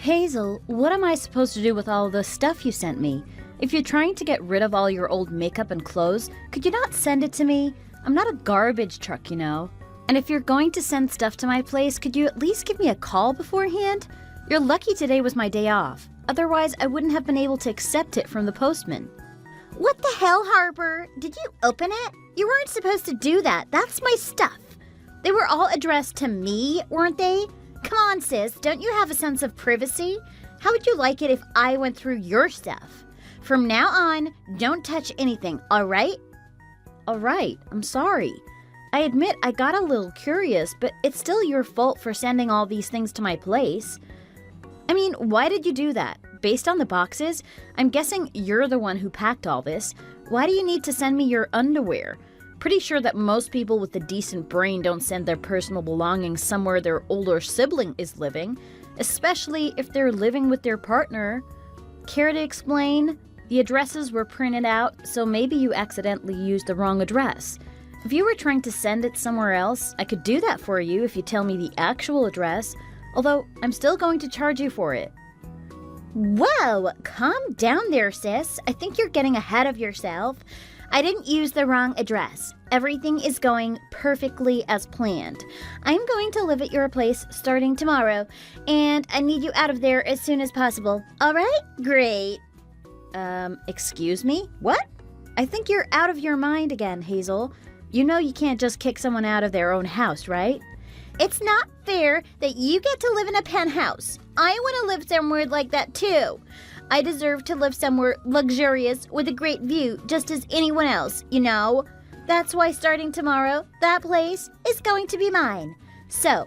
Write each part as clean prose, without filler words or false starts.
Hazel, what am I supposed to do with all the stuff you sent me? If you're trying to get rid of all your old makeup and clothes, could you not send it to me? I'm not a garbage truck, you know. And if you're going to send stuff to my place, could you at least give me a call beforehand? You're lucky today was my day off. Otherwise, I wouldn't have been able to accept it from the postman. What the hell, Harper? Did you open it? You weren't supposed to do that. That's my stuff. They were all addressed to me, weren't they? Come on, sis. Don't you have a sense of privacy? How would you like it if I went through your stuff? From now on, don't touch anything, all right? All right, I'm sorry. I admit I got a little curious, but it's still your fault for sending all these things to my place. I mean, why did you do that? Based on the boxes, I'm guessing you're the one who packed all this. Why do you need to send me your underwear? Pretty sure that most people with a decent brain don't send their personal belongings somewhere their older sibling is living, especially if they're living with their partner. Care to explain? The addresses were printed out, so maybe you accidentally used the wrong address. If you were trying to send it somewhere else, I could do that for you if you tell me the actual address, although I'm still going to charge you for it. Whoa, calm down there, sis. I think you're getting ahead of yourself. I didn't use the wrong address. Everything is going perfectly as planned. I'm going to live at your place starting tomorrow, and I need you out of there as soon as possible. All right? Great. Excuse me? What? I think you're out of your mind again, Hazel. You know you can't just kick someone out of their own house, right? It's not fair that you get to live in a penthouse. I want to live somewhere like that too. I deserve to live somewhere luxurious with a great view just as anyone else, you know? That's why starting tomorrow, that place is going to be mine. So,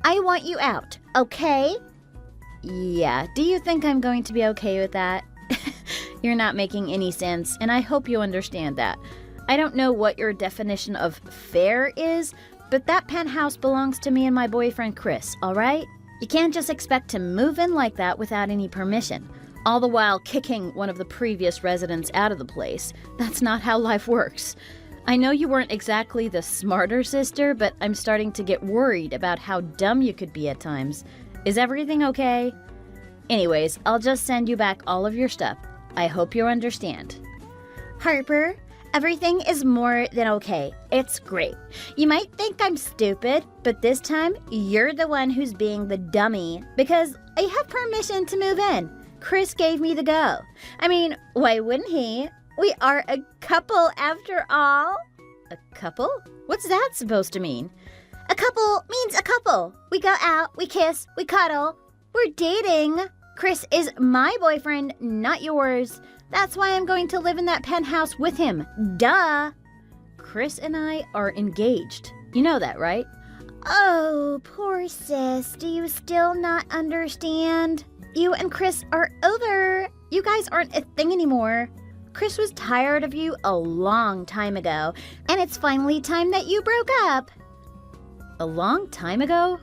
I want you out, okay? Yeah, do you think I'm going to be okay with that? You're not making any sense, and I hope you understand that. I don't know what your definition of fair is, but that penthouse belongs to me and my boyfriend Chris, all right? You can't just expect to move in like that without any permission, all the while kicking one of the previous residents out of the place. That's not how life works. I know you weren't exactly the smarter sister, but I'm starting to get worried about how dumb you could be at times. Is everything okay? Anyways, I'll just send you back all of your stuff. I hope you understand. Harper, everything is more than okay. It's great. You might think I'm stupid, but this time you're the one who's being the dummy because I have permission to move in. Chris gave me the go. I mean, why wouldn't he? We are a couple after all. A couple? What's that supposed to mean? A couple means a couple. We go out, we kiss, we cuddle. We're dating. Chris is my boyfriend, not yours. That's why I'm going to live in that penthouse with him. Duh. Chris and I are engaged. You know that, right? Oh, poor sis. Do you still not understand? You and Chris are over. You guys aren't a thing anymore. Chris was tired of you a long time ago, and it's finally time that you broke up. A long time ago?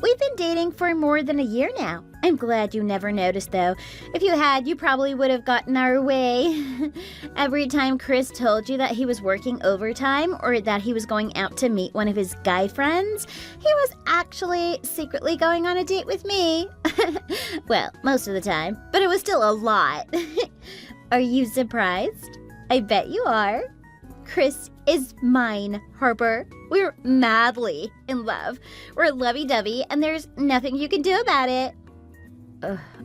We've been dating for more than a year now. I'm glad you never noticed, though. If you had, you probably would have gotten our way. Every time Chris told you that he was working overtime or that he was going out to meet one of his guy friends, he was actually secretly going on a date with me. Well, most of the time, but it was still a lot. Are you surprised? I bet you are. Chris is mine, Harper. We're madly in love. We're lovey-dovey, and there's nothing you can do about it.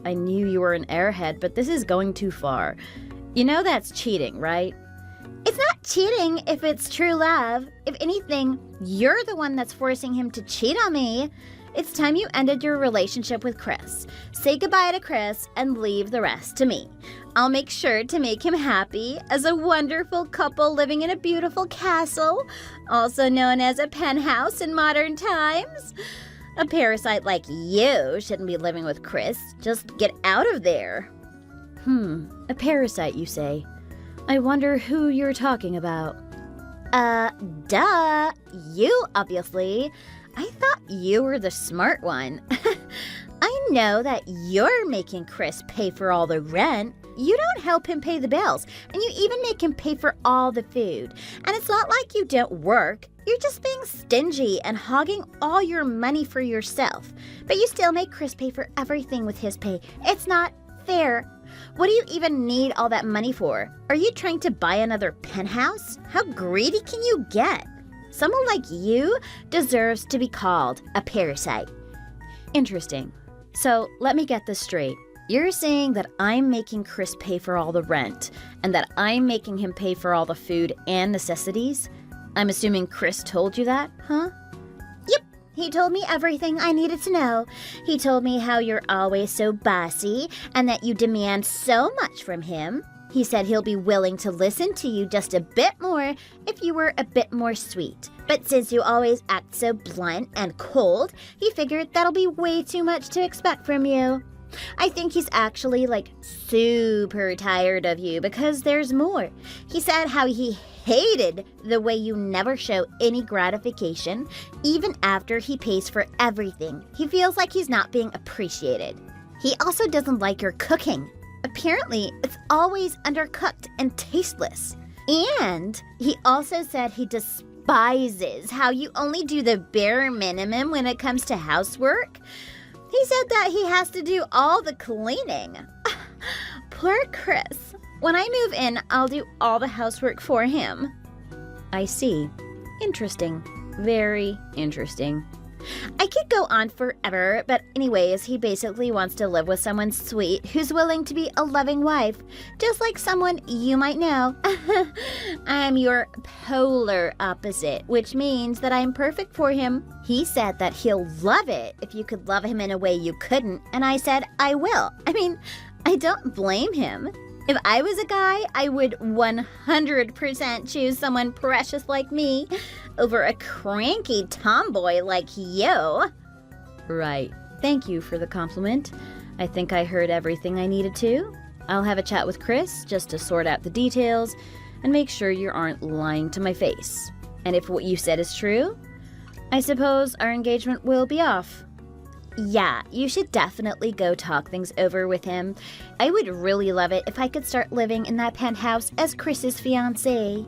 I knew you were an airhead, but this is going too far. You know that's cheating, right? It's not cheating if it's true love. If anything, you're the one that's forcing him to cheat on me. It's time you ended your relationship with Chris. Say goodbye to Chris and leave the rest to me. I'll make sure to make him happy as a wonderful couple living in a beautiful castle, also known as a penthouse in modern times. A parasite like you shouldn't be living with Chris. Just get out of there. A parasite, you say? I wonder who you're talking about. Duh. You, obviously. I thought you were the smart one. I know that you're making Chris pay for all the rent. You don't help him pay the bills, and you even make him pay for all the food. And it's not like you don't work. You're just being stingy and hogging all your money for yourself. But you still make Chris pay for everything with his pay. It's not fair. What do you even need all that money for? Are you trying to buy another penthouse? How greedy can you get? Someone like you deserves to be called a parasite. Interesting. So let me get this straight. You're saying that I'm making Chris pay for all the rent and that I'm making him pay for all the food and necessities? I'm assuming Chris told you that, huh? Yep, he told me everything I needed to know. He told me how you're always so bossy and that you demand so much from him. He said he'll be willing to listen to you just a bit more if you were a bit more sweet. But since you always act so blunt and cold, he figured that'll be way too much to expect from you. I think he's actually super tired of you because there's more. He said how he hated the way you never show any gratification, even after he pays for everything. He feels like he's not being appreciated. He also doesn't like your cooking. Apparently, it's always undercooked and tasteless. And he also said he despises how you only do the bare minimum when it comes to housework. He said that he has to do all the cleaning. Poor Chris. When I move in, I'll do all the housework for him. I see. Interesting. Very interesting. I could go on forever, but anyways, he basically wants to live with someone sweet who's willing to be a loving wife, just like someone you might know. I'm your polar opposite, which means that I'm perfect for him. He said that he'll love it if you could love him in a way you couldn't, and I said I will. I mean, I don't blame him. If I was a guy, I would 100% choose someone precious like me over a cranky tomboy like you. Right. Thank you for the compliment. I think I heard everything I needed to. I'll have a chat with Chris just to sort out the details and make sure you aren't lying to my face. And if what you said is true, I suppose our engagement will be off. Yeah, you should definitely go talk things over with him. I would really love it if I could start living in that penthouse as Chris's fiancé.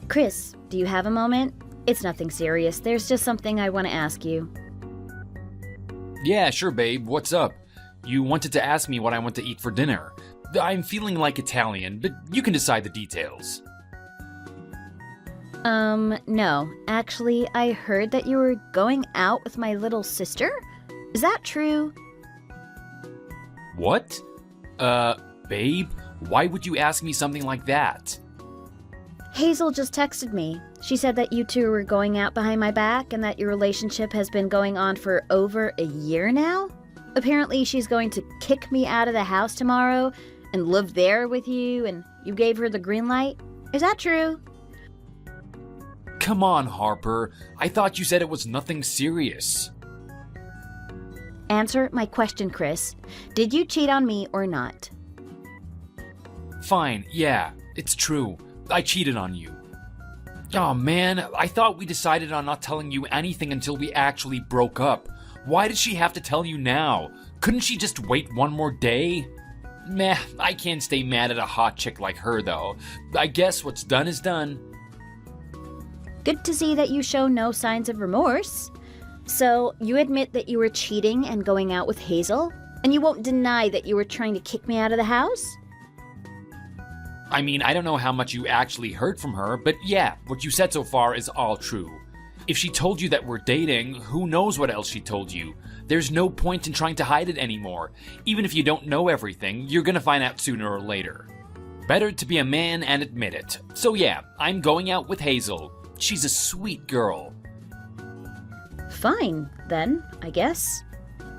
Chris, do you have a moment? It's nothing serious. There's just something I want to ask you. Yeah, sure, babe. What's up? You wanted to ask me what I want to eat for dinner. I'm feeling like Italian, but you can decide the details. No. Actually, I heard that you were going out with my little sister. Is that true? What? Babe? Why would you ask me something like that? Hazel just texted me. She said that you two were going out behind my back and that your relationship has been going on for over a year now. Apparently, she's going to kick me out of the house tomorrow and live there with you, and you gave her the green light. Is that true? Come on, Harper. I thought you said it was nothing serious. Answer my question, Chris. Did you cheat on me or not? Fine, yeah, it's true. I cheated on you. Oh man, I thought we decided on not telling you anything until we actually broke up. Why did she have to tell you now? Couldn't she just wait one more day? Meh, I can't stay mad at a hot chick like her though. I guess what's done is done. Good to see that you show no signs of remorse. So, you admit that you were cheating and going out with Hazel? And you won't deny that you were trying to kick me out of the house? I mean, I don't know how much you actually heard from her, but yeah, what you said so far is all true. If she told you that we're dating, who knows what else she told you? There's no point in trying to hide it anymore. Even if you don't know everything, you're gonna find out sooner or later. Better to be a man and admit it. So yeah, I'm going out with Hazel. She's a sweet girl. Fine, then, I guess.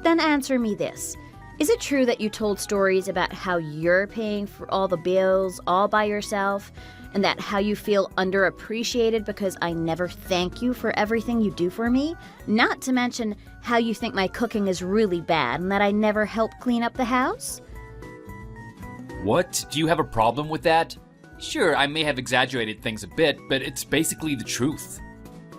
Then answer me this. Is it true that you told stories about how you're paying for all the bills all by yourself, and that how you feel underappreciated because I never thank you for everything you do for me? Not to mention how you think my cooking is really bad and that I never help clean up the house? What? Do you have a problem with that? Sure, I may have exaggerated things a bit, but it's basically the truth.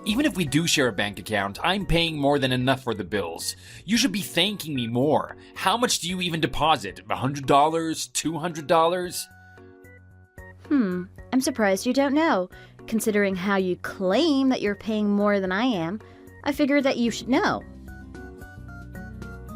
Even if we do share a bank account, I'm paying more than enough for the bills. You should be thanking me more. How much do you even deposit? $100? $200? I'm surprised you don't know. Considering how you claim that you're paying more than I am, I figured that you should know.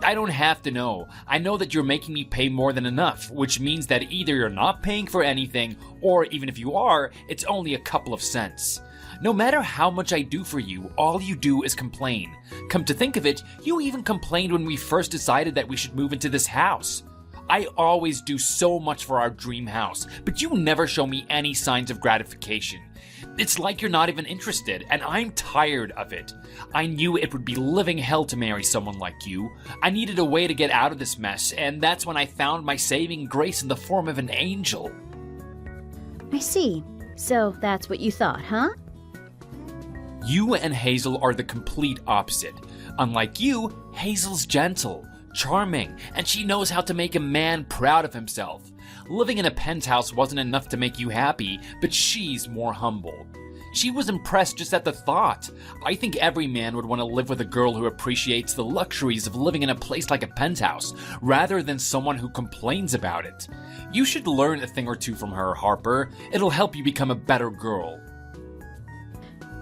I don't have to know. I know that you're making me pay more than enough, which means that either you're not paying for anything, or even if you are, it's only a couple of cents. No matter how much I do for you, all you do is complain. Come to think of it, you even complained when we first decided that we should move into this house. I always do so much for our dream house, but you never show me any signs of gratification. It's like you're not even interested, and I'm tired of it. I knew it would be living hell to marry someone like you. I needed a way to get out of this mess, and that's when I found my saving grace in the form of an angel. I see. So that's what you thought, huh? You and Hazel are the complete opposite. Unlike you, Hazel's gentle, charming, and she knows how to make a man proud of himself. Living in a penthouse wasn't enough to make you happy, but she's more humble. She was impressed just at the thought. I think every man would want to live with a girl who appreciates the luxuries of living in a place like a penthouse, rather than someone who complains about it. You should learn a thing or two from her, Harper. It'll help you become a better girl.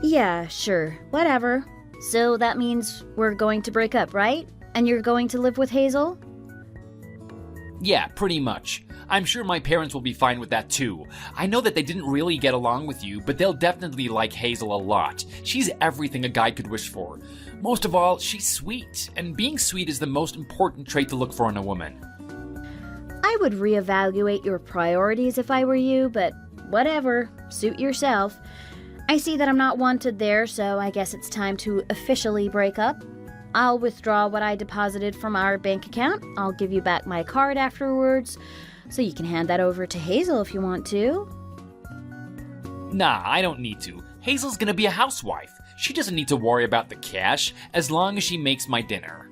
Yeah, sure. Whatever. So that means we're going to break up, right? And you're going to live with Hazel? Yeah, pretty much. I'm sure my parents will be fine with that too. I know that they didn't really get along with you, but they'll definitely like Hazel a lot. She's everything a guy could wish for. Most of all, she's sweet, and being sweet is the most important trait to look for in a woman. I would reevaluate your priorities if I were you, but whatever. Suit yourself. I see that I'm not wanted there, so I guess it's time to officially break up. I'll withdraw what I deposited from our bank account. I'll give you back my card afterwards, so you can hand that over to Hazel if you want to. Nah, I don't need to. Hazel's gonna be a housewife. She doesn't need to worry about the cash, as long as she makes my dinner.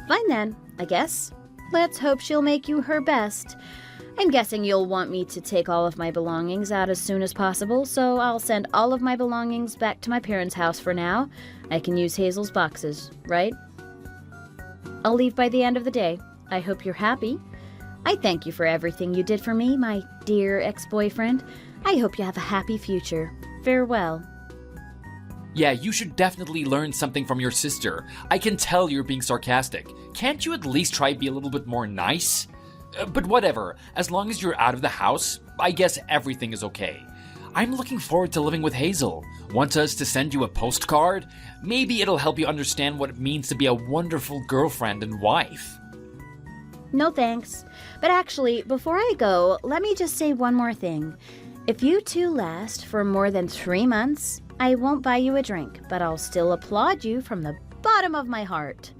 Fine then, I guess. Let's hope she'll make you her best. I'm guessing you'll want me to take all of my belongings out as soon as possible, so I'll send all of my belongings back to my parents' house for now. I can use Hazel's boxes, right? I'll leave by the end of the day. I hope you're happy. I thank you for everything you did for me, my dear ex-boyfriend. I hope you have a happy future. Farewell. Yeah, you should definitely learn something from your sister. I can tell you're being sarcastic. Can't you at least try to be a little bit more nice? But whatever, as long as you're out of the house, I guess everything is okay. I'm looking forward to living with Hazel. Want us to send you a postcard? Maybe it'll help you understand what it means to be a wonderful girlfriend and wife. No thanks. But actually, before I go, let me just say one more thing. If you two last for more than 3 months, I won't buy you a drink, but I'll still applaud you from the bottom of my heart.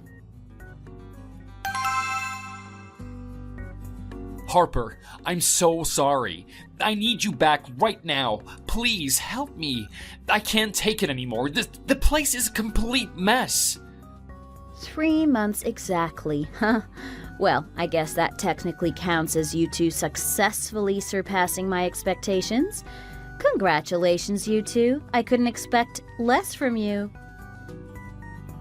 Harper, I'm so sorry. I need you back right now. Please help me. I can't take it anymore. The place is a complete mess. 3 months exactly, huh? Well, I guess that technically counts as you two successfully surpassing my expectations. Congratulations, you two. I couldn't expect less from you.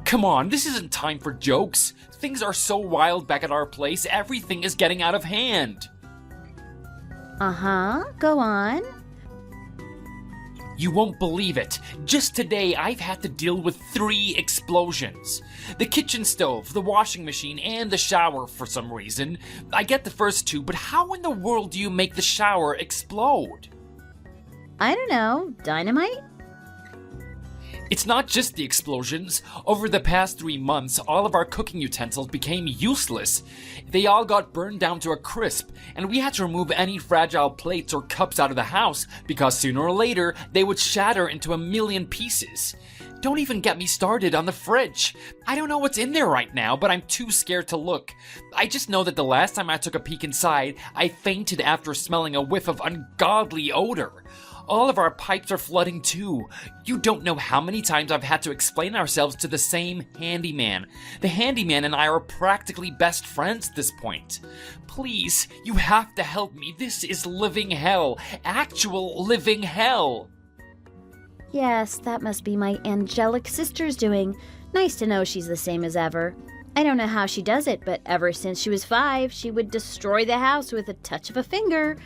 Come on, this isn't time for jokes. Things are so wild back at our place, everything is getting out of hand. Uh-huh, go on. You won't believe it. Just today, I've had to deal with 3 explosions. The kitchen stove, the washing machine, and the shower for some reason. I get the first 2, but how in the world do you make the shower explode? I don't know, dynamite? It's not just the explosions. Over the past 3 months, all of our cooking utensils became useless. They all got burned down to a crisp, and we had to remove any fragile plates or cups out of the house because sooner or later they would shatter into a million pieces. Don't even get me started on the fridge. I don't know what's in there right now, but I'm too scared to look. I just know that the last time I took a peek inside, I fainted after smelling a whiff of ungodly odor. All of our pipes are flooding too. You don't know how many times I've had to explain ourselves to the same handyman. The handyman and I are practically best friends at this point. Please, you have to help me. This is living hell. Actual living hell. Yes, that must be my angelic sister's doing. Nice to know she's the same as ever. I don't know how she does it, but ever since she was 5, she would destroy the house with a touch of a finger.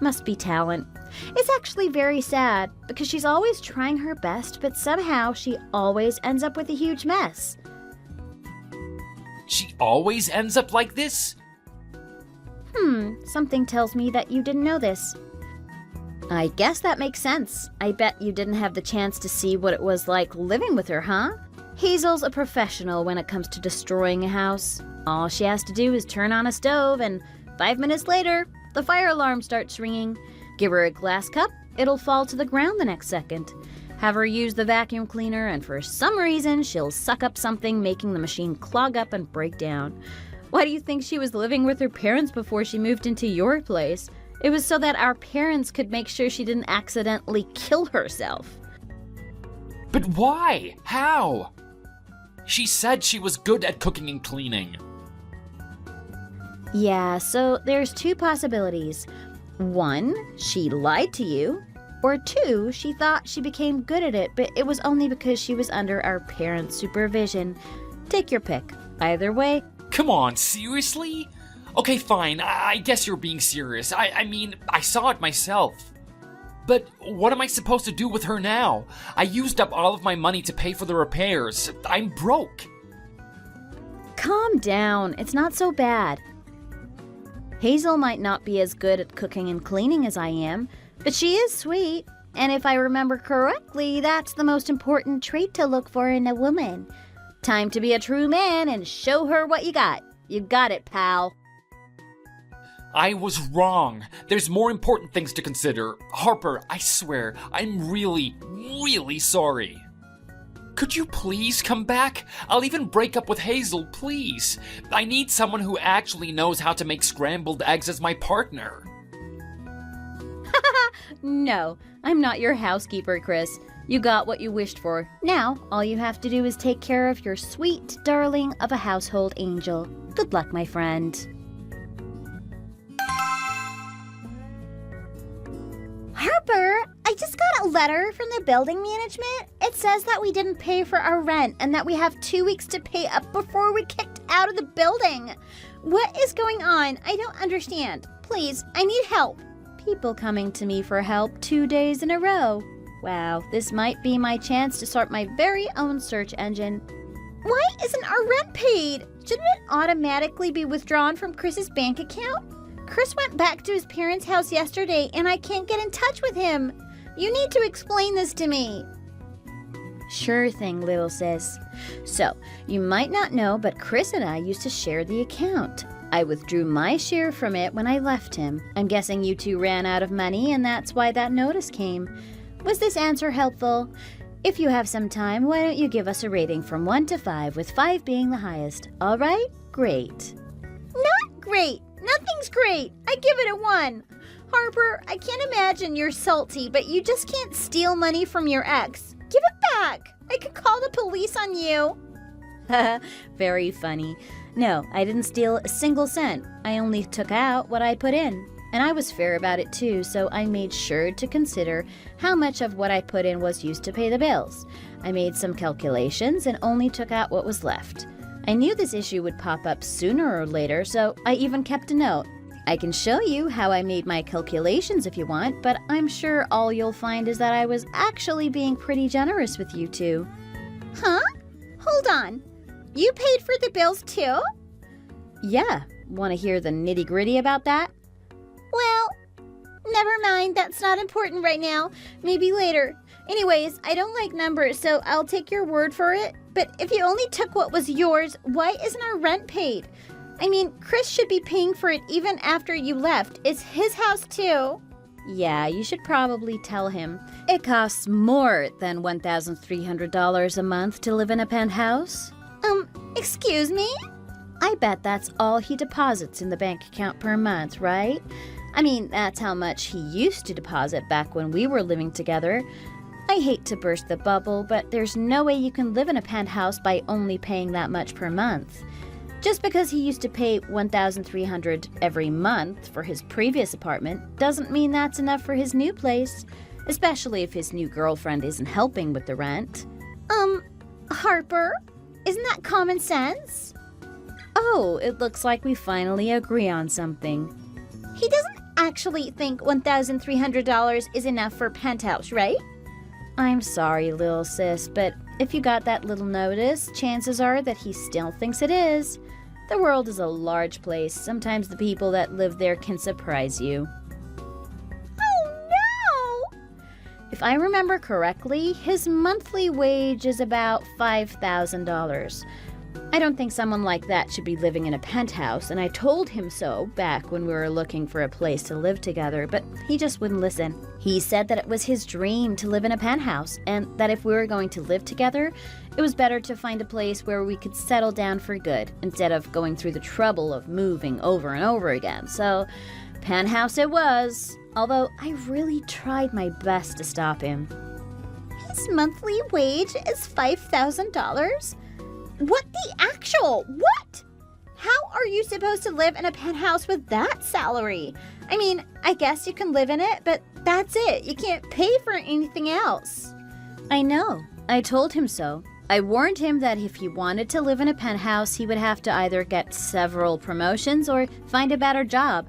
Must be talent. It's actually very sad because she's always trying her best, but somehow she always ends up with a huge mess. She always ends up like this? Something tells me that you didn't know this. I guess that makes sense. I bet you didn't have the chance to see what it was like living with her, huh? Hazel's a professional when it comes to destroying a house. All she has to do is turn on a stove, and 5 minutes later, the fire alarm starts ringing. Give her a glass cup, it'll fall to the ground the next second. Have her use the vacuum cleaner, and for some reason, she'll suck up something, making the machine clog up and break down. Why do you think she was living with her parents before she moved into your place? It was so that our parents could make sure she didn't accidentally kill herself. But why? How? She said she was good at cooking and cleaning. Yeah, so there's 2 possibilities. 1, she lied to you. Or 2, she thought she became good at it, but it was only because she was under our parents' supervision. Take your pick. Either way. Come on, seriously? Okay, fine, I guess you're being serious. I mean, I saw it myself. But what am I supposed to do with her now? I used up all of my money to pay for the repairs. I'm broke. Calm down. It's not so bad. Hazel might not be as good at cooking and cleaning as I am, but she is sweet. And if I remember correctly, that's the most important trait to look for in a woman. Time to be a true man and show her what you got. You got it, pal. I was wrong. There's more important things to consider. Harper, I swear, I'm really, really sorry. Could you please come back? I'll even break up with Hazel, please. I need someone who actually knows how to make scrambled eggs as my partner. No, I'm not your housekeeper, Chris. You got what you wished for. Now, all you have to do is take care of your sweet darling of a household angel. Good luck, my friend. Harper, I just got a letter from the building management. It says that we didn't pay for our rent and that we have 2 weeks to pay up before we're kicked out of the building. What is going on? I don't understand. Please, I need help. People coming to me for help 2 days in a row. Wow, this might be my chance to start my very own search engine. Why isn't our rent paid? Shouldn't it automatically be withdrawn from Chris's bank account? Chris went back to his parents' house yesterday and I can't get in touch with him. You need to explain this to me. Sure thing, little sis. So, you might not know, but Chris and I used to share the account. I withdrew my share from it when I left him. I'm guessing you two ran out of money and that's why that notice came. Was this answer helpful? If you have some time, why don't you give us a rating from 1 to 5, with 5 being the highest? All right? Great. Not great. Nothing's great. I give it a 1. Harper, I can't imagine you're salty, but you just can't steal money from your ex. Give it back. I could call the police on you. Very funny. No, I didn't steal a single cent. I only took out what I put in. And I was fair about it too, so I made sure to consider how much of what I put in was used to pay the bills. I made some calculations and only took out what was left. I knew this issue would pop up sooner or later, so I even kept a note. I can show you how I made my calculations if you want, but I'm sure all you'll find is that I was actually being pretty generous with you two. Huh? Hold on. You paid for the bills too? Yeah. Want to hear the nitty-gritty about that? Well, never mind. That's not important right now. Maybe later. Anyways, I don't like numbers, so I'll take your word for it. But if you only took what was yours, why isn't our rent paid? I mean, Chris should be paying for it even after you left. It's his house too. Yeah, you should probably tell him. It costs more than $1,300 a month to live in a penthouse. Excuse me? I bet that's all he deposits in the bank account per month, right? I mean, that's how much he used to deposit back when we were living together. I hate to burst the bubble, but there's no way you can live in a penthouse by only paying that much per month. Just because he used to pay $1,300 every month for his previous apartment doesn't mean that's enough for his new place, especially if his new girlfriend isn't helping with the rent. Harper, isn't that common sense? Oh, it looks like we finally agree on something. He doesn't actually think $1,300 is enough for a penthouse, right? I'm sorry, little sis, but if you got that little notice, chances are that he still thinks it is. The world is a large place. Sometimes the people that live there can surprise you. Oh, no! If I remember correctly, his monthly wage is about $5,000. I don't think someone like that should be living in a penthouse, and I told him so back when we were looking for a place to live together, but he just wouldn't listen. He said that it was his dream to live in a penthouse, and that if we were going to live together, it was better to find a place where we could settle down for good, instead of going through the trouble of moving over and over again. So, penthouse it was, although I really tried my best to stop him. His monthly wage is $5,000? What the actual? What? How are you supposed to live in a penthouse with that salary? I mean, I guess you can live in it, but that's it. You can't pay for anything else. I know. I told him so. I warned him that if he wanted to live in a penthouse, he would have to either get several promotions or find a better job.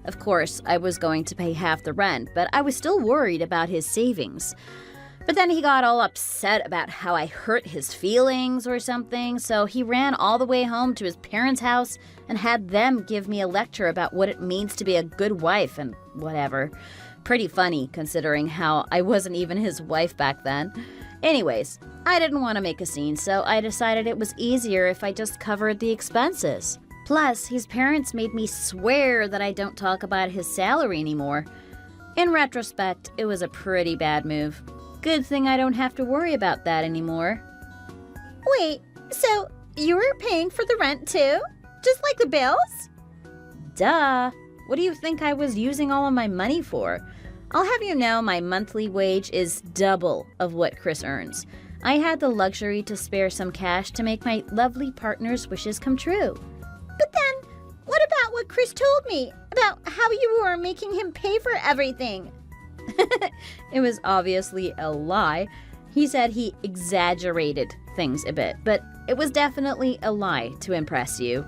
Of course, I was going to pay half the rent, but I was still worried about his savings. But then he got all upset about how I hurt his feelings or something, so he ran all the way home to his parents' house and had them give me a lecture about what it means to be a good wife and whatever. Pretty funny, considering how I wasn't even his wife back then. Anyways, I didn't want to make a scene, so I decided it was easier if I just covered the expenses. Plus, his parents made me swear that I don't talk about his salary anymore. In retrospect, it was a pretty bad move. Good thing I don't have to worry about that anymore. Wait, so you were paying for the rent too? Just like the bills? Duh! What do you think I was using all of my money for? I'll have you know my monthly wage is double of what Chris earns. I had the luxury to spare some cash to make my lovely partner's wishes come true. But then, what about what Chris told me about how you were making him pay for everything? It was obviously a lie. He said he exaggerated things a bit, but it was definitely a lie to impress you.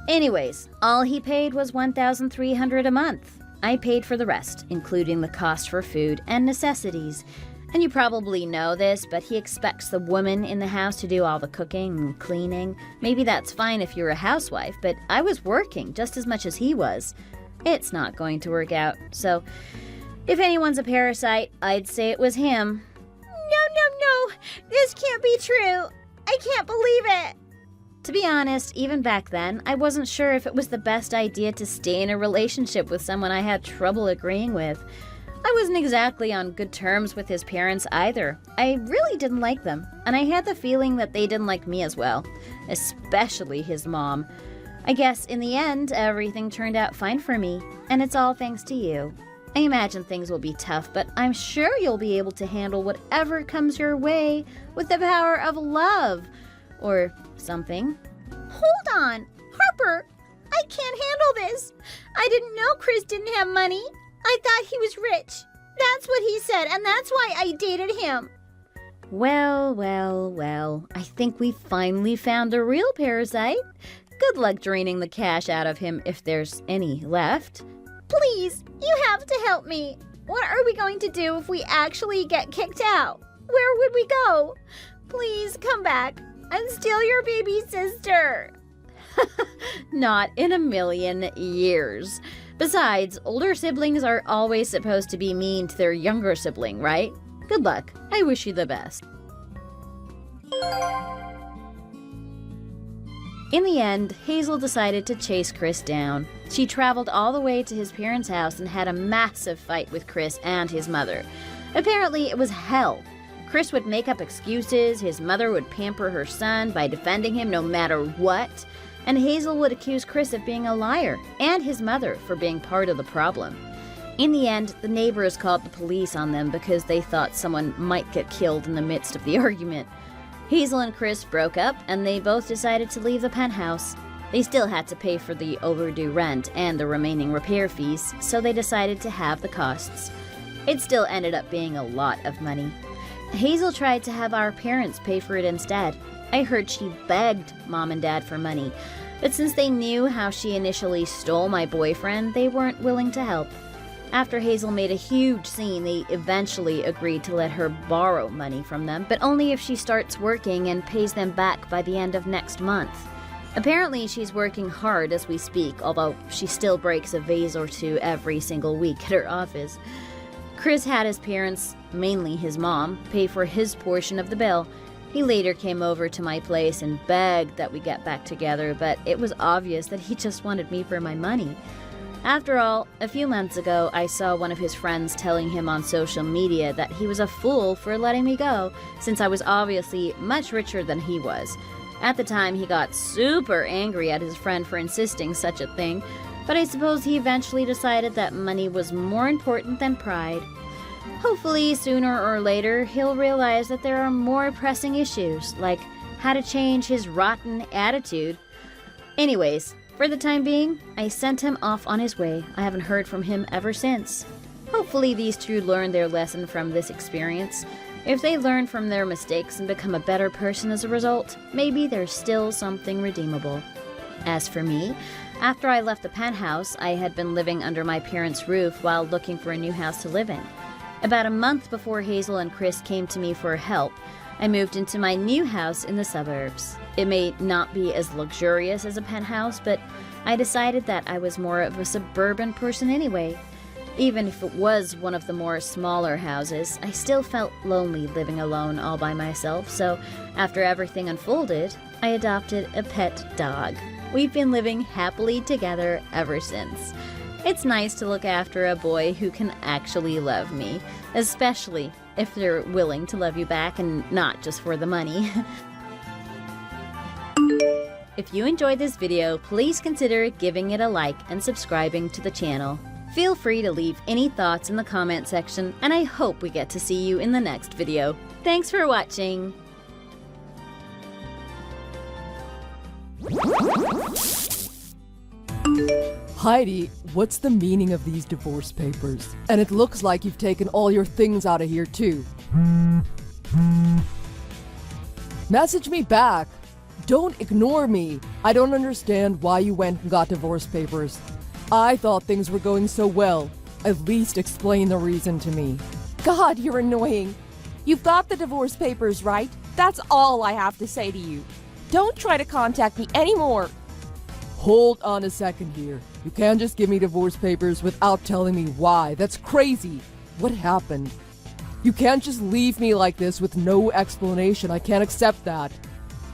Anyways, all he paid was $1,300 a month. I paid for the rest, including the cost for food and necessities. And you probably know this, but he expects the woman in the house to do all the cooking and cleaning. Maybe that's fine if you're a housewife, but I was working just as much as he was. It's not going to work out, so if anyone's a parasite, I'd say it was him. No. This can't be true. I can't believe it. To be honest, even back then, I wasn't sure if it was the best idea to stay in a relationship with someone I had trouble agreeing with. I wasn't exactly on good terms with his parents either. I really didn't like them, and I had the feeling that they didn't like me as well, especially his mom. I guess in the end, everything turned out fine for me, and it's all thanks to you. I imagine things will be tough, but I'm sure you'll be able to handle whatever comes your way with the power of love. Or something. Hold on. Harper, I can't handle this. I didn't know Chris didn't have money. I thought he was rich. That's what he said, and that's why I dated him. Well. I think we finally found a real parasite. Good luck draining the cash out of him if there's any left. Please, you have to help me. What are we going to do if we actually get kicked out? Where would we go? Please come back. I'm still your baby sister. Not in a million years. Besides, older siblings are always supposed to be mean to their younger sibling, right? Good luck. I wish you the best. In the end, Hazel decided to chase Chris down. She traveled all the way to his parents' house and had a massive fight with Chris and his mother. Apparently, it was hell. Chris would make up excuses, his mother would pamper her son by defending him no matter what, and Hazel would accuse Chris of being a liar, and his mother for being part of the problem. In the end, the neighbors called the police on them because they thought someone might get killed in the midst of the argument. Hazel and Chris broke up, and they both decided to leave the penthouse. They still had to pay for the overdue rent and the remaining repair fees, so they decided to halve the costs. It still ended up being a lot of money. Hazel tried to have our parents pay for it instead. I heard she begged Mom and Dad for money, but since they knew how she initially stole my boyfriend, they weren't willing to help. After Hazel made a huge scene, they eventually agreed to let her borrow money from them, but only if she starts working and pays them back by the end of next month. Apparently, she's working hard as we speak, although she still breaks a vase or two every single week at her office. Chris had his parents, mainly his mom, pay for his portion of the bill. He later came over to my place and begged that we get back together, but it was obvious that he just wanted me for my money. After all, a few months ago, I saw one of his friends telling him on social media that he was a fool for letting me go, since I was obviously much richer than he was. At the time, he got super angry at his friend for insisting such a thing, but I suppose he eventually decided that money was more important than pride. Hopefully, sooner or later, he'll realize that there are more pressing issues, like how to change his rotten attitude. Anyways, for the time being, I sent him off on his way. I haven't heard from him ever since. Hopefully these two learn their lesson from this experience. If they learn from their mistakes and become a better person as a result, maybe there's still something redeemable. As for me, after I left the penthouse, I had been living under my parents' roof while looking for a new house to live in. About a month before Hazel and Chris came to me for help, I moved into my new house in the suburbs. It may not be as luxurious as a penthouse, but I decided that I was more of a suburban person anyway. Even if it was one of the more smaller houses, I still felt lonely living alone all by myself, so after everything unfolded, I adopted a pet dog. We've been living happily together ever since. It's nice to look after a boy who can actually love me, especially if they're willing to love you back and not just for the money. If you enjoyed this video, please consider giving it a like and subscribing to the channel. Feel free to leave any thoughts in the comment section, and I hope we get to see you in the next video. Thanks for watching! Heidi, what's the meaning of these divorce papers? And it looks like you've taken all your things out of here too. Message me back. Don't ignore me. I don't understand why you went and got divorce papers. I thought things were going so well. At least explain the reason to me. God, you're annoying. You've got the divorce papers, right? That's all I have to say to you. Don't try to contact me anymore. Hold on a second here. You can't just give me divorce papers without telling me why. That's crazy. What happened? You can't just leave me like this with no explanation. I can't accept that.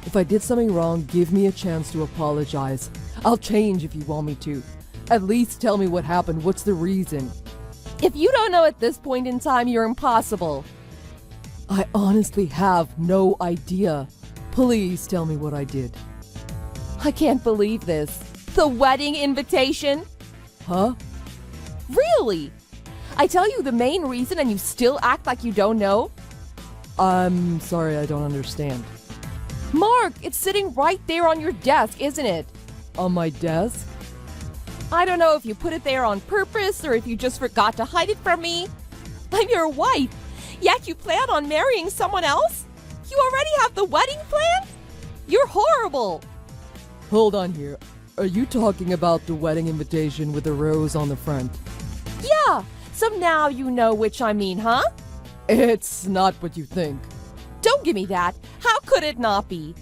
If I did something wrong, give me a chance to apologize. I'll change if you want me to. At least tell me what happened. What's the reason? If you don't know at this point in time, you're impossible. I honestly have no idea. Please tell me what I did. I can't believe this. The wedding invitation? Huh? Really? I tell you the main reason and you still act like you don't know? I'm sorry, I don't understand. Mark, it's sitting right there on your desk, isn't it? On my desk? I don't know if you put it there on purpose or if you just forgot to hide it from me. I'm your wife, yet you plan on marrying someone else? You already have the wedding planned? You're horrible. Hold on here. Are you talking about the wedding invitation with the rose on the front? Yeah, so now you know which I mean, huh? It's not what you think. Don't give me that. How could it not be?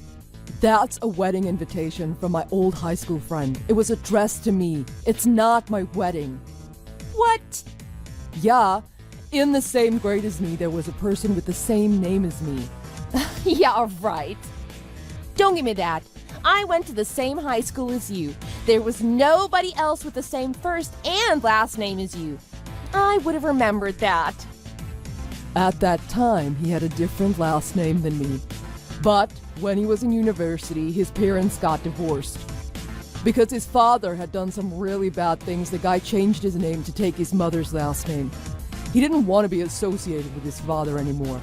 That's a wedding invitation from my old high school friend. It was addressed to me. It's not my wedding. What? Yeah, in the same grade as me, there was a person with the same name as me. Yeah, right. Don't give me that. I went to the same high school as you. There was nobody else with the same first and last name as you. I would have remembered that. At that time, he had a different last name than me. But when he was in university, his parents got divorced. Because his father had done some really bad things, the guy changed his name to take his mother's last name. He didn't want to be associated with his father anymore.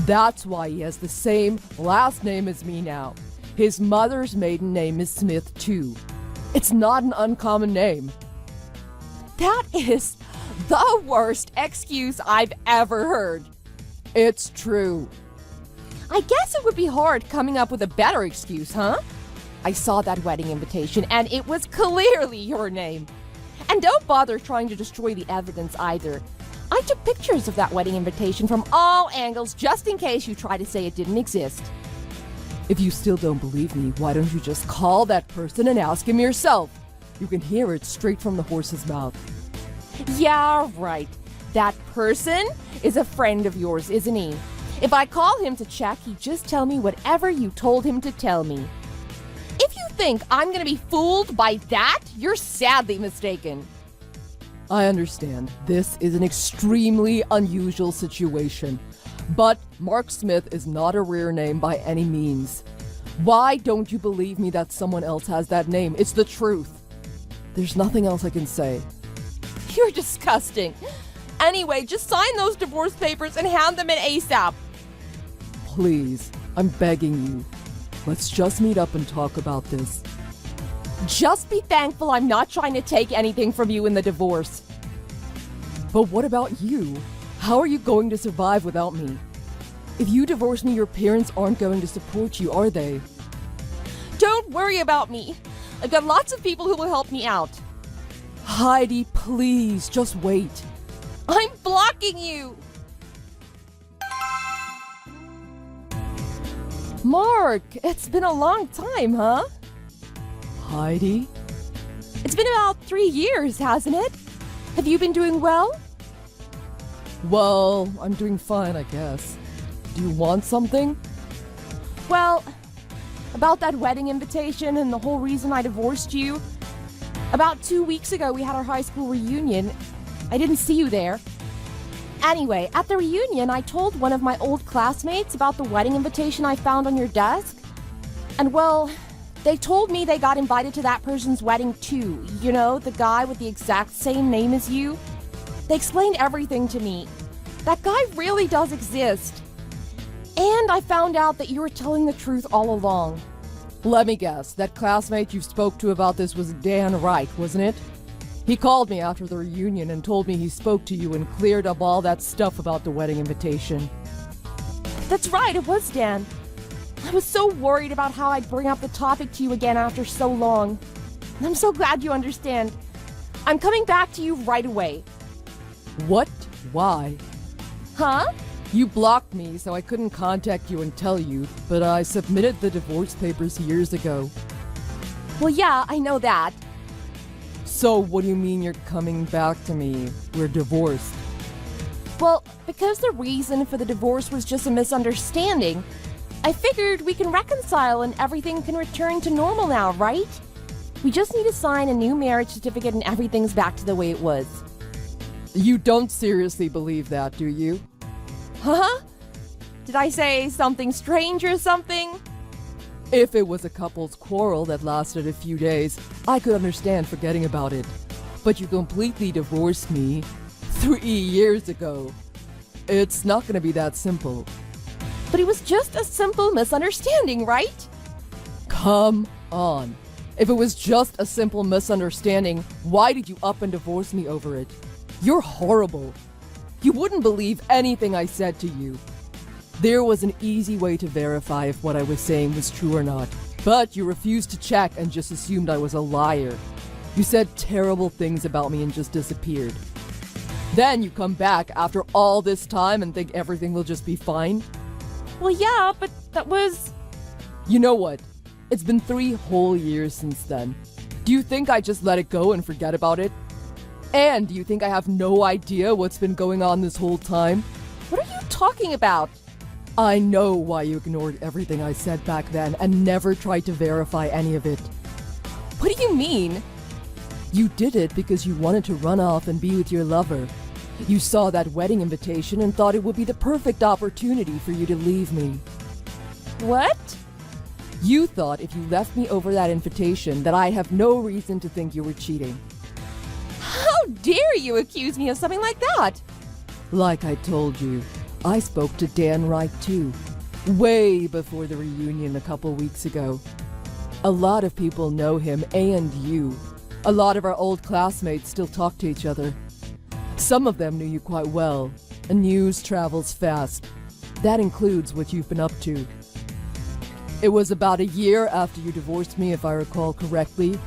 That's why he has the same last name as me now. His mother's maiden name is Smith, too. It's not an uncommon name. That is the worst excuse I've ever heard. It's true. I guess it would be hard coming up with a better excuse, huh? I saw that wedding invitation and it was clearly your name. And don't bother trying to destroy the evidence either. I took pictures of that wedding invitation from all angles just in case you try to say it didn't exist. If you still don't believe me, why don't you just call that person and ask him yourself? You can hear it straight from the horse's mouth. Yeah, right. That person is a friend of yours, isn't he? If I call him to check, he'd just tell me whatever you told him to tell me. If you think I'm gonna be fooled by that, you're sadly mistaken. I understand. This is an extremely unusual situation. But Mark Smith is not a rare name by any means. Why don't you believe me that someone else has that name? It's the truth. There's nothing else I can say. You're disgusting. Anyway, just sign those divorce papers and hand them in ASAP. Please, I'm begging you. Let's just meet up and talk about this. Just be thankful I'm not trying to take anything from you in the divorce. But what about you? How are you going to survive without me? If you divorce me, your parents aren't going to support you, are they? Don't worry about me. I've got lots of people who will help me out. Heidi, please, just wait. I'm blocking you. Mark, it's been a long time, huh? Heidi? It's been about 3 years, hasn't it? Have you been doing well? Well, I'm doing fine, I guess. Do you want something? Well, about that wedding invitation and the whole reason I divorced you. About 2 weeks ago, we had our high school reunion. I didn't see you there. Anyway, at the reunion, I told one of my old classmates about the wedding invitation I found on your desk. And well, they told me they got invited to that person's wedding too. You know, the guy with the exact same name as you. They explained everything to me. That guy really does exist. And I found out that you were telling the truth all along. Let me guess, that classmate you spoke to about this was Dan Wright, wasn't it? He called me after the reunion and told me he spoke to you and cleared up all that stuff about the wedding invitation. That's right, it was Dan. I was so worried about how I'd bring up the topic to you again after so long. And I'm so glad you understand. I'm coming back to you right away. What? Why? Huh? You blocked me, so I couldn't contact you and tell you, but I submitted the divorce papers years ago. Well, yeah, I know that. So what do you mean you're coming back to me? We're divorced. Well, because the reason for the divorce was just a misunderstanding, I figured we can reconcile and everything can return to normal now, right? We just need to sign a new marriage certificate and everything's back to the way it was. You don't seriously believe that, do you? Huh? Did I say something strange or something? If it was a couple's quarrel that lasted a few days, I could understand forgetting about it. But you completely divorced me 3 years ago. It's not gonna be that simple. But it was just a simple misunderstanding, right? Come on. If it was just a simple misunderstanding, why did you up and divorce me over it? You're horrible. You wouldn't believe anything I said to you. There was an easy way to verify if what I was saying was true or not. But you refused to check and just assumed I was a liar. You said terrible things about me and just disappeared. Then you come back after all this time and think everything will just be fine? Well, yeah, but that was... You know what? It's been 3 whole years since then. Do you think I just let it go and forget about it? And do you think I have no idea what's been going on this whole time? What are you talking about? I know why you ignored everything I said back then and never tried to verify any of it. What do you mean? You did it because you wanted to run off and be with your lover. You saw that wedding invitation and thought it would be the perfect opportunity for you to leave me. What? You thought if you left me over that invitation that I'd have no reason to think you were cheating. How dare you accuse me of something like that? Like I told you, I spoke to Dan Wright too, way before the reunion a couple weeks ago. A lot of people know him and you. A lot of our old classmates still talk to each other. Some of them knew you quite well, and news travels fast. That includes what you've been up to. It was about a year after you divorced me, if I recall correctly.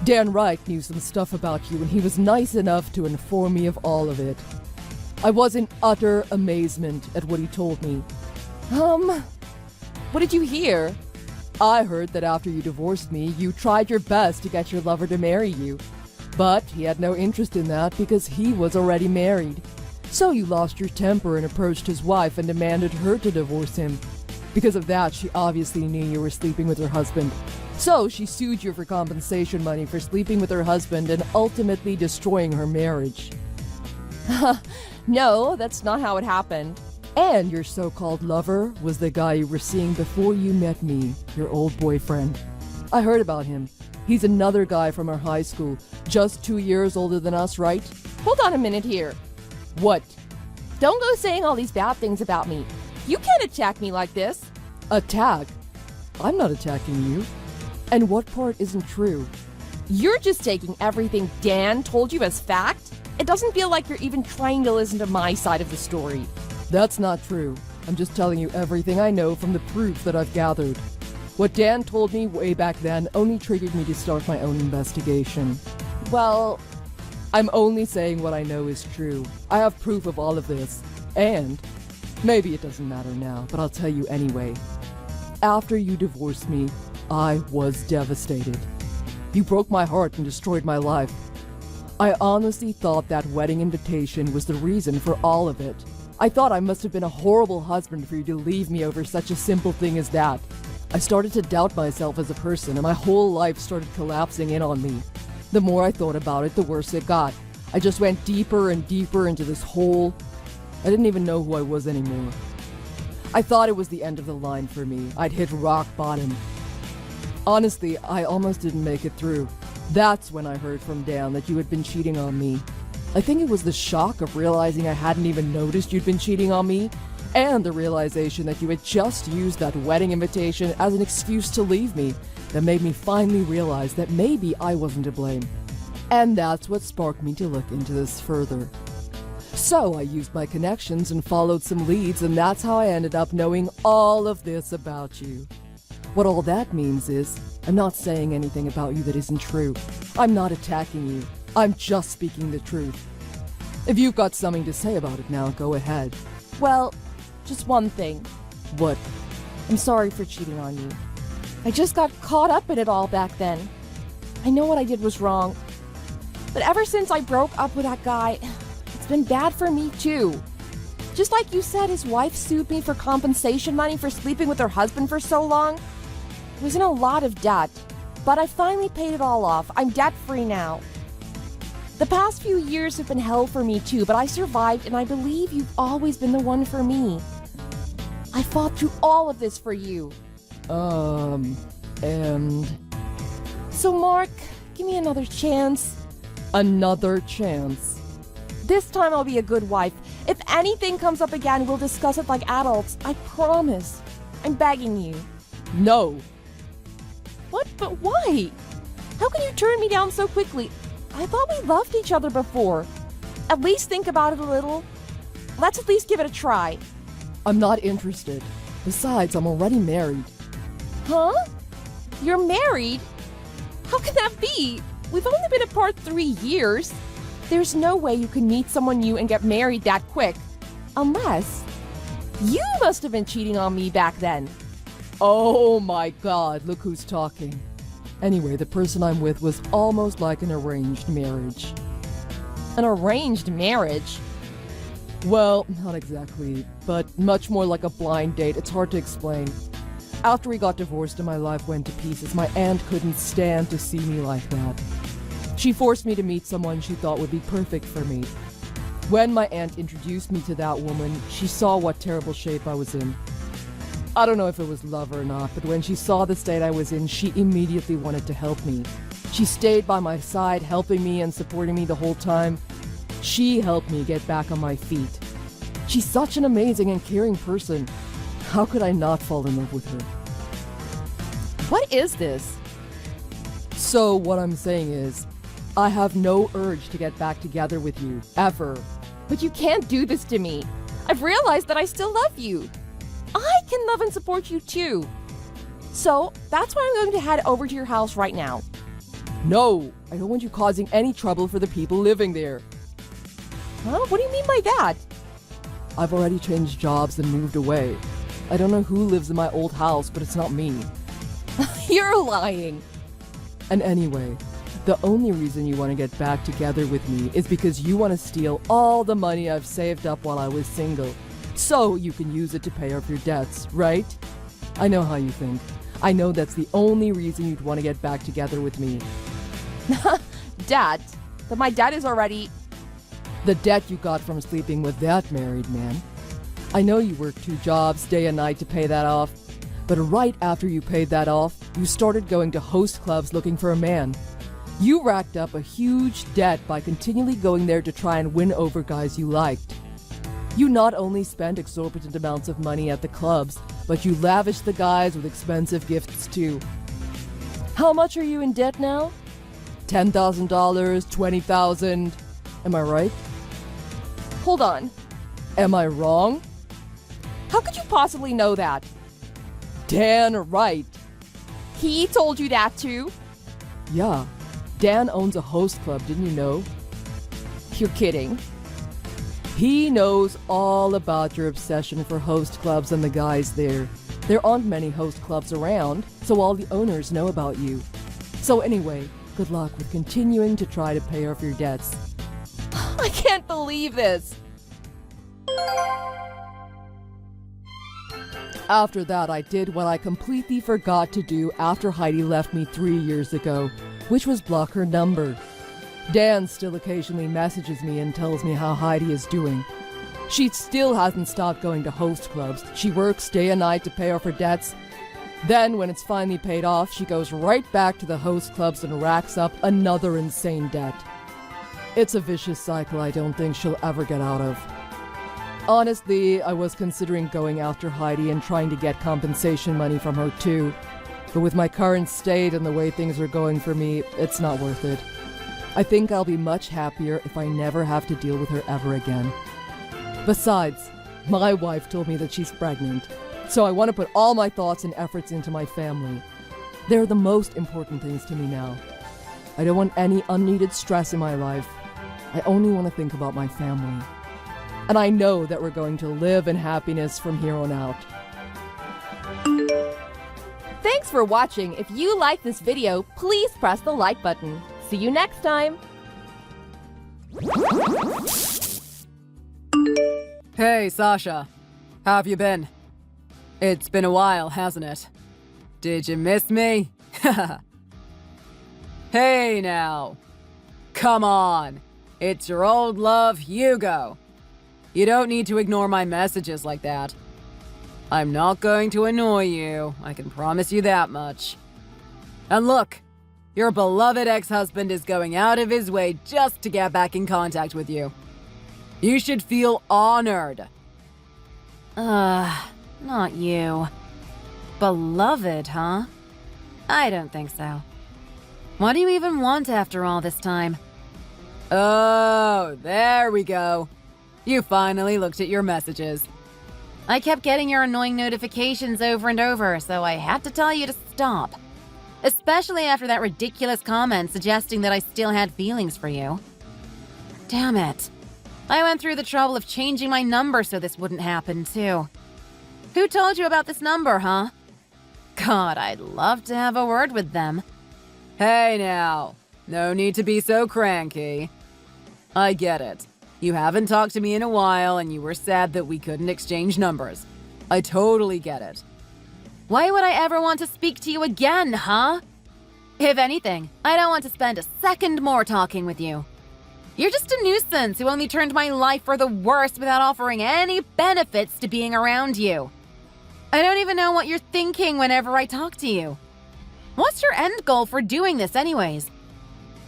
Dan Wright knew some stuff about you, and he was nice enough to inform me of all of it. I was in utter amazement at what he told me. What did you hear? I heard that after you divorced me, you tried your best to get your lover to marry you. But he had no interest in that because he was already married. So you lost your temper and approached his wife and demanded her to divorce him. Because of that, she obviously knew you were sleeping with her husband. So she sued you for compensation money for sleeping with her husband and ultimately destroying her marriage. No, that's not how it happened. And your so-called lover was the guy you were seeing before you met me, your old boyfriend. I heard about him. He's another guy from our high school, just 2 years older than us, right? Hold on a minute here. What? Don't go saying all these bad things about me. You can't attack me like this. Attack? I'm not attacking you. And what part isn't true? You're just taking everything Dan told you as fact. It doesn't feel like you're even trying to listen to my side of the story. That's not true. I'm just telling you everything I know from the proof that I've gathered. What Dan told me way back then only triggered me to start my own investigation. Well, I'm only saying what I know is true. I have proof of all of this. And maybe it doesn't matter now, but I'll tell you anyway. After you divorced me, I was devastated. You broke my heart and destroyed my life. I honestly thought that wedding invitation was the reason for all of it. I thought I must have been a horrible husband for you to leave me over such a simple thing as that. I started to doubt myself as a person, and my whole life started collapsing in on me. The more I thought about it, the worse it got. I just went deeper and deeper into this hole. I didn't even know who I was anymore. I thought it was the end of the line for me. I'd hit rock bottom. Honestly, I almost didn't make it through. That's when I heard from Dan that you had been cheating on me. I think it was the shock of realizing I hadn't even noticed you'd been cheating on me, and the realization that you had just used that wedding invitation as an excuse to leave me that made me finally realize that maybe I wasn't to blame. And that's what sparked me to look into this further. So I used my connections and followed some leads, and that's how I ended up knowing all of this about you. What all that means is, I'm not saying anything about you that isn't true. I'm not attacking you. I'm just speaking the truth. If you've got something to say about it now, go ahead. well, just one thing. What? I'm sorry for cheating on you. I just got caught up in it all back then. I know what I did was wrong. But ever since I broke up with that guy, it's been bad for me too. Just like you said, his wife sued me for compensation money for sleeping with her husband for so long. I was in a lot of debt, but I finally paid it all off. I'm debt-free now. The past few years have been hell for me too, but I survived, and I believe you've always been the one for me. I fought through all of this for you. And... So Mark, give me another chance. Another chance. This time I'll be a good wife. If anything comes up again, we'll discuss it like adults. I promise. I'm begging you. No. What? But why? How can you turn me down so quickly? I thought we loved each other before. At least think about it a little. Let's at least give it a try. I'm not interested. Besides, I'm already married. Huh? You're married? How can that be? We've only been apart 3 years. There's no way you can meet someone new and get married that quick. Unless... you must have been cheating on me back then. Oh my god, look who's talking. Anyway, the person I'm with was almost like an arranged marriage. An arranged marriage? Well, not exactly, but much more like a blind date. It's hard to explain. After we got divorced and my life went to pieces, my aunt couldn't stand to see me like that. She forced me to meet someone she thought would be perfect for me. When my aunt introduced me to that woman, she saw what terrible shape I was in. I don't know if it was love or not, but when she saw the state I was in, she immediately wanted to help me. She stayed by my side, helping me and supporting me the whole time. She helped me get back on my feet. She's such an amazing and caring person. How could I not fall in love with her? What is this? So what I'm saying is, I have no urge to get back together with you, ever. But you can't do this to me. I've realized that I still love you. I can love and support you too. So that's why I'm going to head over to your house right now. No, I don't want you causing any trouble for the people living there. Huh? What do you mean by that? I've already changed jobs and moved away. I don't know who lives in my old house, but it's not me. You're lying. And anyway, the only reason you want to get back together with me is because you want to steal all the money I've saved up while I was single, so you can use it to pay off your debts, right? I know how you think. I know that's the only reason you'd want to get back together with me. Dad, but my dad is already... The debt you got from sleeping with that married man. I know you worked 2 jobs day and night to pay that off, but right after you paid that off, you started going to host clubs looking for a man. You racked up a huge debt by continually going there to try and win over guys you liked. You not only spent exorbitant amounts of money at the clubs, but you lavished the guys with expensive gifts too. How much are you in debt now? $10,000, $20,000. Am I right? Hold on. Am I wrong? How could you possibly know that? Dan Wright. He told you that too? Yeah. Dan owns a host club, didn't you know? You're kidding. He knows all about your obsession for host clubs and the guys there. There aren't many host clubs around, so all the owners know about you. So anyway, good luck with continuing to try to pay off your debts. I can't believe this. After that, I did what I completely forgot to do after Heidi left me 3 years ago, which was block her number. Dan still occasionally messages me and tells me how Heidi is doing. She still hasn't stopped going to host clubs. She works day and night to pay off her debts. Then, when it's finally paid off, she goes right back to the host clubs and racks up another insane debt. It's a vicious cycle I don't think she'll ever get out of. Honestly, I was considering going after Heidi and trying to get compensation money from her too. But with my current state and the way things are going for me, it's not worth it. I think I'll be much happier if I never have to deal with her ever again. Besides, my wife told me that she's pregnant, so I want to put all my thoughts and efforts into my family. They're the most important things to me now. I don't want any unneeded stress in my life. I only want to think about my family. And I know that we're going to live in happiness from here on out. Thanks for watching. If you like this video, please press the like button. See you next time. Hey, Sasha. How have you been? It's been a while, hasn't it? Did you miss me? Hey now. Come on. It's your old love, Hugo. You don't need to ignore my messages like that. I'm not going to annoy you, I can promise you that much. And look, your beloved ex-husband is going out of his way just to get back in contact with you. You should feel honored. Not you. Beloved, huh? I don't think so. What do you even want after all this time? Oh, there we go. You finally looked at your messages. I kept getting your annoying notifications over and over, so I had to tell you to stop. Especially after that ridiculous comment suggesting that I still had feelings for you. Damn it. I went through the trouble of changing my number so this wouldn't happen, too. Who told you about this number, huh? God, I'd love to have a word with them. Hey now, no need to be so cranky. I get it. You haven't talked to me in a while and you were sad that we couldn't exchange numbers. I totally get it. Why would I ever want to speak to you again, huh? If anything, I don't want to spend a second more talking with you. You're just a nuisance who only turned my life for the worse without offering any benefits to being around you. I don't even know what you're thinking whenever I talk to you. What's your end goal for doing this anyways?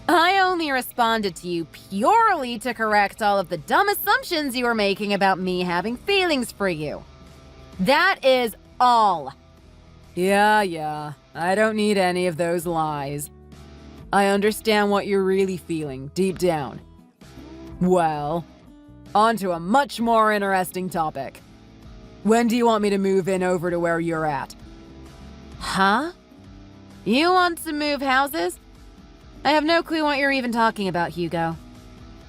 I only responded to you purely to correct all of the dumb assumptions you were making about me having feelings for you. That is all. Yeah, I don't need any of those lies. I understand what you're really feeling deep down. Well, on to a much more interesting topic. When do you want me to move in over to where you're at? Huh? You want to move houses? I have no clue what you're even talking about, Hugo.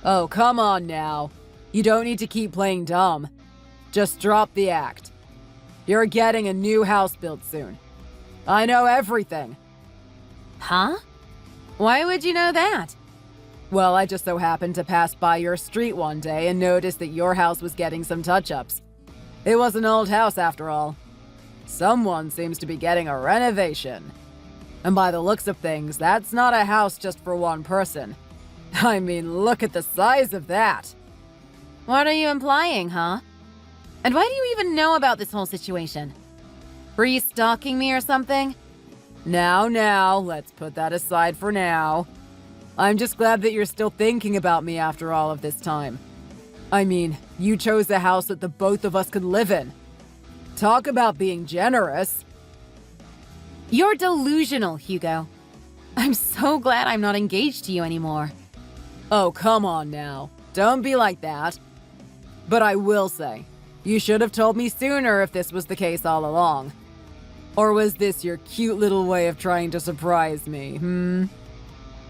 Oh, come on now. You don't need to keep playing dumb. Just drop the act. You're getting a new house built soon. I know everything. Huh? Why would you know that? Well, I just so happened to pass by your street one day and noticed that your house was getting some touch-ups. It was an old house after all. Someone seems to be getting a renovation. And by the looks of things, that's not a house just for one person. I mean, look at the size of that. What are you implying, huh? And why do you even know about this whole situation? Were you stalking me or something? Now, let's put that aside for now. I'm just glad that you're still thinking about me after all of this time. I mean, you chose the house that the both of us could live in. Talk about being generous. You're delusional, Hugo. I'm so glad I'm not engaged to you anymore. Oh, come on now. Don't be like that. But I will say, you should have told me sooner if this was the case all along. Or was this your cute little way of trying to surprise me,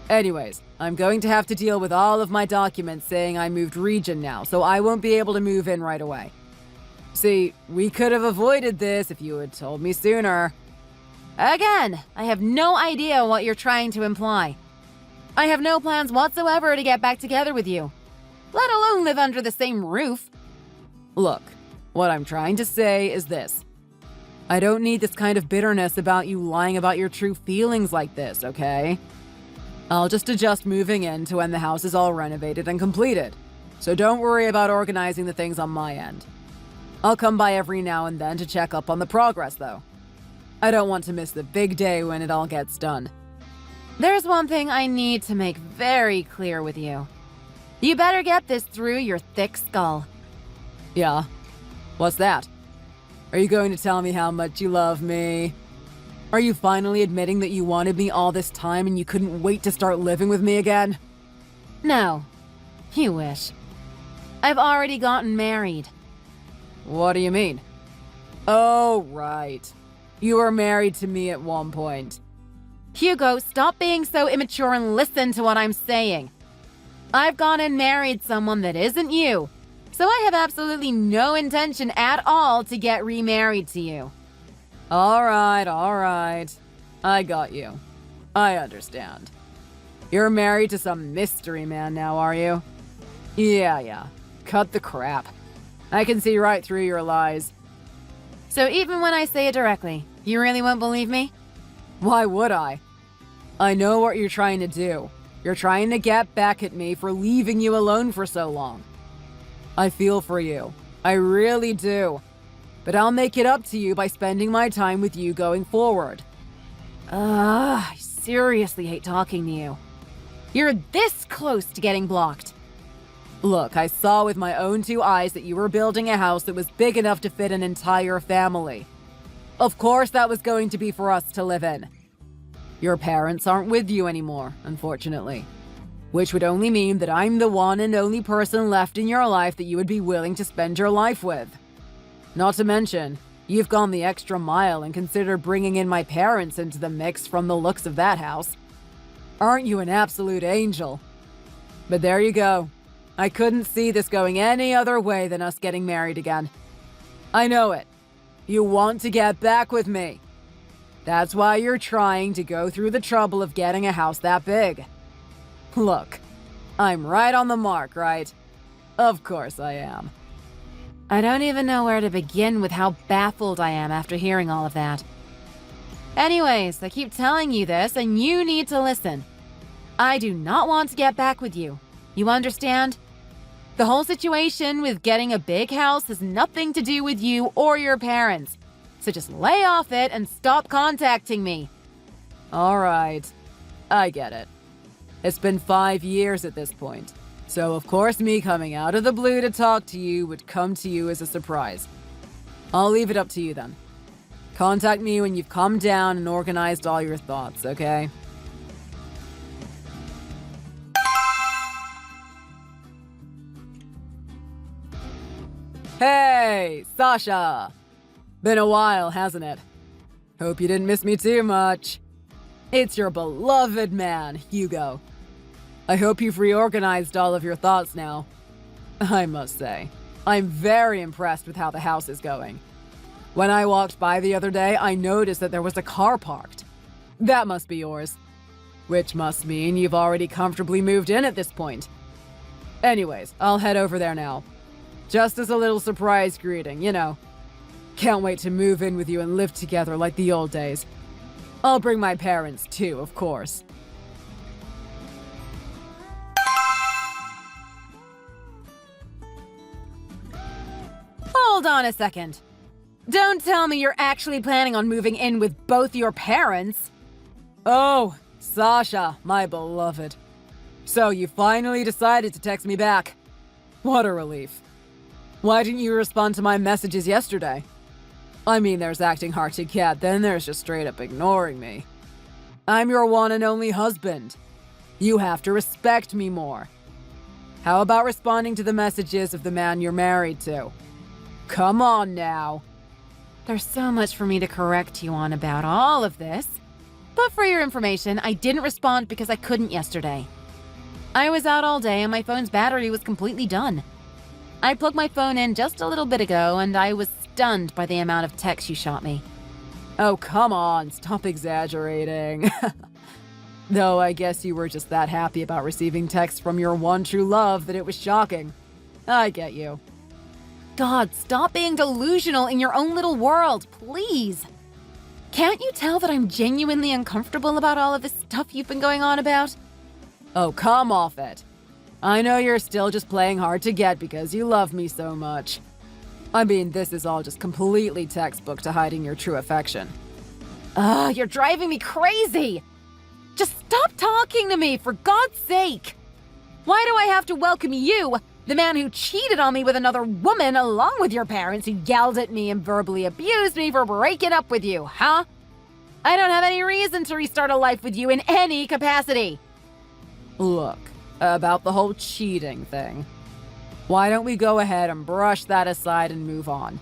Anyways, I'm going to have to deal with all of my documents saying I moved region now, so I won't be able to move in right away. See, we could have avoided this if you had told me sooner. Again, I have no idea what you're trying to imply. I have no plans whatsoever to get back together with you, let alone live under the same roof. Look, what I'm trying to say is this. I don't need this kind of bitterness about you lying about your true feelings like this, okay? I'll just adjust moving in to when the house is all renovated and completed. So don't worry about organizing the things on my end. I'll come by every now and then to check up on the progress, though. I don't want to miss the big day when it all gets done. There's one thing I need to make very clear with you. You better get this through your thick skull. Yeah? What's that? Are you going to tell me how much you love me? Are you finally admitting that you wanted me all this time and you couldn't wait to start living with me again? No. You wish. I've already gotten married. What do you mean? Oh, right. You were married to me at one point. Hugo, stop being so immature and listen to what I'm saying. I've gone and married someone that isn't you, so I have absolutely no intention at all to get remarried to you. All right. I got you. I understand. You're married to some mystery man now, are you? Yeah. Cut the crap. I can see right through your lies. So even when I say it directly, you really won't believe me? Why would I? I know what you're trying to do. You're trying to get back at me for leaving you alone for so long. I feel for you. I really do. But I'll make it up to you by spending my time with you going forward. I seriously hate talking to you. You're this close to getting blocked. Look, I saw with my own two eyes that you were building a house that was big enough to fit an entire family. Of course that was going to be for us to live in. Your parents aren't with you anymore, unfortunately. Which would only mean that I'm the one and only person left in your life that you would be willing to spend your life with. Not to mention, you've gone the extra mile and considered bringing in my parents into the mix from the looks of that house. Aren't you an absolute angel? But there you go. I couldn't see this going any other way than us getting married again. I know it. You want to get back with me. That's why you're trying to go through the trouble of getting a house that big. Look, I'm right on the mark, right? Of course I am. I don't even know where to begin with how baffled I am after hearing all of that. Anyways, I keep telling you this, and you need to listen. I do not want to get back with you. You understand? The whole situation with getting a big house has nothing to do with you or your parents. So just lay off it and stop contacting me. All right. I get it. It's been 5 years at this point. So of course me coming out of the blue to talk to you would come to you as a surprise. I'll leave it up to you then. Contact me when you've calmed down and organized all your thoughts, okay? Hey, Sasha! Been a while, hasn't it? Hope you didn't miss me too much. It's your beloved man, Hugo. I hope you've reorganized all of your thoughts now. I must say, I'm very impressed with how the house is going. When I walked by the other day, I noticed that there was a car parked. That must be yours. Which must mean you've already comfortably moved in at this point. Anyways, I'll head over there now. Just as a little surprise greeting, you know. Can't wait to move in with you and live together like the old days. I'll bring my parents too, of course. Hold on a second. Don't tell me you're actually planning on moving in with both your parents. Oh, Sasha, my beloved. So you finally decided to text me back. What a relief. Why didn't you respond to my messages yesterday? I mean, there's acting hard to get, then there's just straight up ignoring me. I'm your one and only husband. You have to respect me more. How about responding to the messages of the man you're married to? Come on now. There's so much for me to correct you on about all of this. But for your information, I didn't respond because I couldn't yesterday. I was out all day and my phone's battery was completely done. I plugged my phone in just a little bit ago and I was stunned by the amount of texts you shot me. Oh, come on, stop exaggerating. Though I guess you were just that happy about receiving texts from your one true love that it was shocking. I get you. God, stop being delusional in your own little world, please. Can't you tell that I'm genuinely uncomfortable about all of this stuff you've been going on about? Oh, come off it. I know you're still just playing hard to get because you love me so much. I mean, this is all just completely textbook to hiding your true affection. Ugh, you're driving me crazy! Just stop talking to me, for God's sake! Why do I have to welcome you, the man who cheated on me with another woman, along with your parents who yelled at me and verbally abused me for breaking up with you, huh? I don't have any reason to restart a life with you in any capacity. Look, about the whole cheating thing. Why don't we go ahead and brush that aside and move on?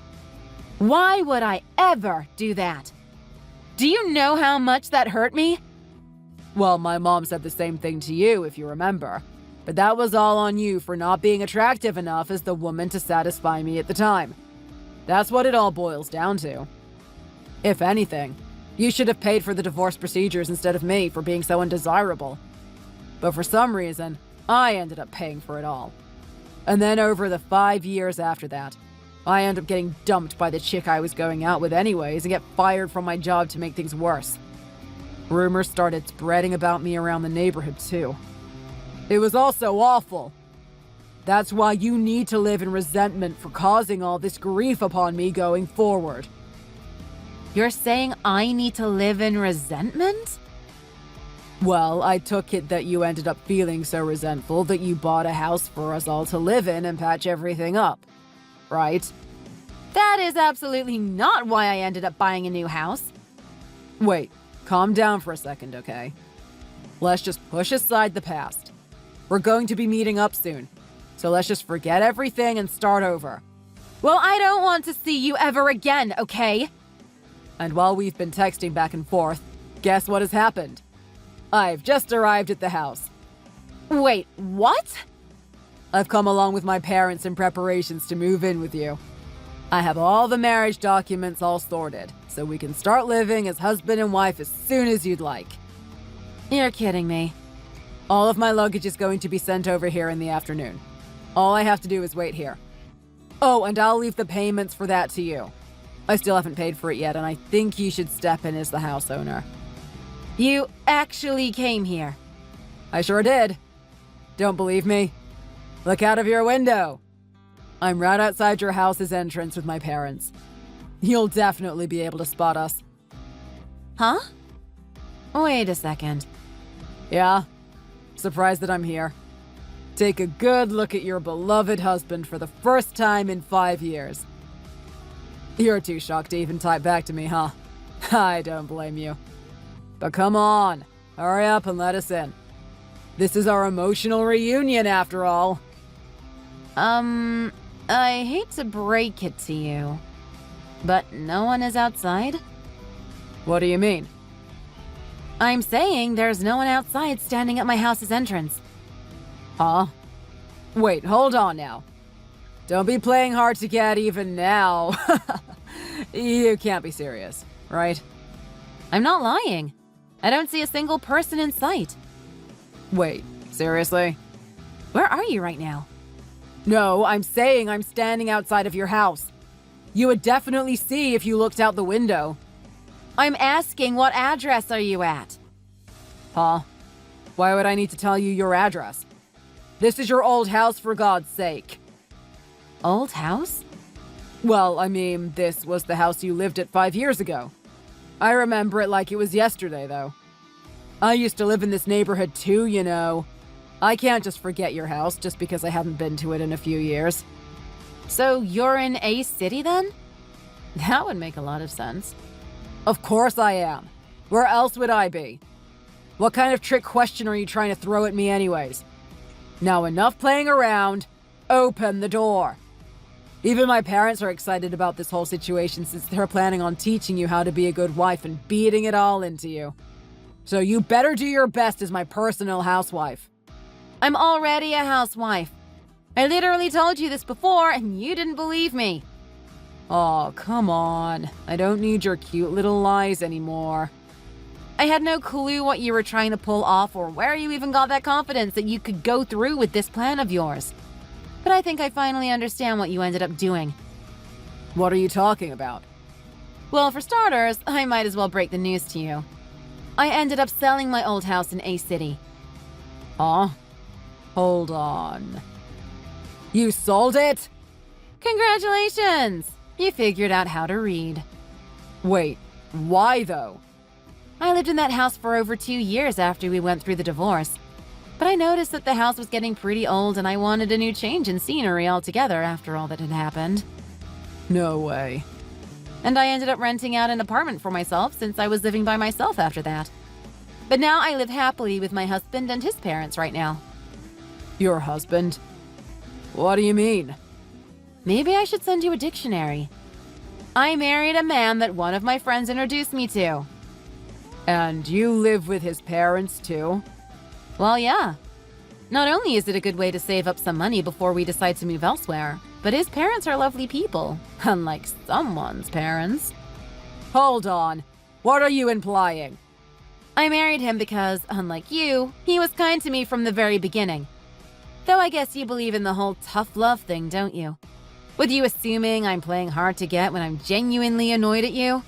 Why would I ever do that? Do you know how much that hurt me? Well, my mom said the same thing to you, if you remember. But that was all on you for not being attractive enough as the woman to satisfy me at the time. That's what it all boils down to. If anything, you should have paid for the divorce procedures instead of me for being so undesirable. But for some reason, I ended up paying for it all. And then over the 5 years after that, I ended up getting dumped by the chick I was going out with anyways and get fired from my job to make things worse. Rumors started spreading about me around the neighborhood too. It was all so awful. That's why you need to live in resentment for causing all this grief upon me going forward. You're saying I need to live in resentment? Well, I took it that you ended up feeling so resentful that you bought a house for us all to live in and patch everything up, right? That is absolutely not why I ended up buying a new house. Wait, calm down for a second, okay? Let's just push aside the past. We're going to be meeting up soon, so let's just forget everything and start over. Well, I don't want to see you ever again, okay? And while we've been texting back and forth, guess what has happened? I've just arrived at the house. Wait, what? I've come along with my parents in preparations to move in with you. I have all the marriage documents all sorted, so we can start living as husband and wife as soon as you'd like. You're kidding me. All of my luggage is going to be sent over here in the afternoon. All I have to do is wait here. Oh, and I'll leave the payments for that to you. I still haven't paid for it yet, and I think you should step in as the house owner. You actually came here. I sure did. Don't believe me? Look out of your window. I'm right outside your house's entrance with my parents. You'll definitely be able to spot us. Huh? Wait a second. Yeah? Surprised that I'm here. Take a good look at your beloved husband for the first time in 5 years. You're too shocked to even type back to me, huh? I don't blame you. But come on, hurry up and let us in. This is our emotional reunion after all. I hate to break it to you, but no one is outside? What do you mean? I'm saying there's no one outside standing at my house's entrance. Huh? Wait, hold on now. Don't be playing hard to get even now. You can't be serious, right? I'm not lying. I don't see a single person in sight. Wait, seriously? Where are you right now? No, I'm saying I'm standing outside of your house. You would definitely see if you looked out the window. I'm asking, what address are you at? Huh? Why would I need to tell you your address? This is your old house, for God's sake. Old house? Well, I mean, this was the house you lived at 5 years ago. I remember it like it was yesterday, though. I used to live in this neighborhood too, you know. I can't just forget your house just because I haven't been to it in a few years. So you're in A City then? That would make a lot of sense. Of course I am. Where else would I be? What kind of trick question are you trying to throw at me anyways? Now enough playing around. Open the door. Even my parents are excited about this whole situation since they're planning on teaching you how to be a good wife and beating it all into you. So you better do your best as my personal housewife. I'm already a housewife. I literally told you this before and you didn't believe me. Oh, come on. I don't need your cute little lies anymore. I had no clue what you were trying to pull off or where you even got that confidence that you could go through with this plan of yours. But I think I finally understand what you ended up doing. What are you talking about? Well, for starters, I might as well break the news to you. I ended up selling my old house in A City. Huh? Hold on. You sold it? Congratulations! You figured out how to read. Wait, why though? I lived in that house for over 2 years after we went through the divorce. But I noticed that the house was getting pretty old and I wanted a new change in scenery altogether after all that had happened. No way. And I ended up renting out an apartment for myself since I was living by myself after that. But now I live happily with my husband and his parents right now. Your husband? What do you mean? Maybe I should send you a dictionary. I married a man that one of my friends introduced me to. And you live with his parents too? Well, yeah. Not only is it a good way to save up some money before we decide to move elsewhere, but his parents are lovely people, unlike someone's parents. Hold on. What are you implying? I married him because, unlike you, he was kind to me from the very beginning. Though I guess you believe in the whole tough love thing, don't you? With you assuming I'm playing hard to get when I'm genuinely annoyed at you.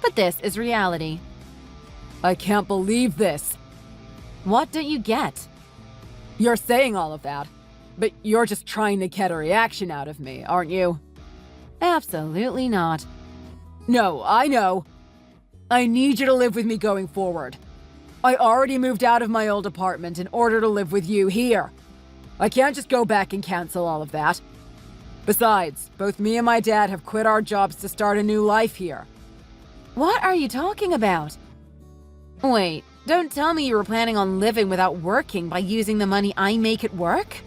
But this is reality. I can't believe this. What don't you get? You're saying all of that, but you're just trying to get a reaction out of me, aren't you? Absolutely not. No, I know. I need you to live with me going forward. I already moved out of my old apartment in order to live with you here. I can't just go back and cancel all of that. Besides, both me and my dad have quit our jobs to start a new life here. What are you talking about? Wait, don't tell me you were planning on living without working by using the money I make at work?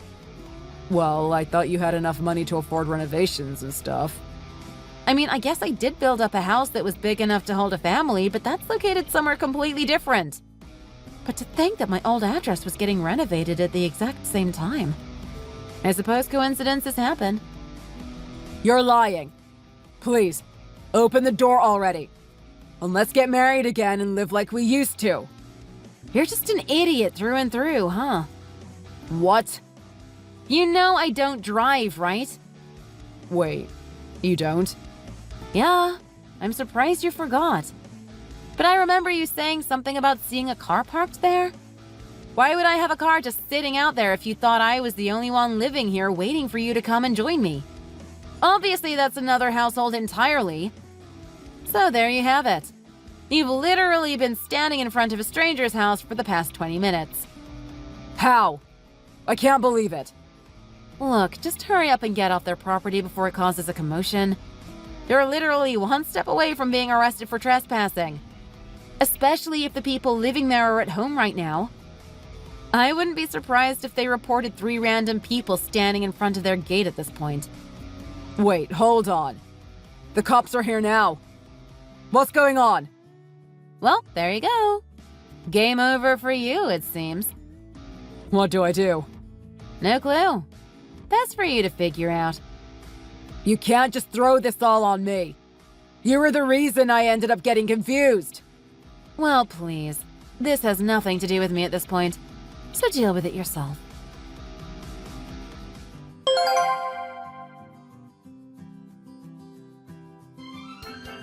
Well, I thought you had enough money to afford renovations and stuff. I mean, I guess I did build up a house that was big enough to hold a family, but that's located somewhere completely different. But to think that my old address was getting renovated at the exact same time. I suppose coincidences happen. You're lying. Please, open the door already. And let's get married again and live like we used to. You're just an idiot through and through, huh? What? You know I don't drive, right? Wait, you don't? Yeah, I'm surprised you forgot. But I remember you saying something about seeing a car parked there. Why would I have a car just sitting out there if you thought I was the only one living here waiting for you to come and join me? Obviously, that's another household entirely. So there you have it. You've literally been standing in front of a stranger's house for the past 20 minutes. How? I can't believe it. Look, just hurry up and get off their property before it causes a commotion. You're literally one step away from being arrested for trespassing. Especially if the people living there are at home right now. I wouldn't be surprised if they reported 3 random people standing in front of their gate at this point. Wait, hold on. The cops are here now. What's going on? Well, there you go. Game over for you, it seems. What do I do? No clue. That's for you to figure out. You can't just throw this all on me. You were the reason I ended up getting confused. Well, please. This has nothing to do with me at this point, so deal with it yourself.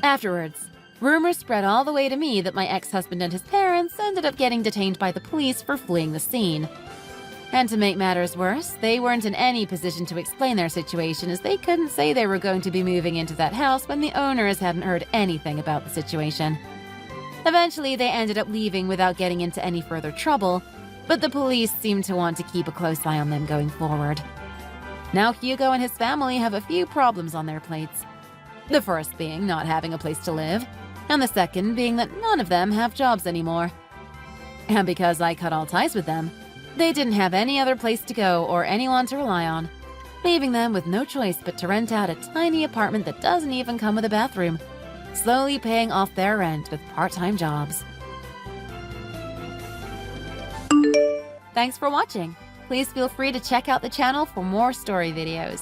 Afterwards, rumors spread all the way to me that my ex-husband and his parents ended up getting detained by the police for fleeing the scene. And to make matters worse, they weren't in any position to explain their situation, as they couldn't say they were going to be moving into that house when the owners hadn't heard anything about the situation. Eventually, they ended up leaving without getting into any further trouble, but the police seemed to want to keep a close eye on them going forward. Now Hugo and his family have a few problems on their plates. The first being not having a place to live, and the second being that none of them have jobs anymore. And because I cut all ties with them, they didn't have any other place to go or anyone to rely on, leaving them with no choice but to rent out a tiny apartment that doesn't even come with a bathroom, slowly paying off their rent with part-time jobs. Thanks for watching. Please feel free to check out the channel for more story videos.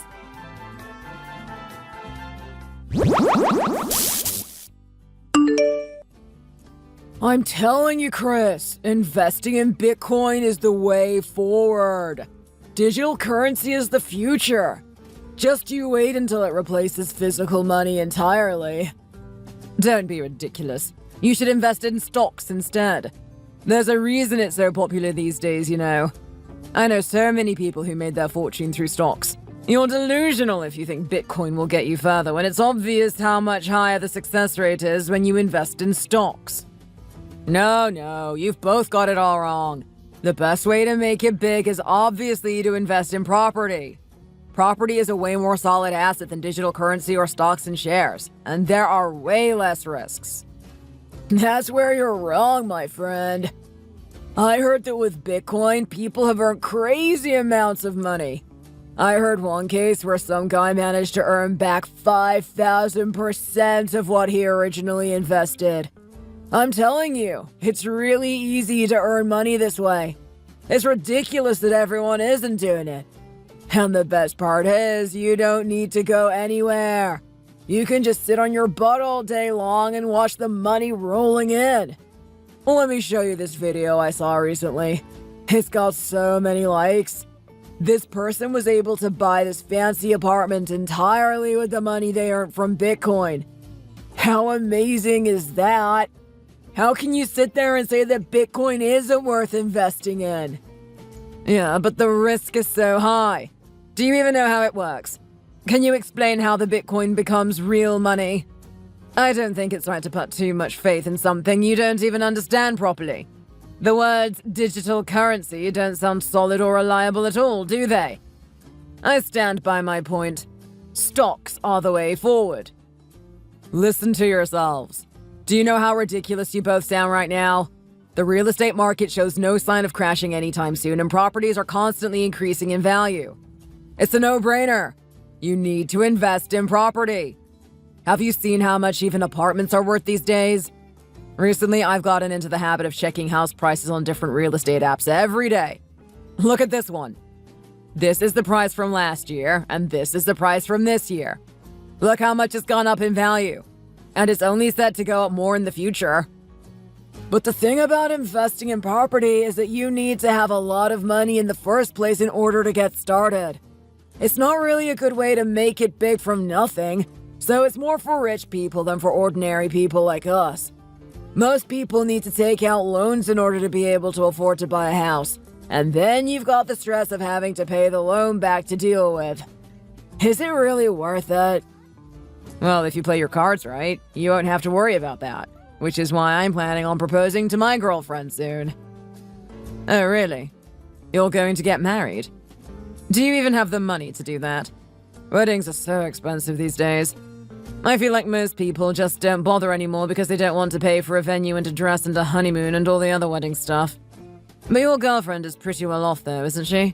I'm telling you, Chris, investing in Bitcoin is the way forward. Digital currency is the future. Just you wait until it replaces physical money entirely. Don't be ridiculous. You should invest in stocks instead. There's a reason it's so popular these days, you know. I know so many people who made their fortune through stocks. You're delusional if you think Bitcoin will get you further when it's obvious how much higher the success rate is when you invest in stocks. No, you've both got it all wrong. The best way to make it big is obviously to invest in property. Property is a way more solid asset than digital currency or stocks and shares, and there are way less risks. That's where you're wrong, my friend. I heard that with Bitcoin, people have earned crazy amounts of money. I heard one case where some guy managed to earn back 5,000% of what he originally invested. I'm telling you, it's really easy to earn money this way. It's ridiculous that everyone isn't doing it. And the best part is, you don't need to go anywhere. You can just sit on your butt all day long and watch the money rolling in. Let me show you this video I saw recently. It's got so many likes. This person was able to buy this fancy apartment entirely with the money they earned from Bitcoin. How amazing is that? How can you sit there and say that Bitcoin isn't worth investing in? Yeah, but the risk is so high. Do you even know how it works? Can you explain how the Bitcoin becomes real money? I don't think it's right to put too much faith in something you don't even understand properly. The words digital currency don't sound solid or reliable at all, do they? I stand by my point. Stocks are the way forward. Listen to yourselves. Do you know how ridiculous you both sound right now? The real estate market shows no sign of crashing anytime soon, and properties are constantly increasing in value. It's a no-brainer. You need to invest in property. Have you seen how much even apartments are worth these days? Recently, I've gotten into the habit of checking house prices on different real estate apps every day. Look at this one. This is the price from last year, and this is the price from this year. Look how much it's gone up in value. And it's only set to go up more in the future. But the thing about investing in property is that you need to have a lot of money in the first place in order to get started. It's not really a good way to make it big from nothing, so it's more for rich people than for ordinary people like us. Most people need to take out loans in order to be able to afford to buy a house, and then you've got the stress of having to pay the loan back to deal with. Is it really worth it? Well, if you play your cards right, you won't have to worry about that, which is why I'm planning on proposing to my girlfriend soon. Oh, really? You're going to get married? Do you even have the money to do that? Weddings are so expensive these days. I feel like most people just don't bother anymore because they don't want to pay for a venue and a dress and a honeymoon and all the other wedding stuff. But your girlfriend is pretty well off though, isn't she?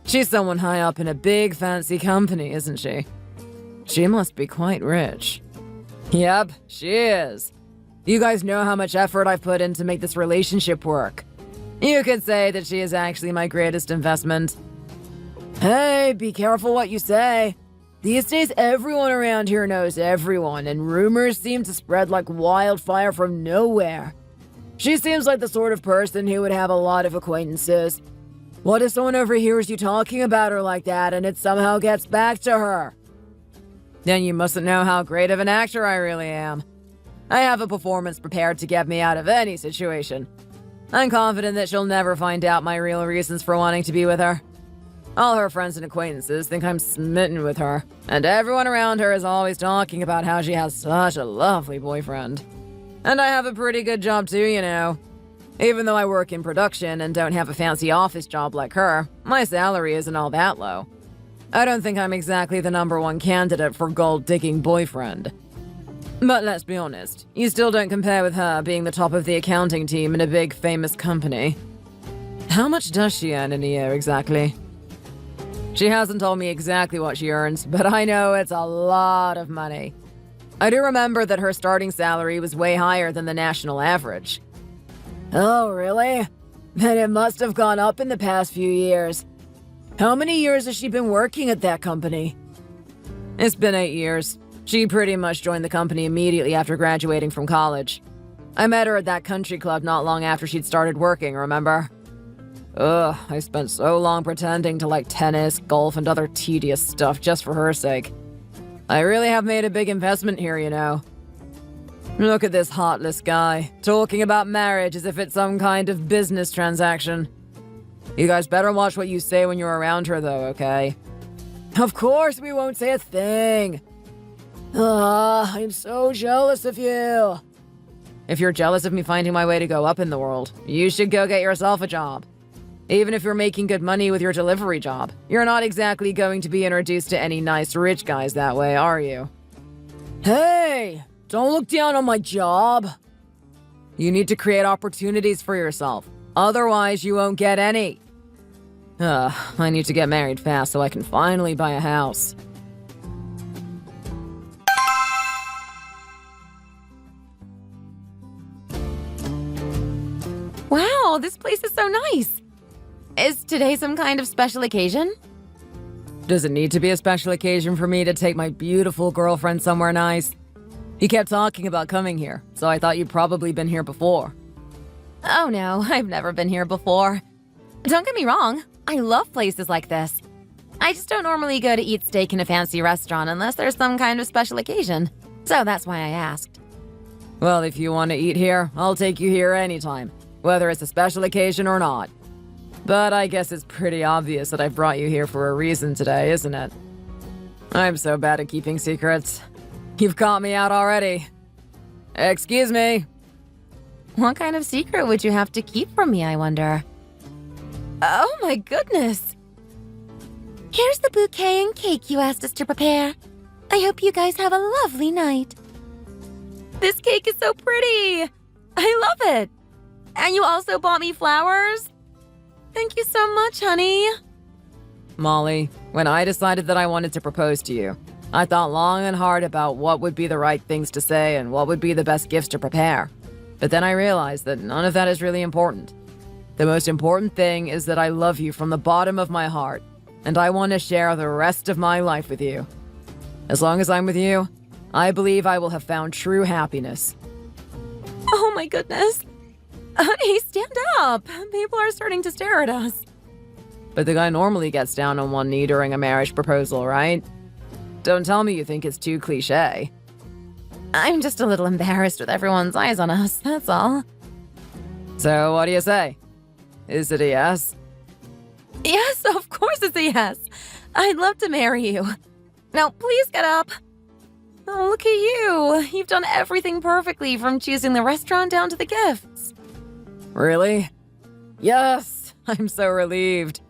She's someone high up in a big fancy company, isn't she? She must be quite rich. Yep, she is. You guys know how much effort I've put in to make this relationship work. You could say that she is actually my greatest investment. Hey, be careful what you say. These days, everyone around here knows everyone, and rumors seem to spread like wildfire from nowhere. She seems like the sort of person who would have a lot of acquaintances. What if someone overhears you talking about her like that and it somehow gets back to her? Then you mustn't know how great of an actor I really am. I have a performance prepared to get me out of any situation. I'm confident that she'll never find out my real reasons for wanting to be with her. All her friends and acquaintances think I'm smitten with her, and everyone around her is always talking about how she has such a lovely boyfriend. And I have a pretty good job too, you know. Even though I work in production and don't have a fancy office job like her, my salary isn't all that low. I don't think I'm exactly the #1 candidate for gold-digging boyfriend. But let's be honest, you still don't compare with her being the top of the accounting team in a big, famous company. How much does she earn in a year exactly? She hasn't told me exactly what she earns, but I know it's a lot of money. I do remember that her starting salary was way higher than the national average. Oh, really? Then it must have gone up in the past few years. How many years has she been working at that company? It's been 8 years. She pretty much joined the company immediately after graduating from college. I met her at that country club not long after she'd started working, remember? Ugh, I spent so long pretending to like tennis, golf, and other tedious stuff just for her sake. I really have made a big investment here, you know. Look at this heartless guy, talking about marriage as if it's some kind of business transaction. You guys better watch what you say when you're around her, though, okay? Of course we won't say a thing. I'm so jealous of you. If you're jealous of me finding my way to go up in the world, you should go get yourself a job. Even if you're making good money with your delivery job, you're not exactly going to be introduced to any nice rich guys that way, are you? Hey, don't look down on my job. You need to create opportunities for yourself. Otherwise, you won't get any. I need to get married fast so I can finally buy a house. Wow, this place is so nice. Is today some kind of special occasion? Does it need to be a special occasion for me to take my beautiful girlfriend somewhere nice? He kept talking about coming here, so I thought you'd probably been here before. Oh no, I've never been here before. Don't get me wrong, I love places like this. I just don't normally go to eat steak in a fancy restaurant unless there's some kind of special occasion. So that's why I asked. Well, if you want to eat here, I'll take you here anytime, whether it's a special occasion or not. But I guess it's pretty obvious that I brought you here for a reason today, isn't it? I'm so bad at keeping secrets. You've caught me out already. Excuse me. What kind of secret would you have to keep from me, I wonder? Oh my goodness! Here's the bouquet and cake you asked us to prepare. I hope you guys have a lovely night. This cake is so pretty! I love it! And you also bought me flowers? Thank you so much, honey. Molly, when I decided that I wanted to propose to you, I thought long and hard about what would be the right things to say and what would be the best gifts to prepare. But then I realized that none of that is really important. The most important thing is that I love you from the bottom of my heart, and I want to share the rest of my life with you. As long as I'm with you, I believe I will have found true happiness. Oh my goodness. Honey, stand up. People are starting to stare at us. But the guy normally gets down on one knee during a marriage proposal, right? Don't tell me you think it's too cliché. I'm just a little embarrassed with everyone's eyes on us, that's all. So what do you say? Is it a yes? Yes, of course it's a yes. I'd love to marry you. Now, please get up. Oh, look at you. You've done everything perfectly, from choosing the restaurant down to the gifts. Really? Yes! I'm so relieved.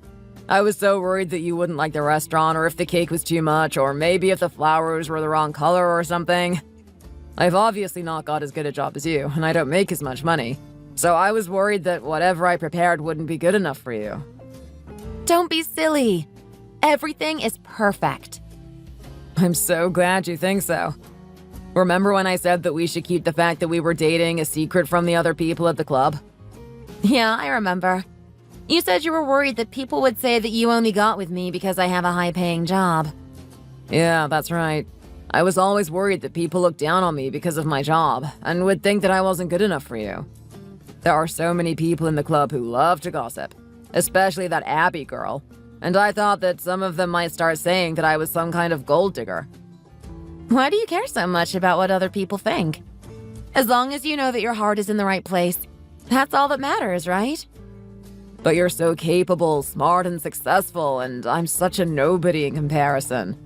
I was so worried that you wouldn't like the restaurant, or if the cake was too much, or maybe if the flowers were the wrong color or something. I've obviously not got as good a job as you, and I don't make as much money. So I was worried that whatever I prepared wouldn't be good enough for you. Don't be silly. Everything is perfect. I'm so glad you think so. Remember when I said that we should keep the fact that we were dating a secret from the other people at the club? Yeah, I remember. You said you were worried that people would say that you only got with me because I have a high-paying job. Yeah, that's right. I was always worried that people looked down on me because of my job and would think that I wasn't good enough for you. There are so many people in the club who love to gossip, especially that Abby girl, and I thought that some of them might start saying that I was some kind of gold digger. Why do you care so much about what other people think? As long as you know that your heart is in the right place, that's all that matters, right? But you're so capable, smart, and successful, and I'm such a nobody in comparison.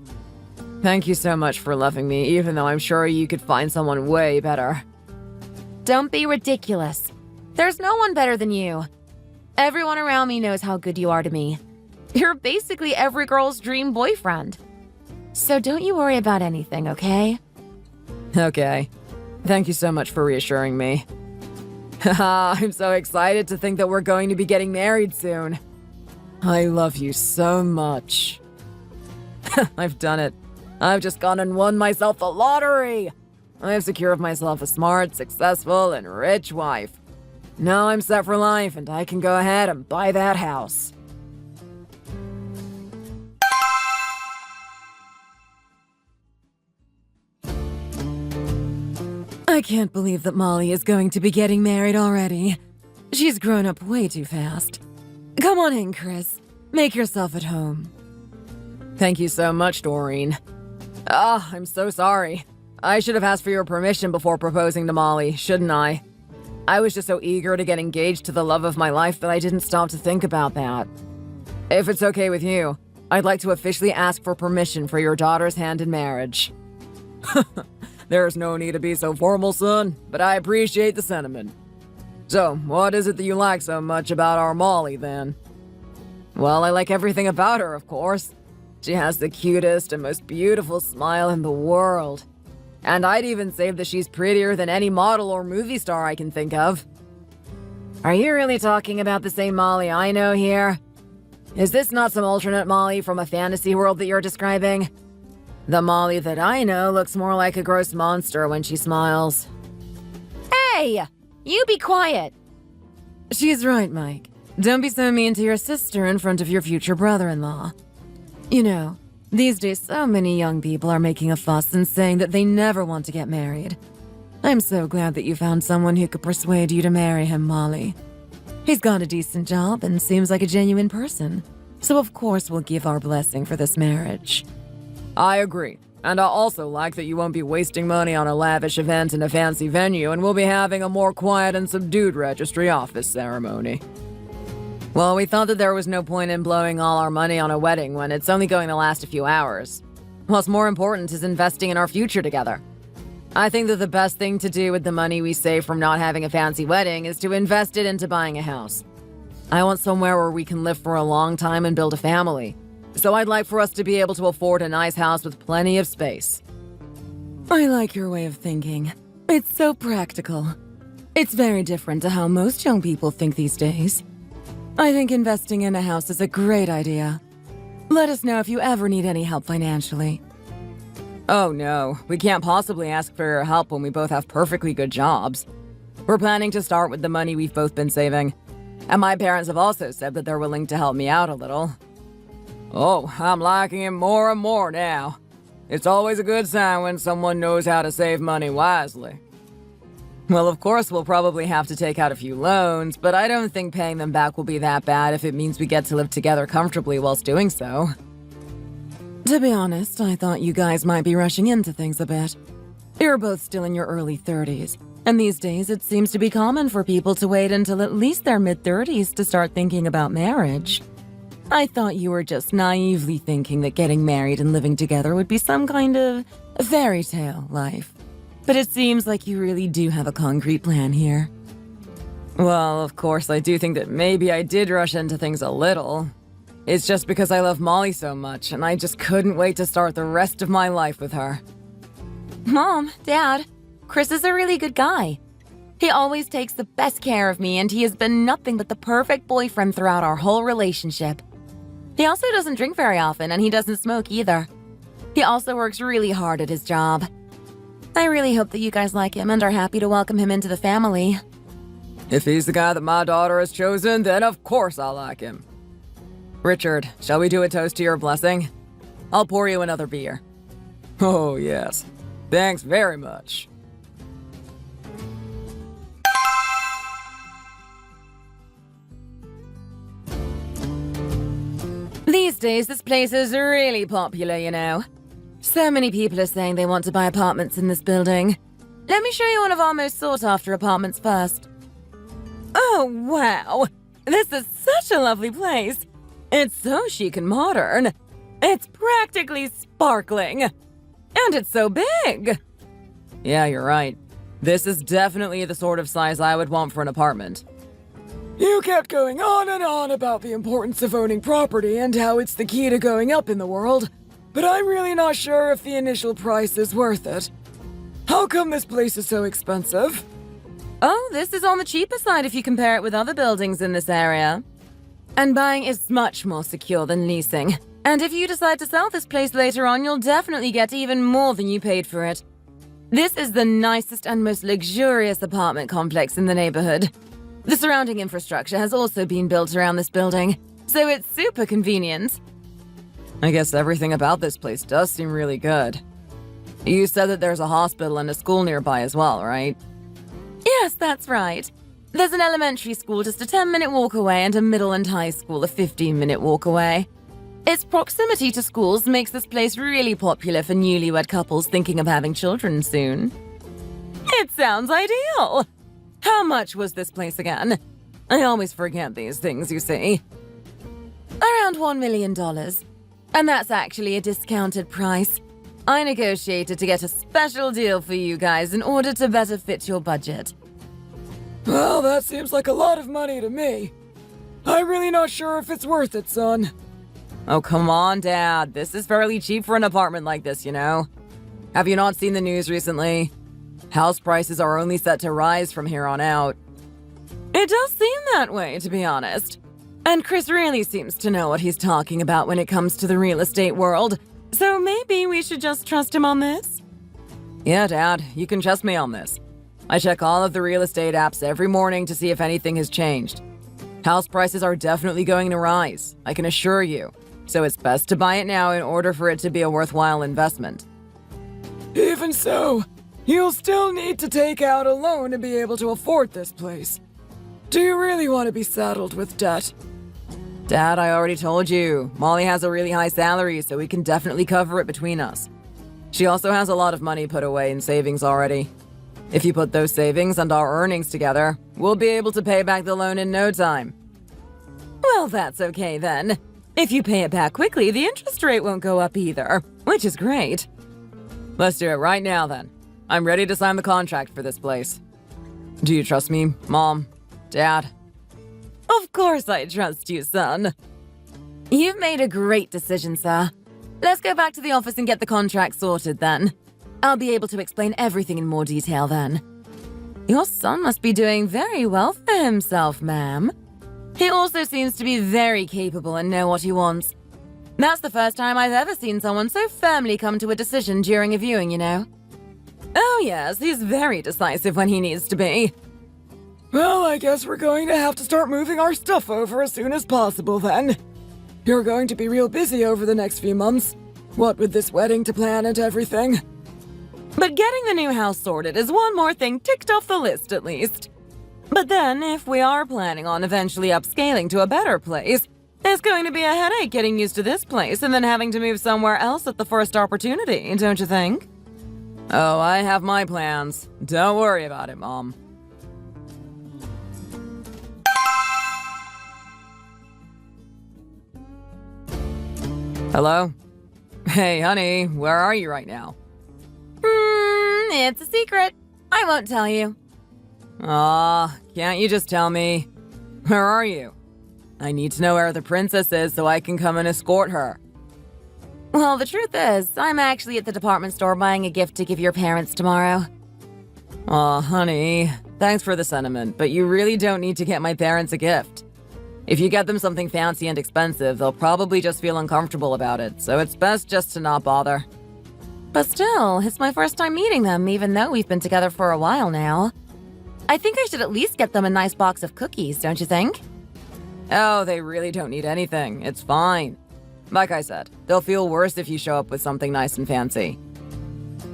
Thank you so much for loving me, even though I'm sure you could find someone way better. Don't be ridiculous. There's no one better than you. Everyone around me knows how good you are to me. You're basically every girl's dream boyfriend. So don't you worry about anything, okay? Okay. Thank you so much for reassuring me. Haha, I'm so excited to think that we're going to be getting married soon. I love you so much. I've done it. I've just gone and won myself the lottery. I've secured myself a smart, successful, and rich wife. Now I'm set for life and I can go ahead and buy that house. I can't believe that Molly is going to be getting married already. She's grown up way too fast. Come on in, Chris. Make yourself at home. Thank you so much, Doreen. I'm so sorry. I should have asked for your permission before proposing to Molly, shouldn't I? I was just so eager to get engaged to the love of my life that I didn't stop to think about that. If it's okay with you, I'd like to officially ask for permission for your daughter's hand in marriage. There's no need to be so formal, son, but I appreciate the sentiment. So, what is it that you like so much about our Molly, then? Well, I like everything about her, of course. She has the cutest and most beautiful smile in the world. And I'd even say that she's prettier than any model or movie star I can think of. Are you really talking about the same Molly I know here? Is this not some alternate Molly from a fantasy world that you're describing? The Molly that I know looks more like a gross monster when she smiles. Hey! You be quiet! She's right, Mike. Don't be so mean to your sister in front of your future brother-in-law. You know, these days so many young people are making a fuss and saying that they never want to get married. I'm so glad that you found someone who could persuade you to marry him, Molly. He's got a decent job and seems like a genuine person, so of course we'll give our blessing for this marriage. I agree, and I also like that you won't be wasting money on a lavish event in a fancy venue and we'll be having a more quiet and subdued registry office ceremony. Well, we thought that there was no point in blowing all our money on a wedding when it's only going to last a few hours. What's more important is investing in our future together. I think that the best thing to do with the money we save from not having a fancy wedding is to invest it into buying a house. I want somewhere where we can live for a long time and build a family. So I'd like for us to be able to afford a nice house with plenty of space. I like your way of thinking. It's so practical. It's very different to how most young people think these days. I think investing in a house is a great idea. Let us know if you ever need any help financially. Oh no, we can't possibly ask for your help when we both have perfectly good jobs. We're planning to start with the money we've both been saving. And my parents have also said that they're willing to help me out a little. Oh, I'm liking it more and more now. It's always a good sign when someone knows how to save money wisely. Well, of course, we'll probably have to take out a few loans, but I don't think paying them back will be that bad if it means we get to live together comfortably whilst doing so. To be honest, I thought you guys might be rushing into things a bit. You're both still in your early 30s, and these days it seems to be common for people to wait until at least their mid-30s to start thinking about marriage. I thought you were just naively thinking that getting married and living together would be some kind of fairy tale life. But it seems like you really do have a concrete plan here. Well, of course, I do think that maybe I did rush into things a little. It's just because I love Molly so much, and I just couldn't wait to start the rest of my life with her. Mom, Dad, Chris is a really good guy. He always takes the best care of me, and he has been nothing but the perfect boyfriend throughout our whole relationship. He also doesn't drink very often, and he doesn't smoke either. He also works really hard at his job. I really hope that you guys like him and are happy to welcome him into the family. If he's the guy that my daughter has chosen, then of course I'll like him. Richard, shall we do a toast to your blessing? I'll pour you another beer. Oh, yes. Thanks very much. These days, this place is really popular, you know. So many people are saying they want to buy apartments in this building. Let me show you one of our most sought-after apartments first. Oh, wow. This is such a lovely place. It's so chic and modern. It's practically sparkling. And it's so big. Yeah, you're right. This is definitely the sort of size I would want for an apartment. You kept going on and on about the importance of owning property and how it's the key to going up in the world, but I'm really not sure if the initial price is worth it. How come this place is so expensive? Oh, this is on the cheaper side if you compare it with other buildings in this area. And buying is much more secure than leasing. And if you decide to sell this place later on, you'll definitely get even more than you paid for it. This is the nicest and most luxurious apartment complex in the neighborhood. The surrounding infrastructure has also been built around this building, so it's super convenient. I guess everything about this place does seem really good. You said that there's a hospital and a school nearby as well, right? Yes, that's right. There's an elementary school just a 10-minute walk away and a middle and high school a 15-minute walk away. Its proximity to schools makes this place really popular for newlywed couples thinking of having children soon. It sounds ideal! How much was this place again? I always forget these things, you see. Around $1 million. And that's actually a discounted price. I negotiated to get a special deal for you guys in order to better fit your budget. Well, that seems like a lot of money to me. I'm really not sure if it's worth it, son. Oh, come on, Dad. This is fairly cheap for an apartment like this, you know? Have you not seen the news recently? House prices are only set to rise from here on out. It does seem that way, to be honest. And Chris really seems to know what he's talking about when it comes to the real estate world. So maybe we should just trust him on this? Yeah, Dad, you can trust me on this. I check all of the real estate apps every morning to see if anything has changed. House prices are definitely going to rise, I can assure you. So it's best to buy it now in order for it to be a worthwhile investment. Even so, you'll still need to take out a loan to be able to afford this place. Do you really want to be saddled with debt? Dad, I already told you. Molly has a really high salary, so we can definitely cover it between us. She also has a lot of money put away in savings already. If you put those savings and our earnings together, we'll be able to pay back the loan in no time. Well, that's okay then. If you pay it back quickly, the interest rate won't go up either, which is great. Let's do it right now then. I'm ready to sign the contract for this place. Do you trust me, Mom? Dad? Of course I trust you, son. You've made a great decision, sir. Let's go back to the office and get the contract sorted then. I'll be able to explain everything in more detail then. Your son must be doing very well for himself, ma'am. He also seems to be very capable and know what he wants. That's the first time I've ever seen someone so firmly come to a decision during a viewing, you know. Oh yes, he's very decisive when he needs to be. Well, I guess we're going to have to start moving our stuff over as soon as possible then. You're going to be real busy over the next few months. What with this wedding to plan and everything. But getting the new house sorted is one more thing ticked off the list at least. But then, if we are planning on eventually upscaling to a better place, it's going to be a headache getting used to this place and then having to move somewhere else at the first opportunity, don't you think? Oh, I have my plans. Don't worry about it, Mom. Hello? Hey, honey, where are you right now? It's a secret. I won't tell you. Aw, can't you just tell me? Where are you? I need to know where the princess is so I can come and escort her. Well, the truth is, I'm actually at the department store buying a gift to give your parents tomorrow. Aw, honey, thanks for the sentiment, but you really don't need to get my parents a gift. If you get them something fancy and expensive, they'll probably just feel uncomfortable about it, so it's best just to not bother. But still, it's my first time meeting them, even though we've been together for a while now. I think I should at least get them a nice box of cookies, don't you think? Oh, they really don't need anything. It's fine. Like I said, they'll feel worse if you show up with something nice and fancy.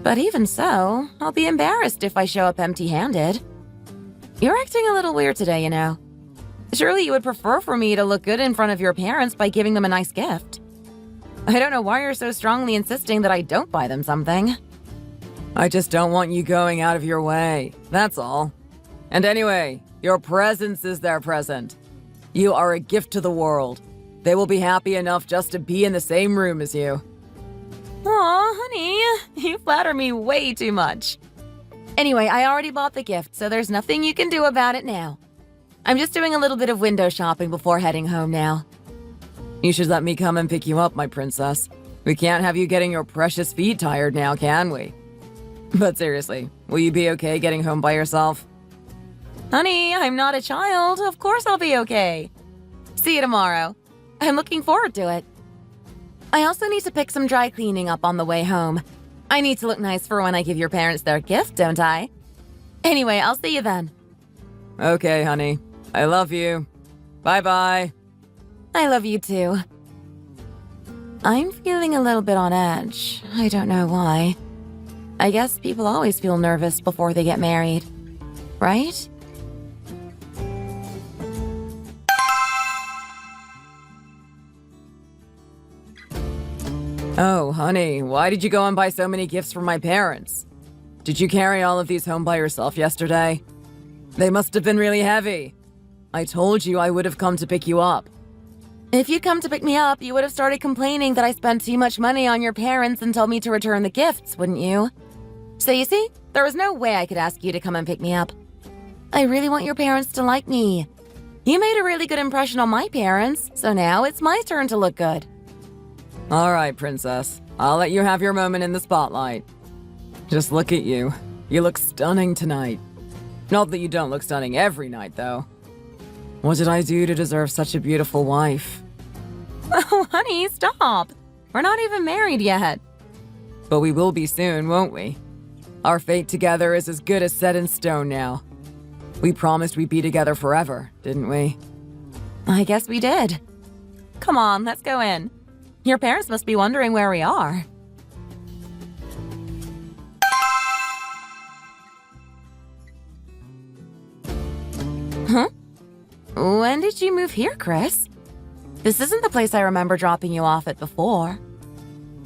But even so, I'll be embarrassed if I show up empty-handed. You're acting a little weird today, you know. Surely you would prefer for me to look good in front of your parents by giving them a nice gift. I don't know why you're so strongly insisting that I don't buy them something. I just don't want you going out of your way. That's all. And anyway, your presence is their present. You are a gift to the world. They will be happy enough just to be in the same room as you. Aw, honey, you flatter me way too much. Anyway, I already bought the gift, so there's nothing you can do about it now. I'm just doing a little bit of window shopping before heading home now. You should let me come and pick you up, my princess. We can't have you getting your precious feet tired now, can we? But seriously, will you be okay getting home by yourself? Honey, I'm not a child. Of course I'll be okay. See you tomorrow. I'm looking forward to it. I also need to pick some dry cleaning up on the way home. I need to look nice for when I give your parents their gift, don't I? Anyway, I'll see you then. Okay, honey. I love you. Bye-bye. I love you too. I'm feeling a little bit on edge. I don't know why. I guess people always feel nervous before they get married. Right? Oh, honey, why did you go and buy so many gifts for my parents? Did you carry all of these home by yourself yesterday? They must have been really heavy. I told you I would have come to pick you up. If you'd come to pick me up, you would have started complaining that I spent too much money on your parents and told me to return the gifts, wouldn't you? So you see, there was no way I could ask you to come and pick me up. I really want your parents to like me. You made a really good impression on my parents, so now it's my turn to look good. All right, princess. I'll let you have your moment in the spotlight. Just look at you. You look stunning tonight. Not that you don't look stunning every night, though. What did I do to deserve such a beautiful wife? Oh, honey, stop. We're not even married yet. But we will be soon, won't we? Our fate together is as good as set in stone now. We promised we'd be together forever, didn't we? I guess we did. Come on, let's go in. Your parents must be wondering where we are. Huh? When did you move here, Chris? This isn't the place I remember dropping you off at before.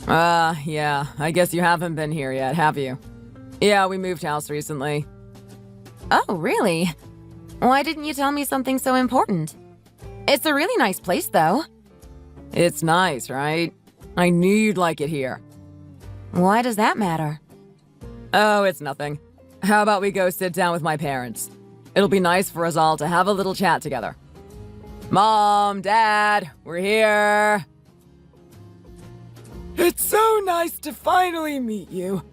Yeah. I guess you haven't been here yet, have you? Yeah, we moved house recently. Oh, really? Why didn't you tell me something so important? It's a really nice place, though. It's nice, right? I knew you'd like it here. Why does that matter? Oh, it's nothing. How about we go sit down with my parents? It'll be nice for us all to have a little chat together. Mom, Dad, we're here. It's so nice to finally meet you.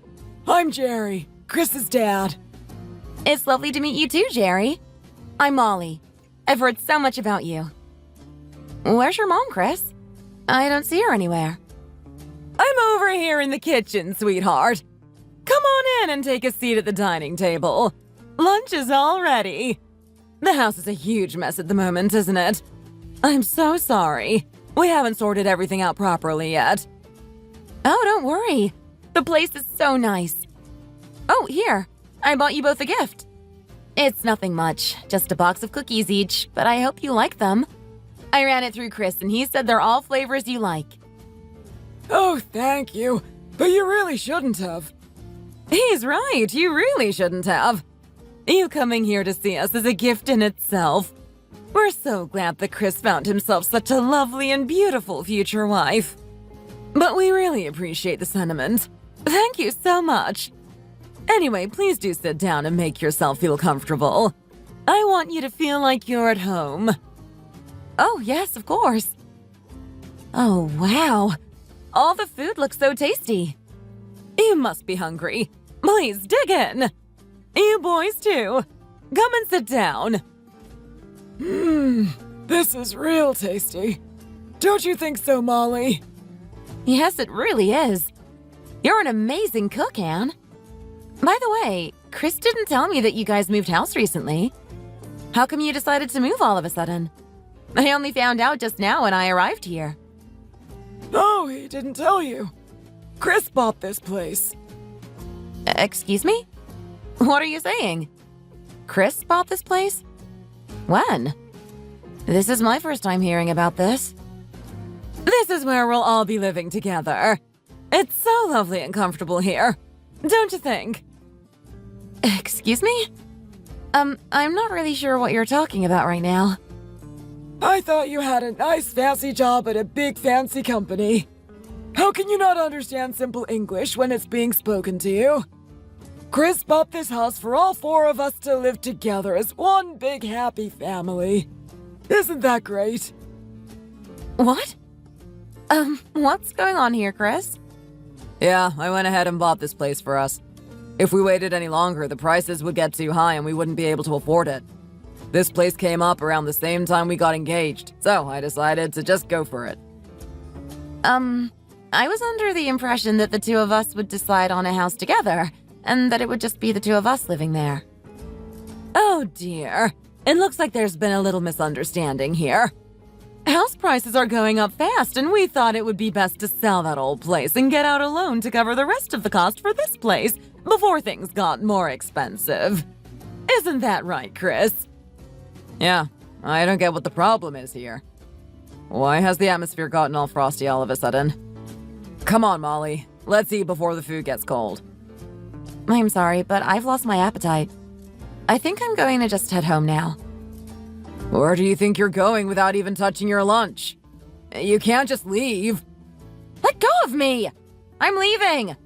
I'm Jerry, Chris's dad. It's lovely to meet you too, Jerry. I'm Molly. I've heard so much about you. Where's your mom, Chris? I don't see her anywhere. I'm over here in the kitchen, sweetheart. Come on in and take a seat at the dining table. Lunch is all ready. The house is a huge mess at the moment, isn't it? I'm so sorry. We haven't sorted everything out properly yet. Oh, don't worry. The place is so nice. Oh, here. I bought you both a gift. It's nothing much, just a box of cookies each, but I hope you like them. I ran it through Chris and he said they're all flavors you like. Oh, thank you. But you really shouldn't have. He's right, you really shouldn't have. You coming here to see us is a gift in itself. We're so glad that Chris found himself such a lovely and beautiful future wife. But we really appreciate the sentiment. Thank you so much. Anyway, please do sit down and make yourself feel comfortable. I want you to feel like you're at home. Oh, yes, of course. Oh, wow. All the food looks so tasty. You must be hungry. Please dig in. You boys too. Come and sit down. This is real tasty. Don't you think so, Molly? Yes, it really is. You're an amazing cook, Anne. By the way, Chris didn't tell me that you guys moved house recently. How come you decided to move all of a sudden? I only found out just now when I arrived here. No, he didn't tell you. Chris bought this place. Excuse me? What are you saying? Chris bought this place? When? This is my first time hearing about this. This is where we'll all be living together. It's so lovely and comfortable here. Don't you think? Excuse me? I'm not really sure what you're talking about right now. I thought you had a nice fancy job at a big fancy company. How can you not understand simple English when it's being spoken to you? Chris bought this house for all four of us to live together as one big happy family. Isn't that great? What? What's going on here, Chris? Yeah, I went ahead and bought this place for us. If we waited any longer, the prices would get too high and we wouldn't be able to afford it. This place came up around the same time we got engaged, so I decided to just go for it. I was under the impression that the two of us would decide on a house together, and that it would just be the two of us living there. Oh dear. It looks like there's been a little misunderstanding here. House prices are going up fast, and we thought it would be best to sell that old place and get out a loan to cover the rest of the cost for this place before things got more expensive. Isn't that right, Chris? Yeah, I don't get what the problem is here. Why has the atmosphere gotten all frosty all of a sudden? Come on, Molly. Let's eat before the food gets cold. I'm sorry, but I've lost my appetite. I think I'm going to just head home now. Where do you think you're going without even touching your lunch? You can't just leave. Let go of me! I'm leaving!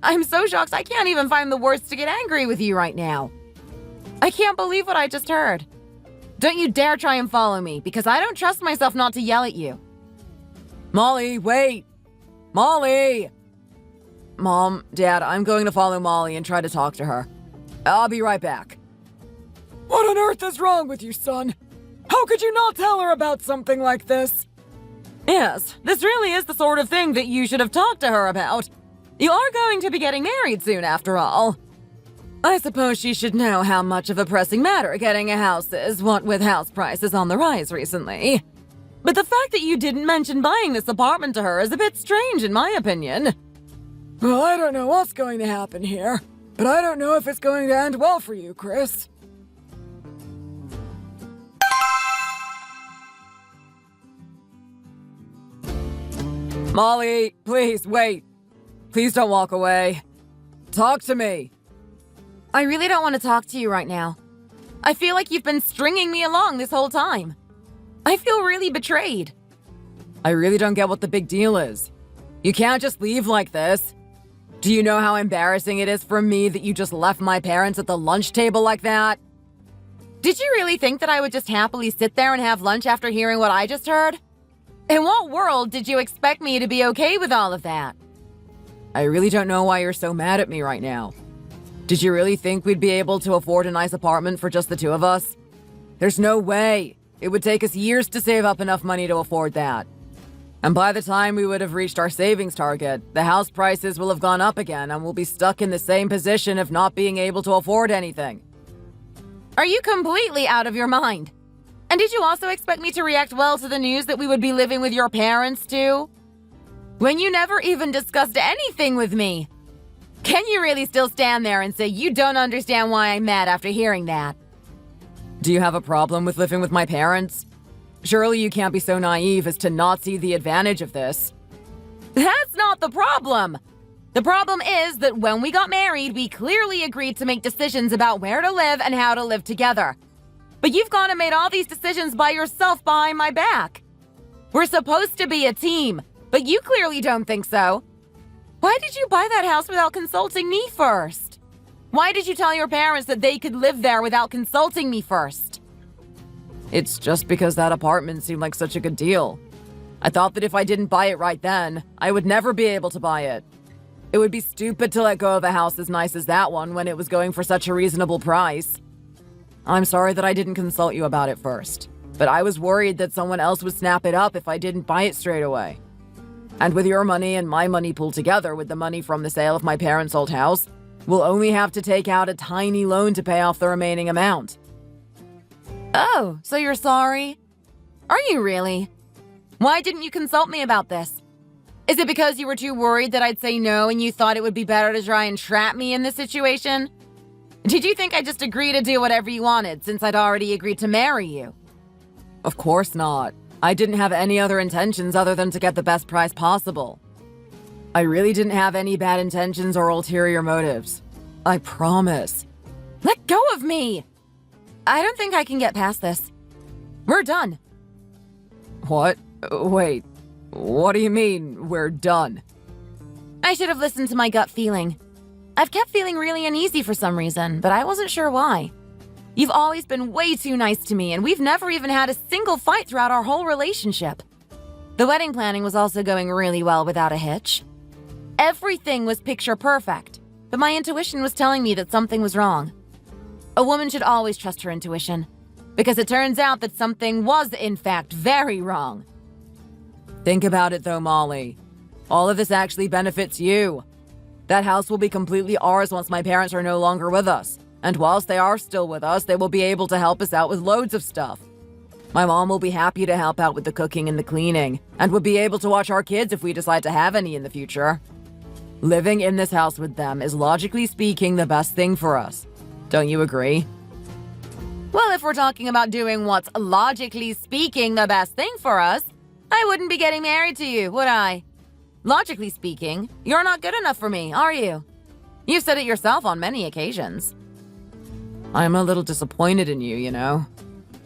I'm so shocked I can't even find the words to get angry with you right now. I can't believe what I just heard. Don't you dare try and follow me, because I don't trust myself not to yell at you. Molly, wait! Molly! Mom, Dad, I'm going to follow Molly and try to talk to her. I'll be right back. What on earth is wrong with you, son? How could you not tell her about something like this? Yes, this really is the sort of thing that you should have talked to her about. You are going to be getting married soon, after all. I suppose she should know how much of a pressing matter getting a house is, what with house prices on the rise recently. But the fact that you didn't mention buying this apartment to her is a bit strange, in my opinion. Well, I don't know what's going to happen here, but I don't know if it's going to end well for you, Chris. Molly, please, wait. Please don't walk away. Talk to me. I really don't want to talk to you right now. I feel like you've been stringing me along this whole time. I feel really betrayed. I really don't get what the big deal is. You can't just leave like this. Do you know how embarrassing it is for me that you just left my parents at the lunch table like that? Did you really think that I would just happily sit there and have lunch after hearing what I just heard? In what world did you expect me to be okay with all of that? I really don't know why you're so mad at me right now. Did you really think we'd be able to afford a nice apartment for just the two of us? There's no way. It would take us years to save up enough money to afford that. And by the time we would have reached our savings target, the house prices will have gone up again and we'll be stuck in the same position of not being able to afford anything. Are you completely out of your mind? And did you also expect me to react well to the news that we would be living with your parents too? When you never even discussed anything with me? Can you really still stand there and say you don't understand why I'm mad after hearing that? Do you have a problem with living with my parents? Surely you can't be so naive as to not see the advantage of this. That's not the problem! The problem is that when we got married, we clearly agreed to make decisions about where to live and how to live together. But you've gone and made all these decisions by yourself behind my back. We're supposed to be a team, but you clearly don't think so. Why did you buy that house without consulting me first? Why did you tell your parents that they could live there without consulting me first? It's just because that apartment seemed like such a good deal. I thought that if I didn't buy it right then, I would never be able to buy it. It would be stupid to let go of a house as nice as that one when it was going for such a reasonable price. I'm sorry that I didn't consult you about it first, but I was worried that someone else would snap it up if I didn't buy it straight away. And with your money and my money pulled together with the money from the sale of my parents' old house, we'll only have to take out a tiny loan to pay off the remaining amount. Oh, so you're sorry? Are you really? Why didn't you consult me about this? Is it because you were too worried that I'd say no and you thought it would be better to try and trap me in this situation? Did you think I'd just agree to do whatever you wanted since I'd already agreed to marry you? Of course not. I didn't have any other intentions other than to get the best price possible. I really didn't have any bad intentions or ulterior motives. I promise. Let go of me! I don't think I can get past this. We're done. What? Wait. What do you mean, we're done? I should have listened to my gut feeling. I've kept feeling really uneasy for some reason, but I wasn't sure why. You've always been way too nice to me, and we've never even had a single fight throughout our whole relationship. The wedding planning was also going really well without a hitch. Everything was picture perfect, but my intuition was telling me that something was wrong. A woman should always trust her intuition, because it turns out that something was, in fact, very wrong. Think about it though, Molly. All of this actually benefits you. That house will be completely ours once my parents are no longer with us. And whilst they are still with us, they will be able to help us out with loads of stuff. My mom will be happy to help out with the cooking and the cleaning, and would be able to watch our kids if we decide to have any in the future. Living in this house with them is, logically speaking, the best thing for us. Don't you agree? Well, if we're talking about doing what's, logically speaking, the best thing for us, I wouldn't be getting married to you, would I? Logically speaking, you're not good enough for me, are you? You've said it yourself on many occasions. I'm a little disappointed in you, you know?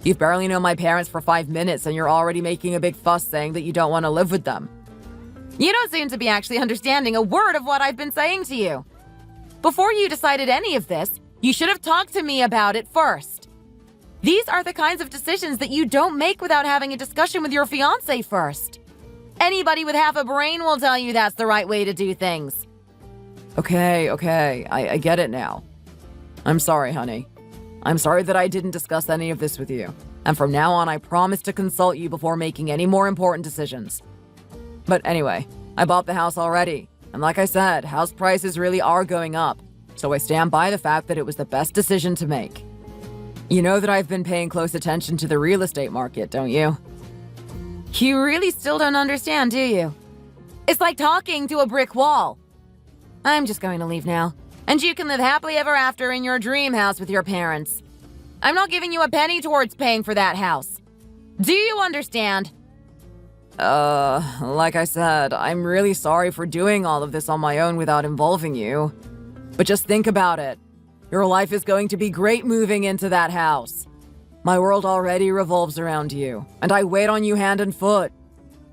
You've barely known my parents for 5 minutes and you're already making a big fuss saying that you don't want to live with them. You don't seem to be actually understanding a word of what I've been saying to you. Before you decided any of this, you should have talked to me about it first. These are the kinds of decisions that you don't make without having a discussion with your fiancé first. Anybody with half a brain will tell you that's the right way to do things. Okay, I get it now. I'm sorry, honey. I'm sorry that I didn't discuss any of this with you. And from now on, I promise to consult you before making any more important decisions. But anyway, I bought the house already. And like I said, house prices really are going up. So I stand by the fact that it was the best decision to make. You know that I've been paying close attention to the real estate market, don't you? You really still don't understand, do you? It's like talking to a brick wall. I'm just going to leave now. And you can live happily ever after in your dream house with your parents. I'm not giving you a penny towards paying for that house. Do you understand? Like I said, I'm really sorry for doing all of this on my own without involving you. But just think about it. Your life is going to be great moving into that house. My world already revolves around you, and I wait on you hand and foot.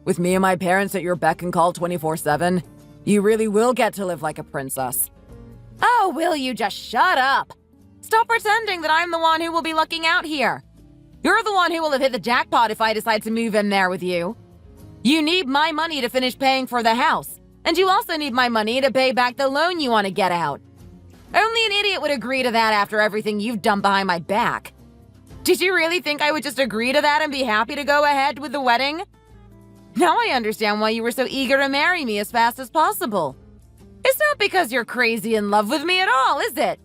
With me and my parents at your beck and call 24/7, you really will get to live like a princess. Oh, will you just shut up? Stop pretending that I'm the one who will be looking out here. You're the one who will have hit the jackpot if I decide to move in there with you. You need my money to finish paying for the house, and you also need my money to pay back the loan you want to get out. Only an idiot would agree to that after everything you've done behind my back. Did you really think I would just agree to that and be happy to go ahead with the wedding? Now I understand why you were so eager to marry me as fast as possible. It's not because you're crazy in love with me at all, is it?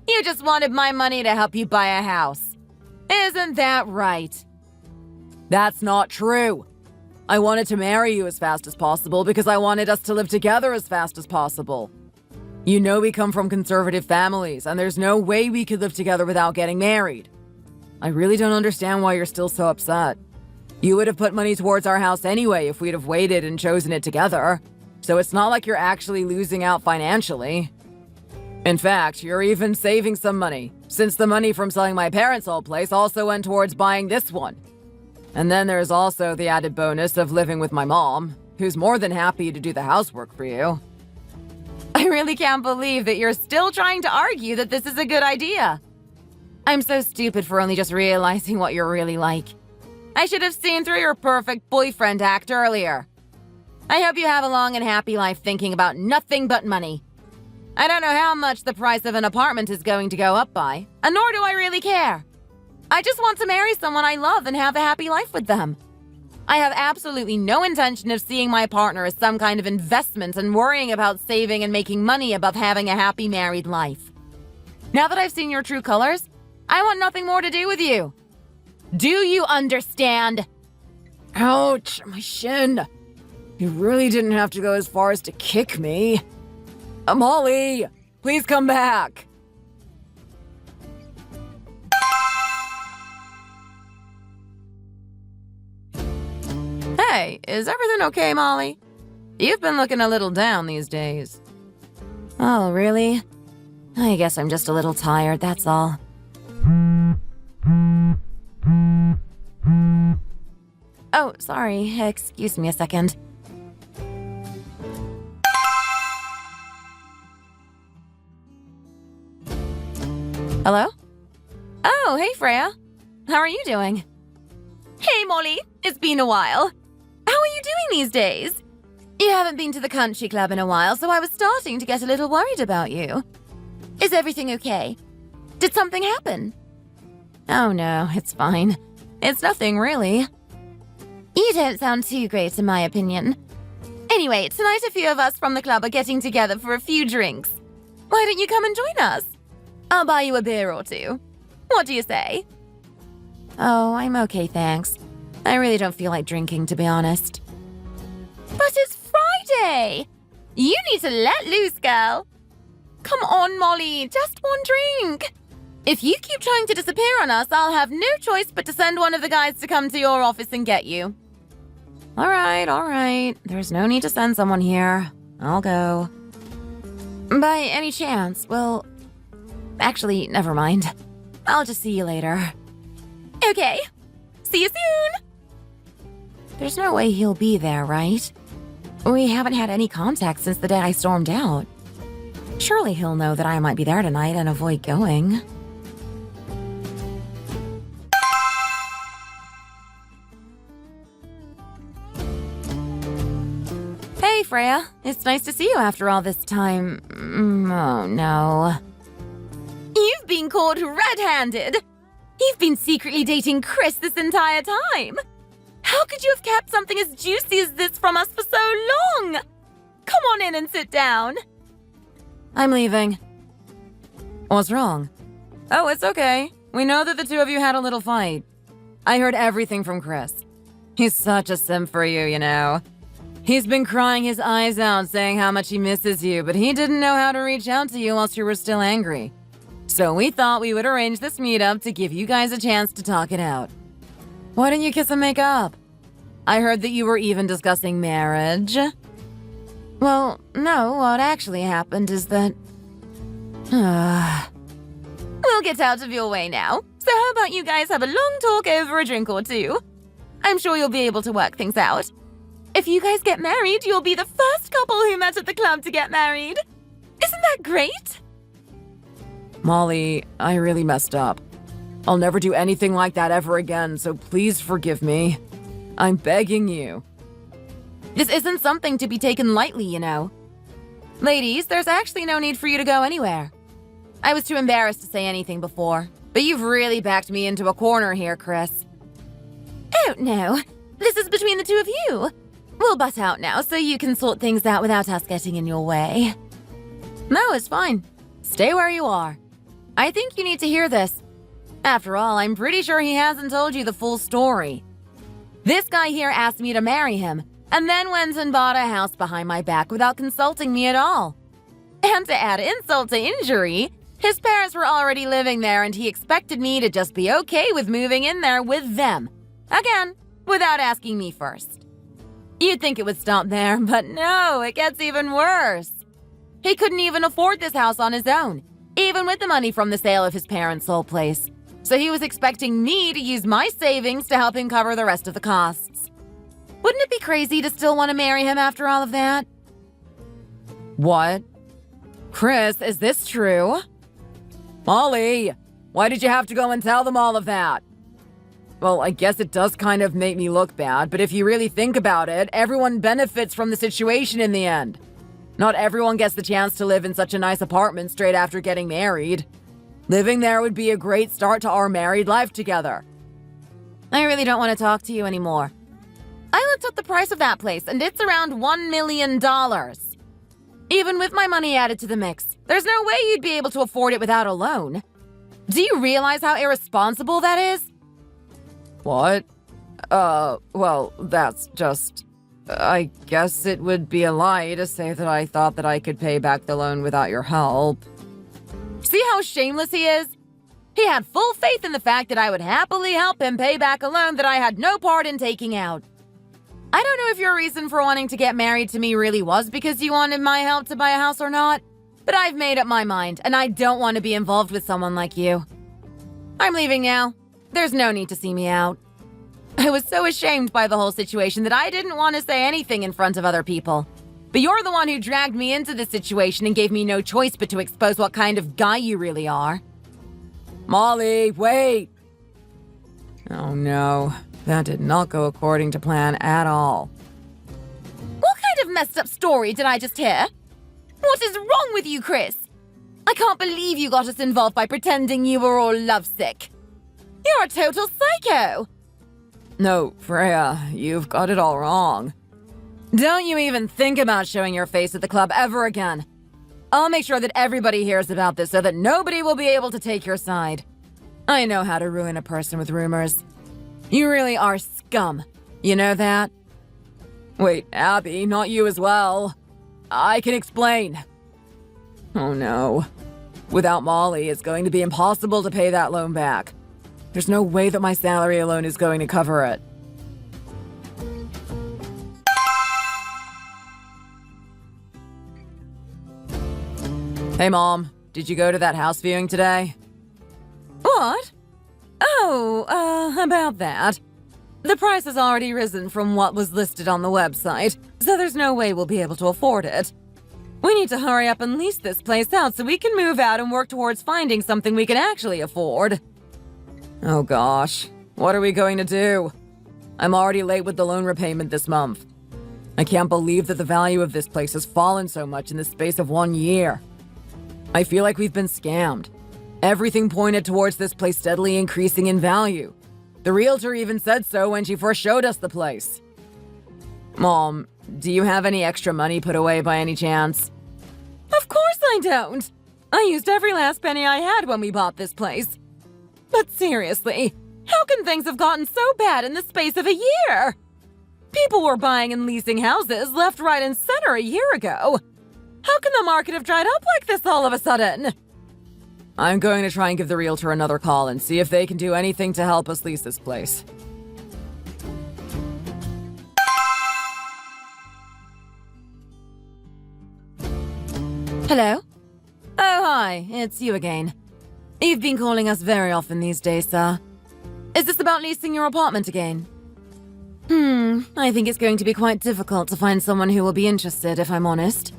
You just wanted my money to help you buy a house. Isn't that right? That's not true. I wanted to marry you as fast as possible because I wanted us to live together as fast as possible. You know we come from conservative families, and there's no way we could live together without getting married. I really don't understand why you're still so upset. You would have put money towards our house anyway if we'd have waited and chosen it together. So it's not like you're actually losing out financially. In fact, you're even saving some money, since the money from selling my parents' old place also went towards buying this one. And then there's also the added bonus of living with my mom, who's more than happy to do the housework for you. I really can't believe that you're still trying to argue that this is a good idea. I'm so stupid for only just realizing what you're really like. I should have seen through your perfect boyfriend act earlier. I hope you have a long and happy life thinking about nothing but money. I don't know how much the price of an apartment is going to go up by, and nor do I really care. I just want to marry someone I love and have a happy life with them. I have absolutely no intention of seeing my partner as some kind of investment and worrying about saving and making money above having a happy married life. Now that I've seen your true colors, I want nothing more to do with you. Do you understand? Ouch, my shin. You really didn't have to go as far as to kick me. Molly, please come back. Hey, is everything okay, Molly? You've been looking a little down these days. Oh, really? I guess I'm just a little tired, that's all. Oh, sorry. Excuse me a second. Hello? Oh, hey, Freya. How are you doing? Hey, Molly. It's been a while. How are you doing these days? You haven't been to the country club in a while, so I was starting to get a little worried about you. Is everything okay? Did something happen? Oh no, it's fine. It's nothing, really. You don't sound too great, in my opinion. Anyway, tonight a few of us from the club are getting together for a few drinks. Why don't you come and join us? I'll buy you a beer or two. What do you say? Oh, I'm okay, thanks. I really don't feel like drinking, to be honest. But it's Friday! You need to let loose, girl. Come on, Molly, just one drink. If you keep trying to disappear on us, I'll have no choice but to send one of the guys to come to your office and get you. All right. There's no need to send someone here. I'll go. By any chance, well... Actually, never mind. I'll just see you later. Okay. See you soon! There's no way he'll be there, right? We haven't had any contact since the day I stormed out. Surely he'll know that I might be there tonight and avoid going. Hey, Freya. It's nice to see you after all this time. Oh, no. You've been caught red-handed! You've been secretly dating Chris this entire time! How could you have kept something as juicy as this from us for so long? Come on in and sit down. I'm leaving. What's wrong? Oh, it's okay. We know that the two of you had a little fight. I heard everything from Chris. He's such a simp for you, you know. He's been crying his eyes out saying how much he misses you, but he didn't know how to reach out to you whilst you were still angry. So we thought we would arrange this meetup to give you guys a chance to talk it out. Why didn't you kiss and make up? I heard that you were even discussing marriage. Well, no, what actually happened is that... We'll get out of your way now. So how about you guys have a long talk over a drink or two? I'm sure you'll be able to work things out. If you guys get married, you'll be the first couple who met at the club to get married. Isn't that great? Molly, I really messed up. I'll never do anything like that ever again, so please forgive me. I'm begging you. This isn't something to be taken lightly, you know. Ladies, there's actually no need for you to go anywhere. I was too embarrassed to say anything before, but you've really backed me into a corner here, Chris. Oh, no. This is between the two of you. We'll butt out now so you can sort things out without us getting in your way. No, it's fine. Stay where you are. I think you need to hear this. After all, I'm pretty sure he hasn't told you the full story. This guy here asked me to marry him, and then went and bought a house behind my back without consulting me at all. And to add insult to injury, his parents were already living there and he expected me to just be okay with moving in there with them. Again, without asking me first. You'd think it would stop there, but no, it gets even worse. He couldn't even afford this house on his own, even with the money from the sale of his parents' old place. So he was expecting me to use my savings to help him cover the rest of the costs. Wouldn't it be crazy to still want to marry him after all of that? What? Chris, is this true? Molly, why did you have to go and tell them all of that? Well, I guess it does kind of make me look bad, but if you really think about it, everyone benefits from the situation in the end. Not everyone gets the chance to live in such a nice apartment straight after getting married. Living there would be a great start to our married life together. I really don't want to talk to you anymore. looked up the price of that place, and it's around $1 million. Even with my money added to the mix, there's no way you'd be able to afford it without a loan. Do you realize how irresponsible that is? What? Well, that's just... I guess it would be a lie to say that I thought that I could pay back the loan without your help. See how shameless he is? He had full faith in the fact that I would happily help him pay back a loan that I had no part in taking out. I don't know if your reason for wanting to get married to me really was because you wanted my help to buy a house or not, but I've made up my mind, and I don't want to be involved with someone like you. I'm leaving now. There's no need to see me out. I was so ashamed by the whole situation that I didn't want to say anything in front of other people. But you're the one who dragged me into this situation and gave me no choice but to expose what kind of guy you really are. Molly, wait! Oh no, that did not go according to plan at all. What kind of messed up story did I just hear? What is wrong with you, Chris? I can't believe you got us involved by pretending you were all lovesick. You're a total psycho. No, Freya, you've got it all wrong. Don't you even think about showing your face at the club ever again. I'll make sure that everybody hears about this so that nobody will be able to take your side. I know how to ruin a person with rumors. You really are scum. You know that? Wait, Abby, not you as well. I can explain. Oh no. Without Molly, it's going to be impossible to pay that loan back. There's no way that my salary alone is going to cover it. Hey, Mom. Did you go to that house viewing today? What? Oh, about that. The price has already risen from what was listed on the website, so there's no way we'll be able to afford it. We need to hurry up and lease this place out so we can move out and work towards finding something we can actually afford. Oh gosh, what are we going to do? I'm already late with the loan repayment this month. I can't believe that the value of this place has fallen so much in the space of 1 year. I feel like we've been scammed. Everything pointed towards this place steadily increasing in value. The realtor even said so when she first showed us the place. Mom, do you have any extra money put away by any chance? Of course I don't. I used every last penny I had when we bought this place. But seriously, how can things have gotten so bad in the space of a year? People were buying and leasing houses left, right, and center a year ago. How can the market have dried up like this all of a sudden? I'm going to try and give the realtor another call and see if they can do anything to help us lease this place. Hello? Oh, hi. It's you again. You've been calling us very often these days, sir. Is this about leasing your apartment again? I think it's going to be quite difficult to find someone who will be interested, if I'm honest.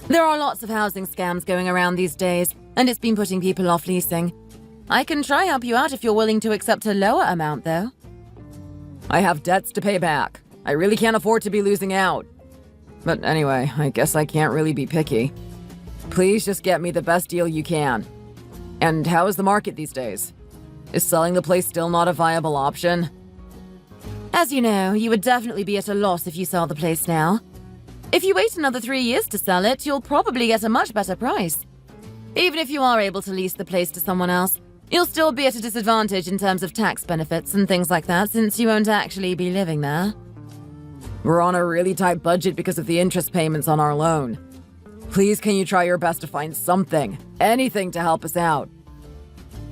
There are lots of housing scams going around these days, and it's been putting people off leasing. I can try help you out if you're willing to accept a lower amount, though. I have debts to pay back. I really can't afford to be losing out. But anyway, I guess I can't really be picky. Please just get me the best deal you can. And how is the market these days? Is selling the place still not a viable option? As you know, you would definitely be at a loss if you sell the place now. If you wait another 3 years to sell it, you'll probably get a much better price. Even if you are able to lease the place to someone else, you'll still be at a disadvantage in terms of tax benefits and things like that since you won't actually be living there. We're on a really tight budget because of the interest payments on our loan. Please, can you try your best to find something, anything to help us out?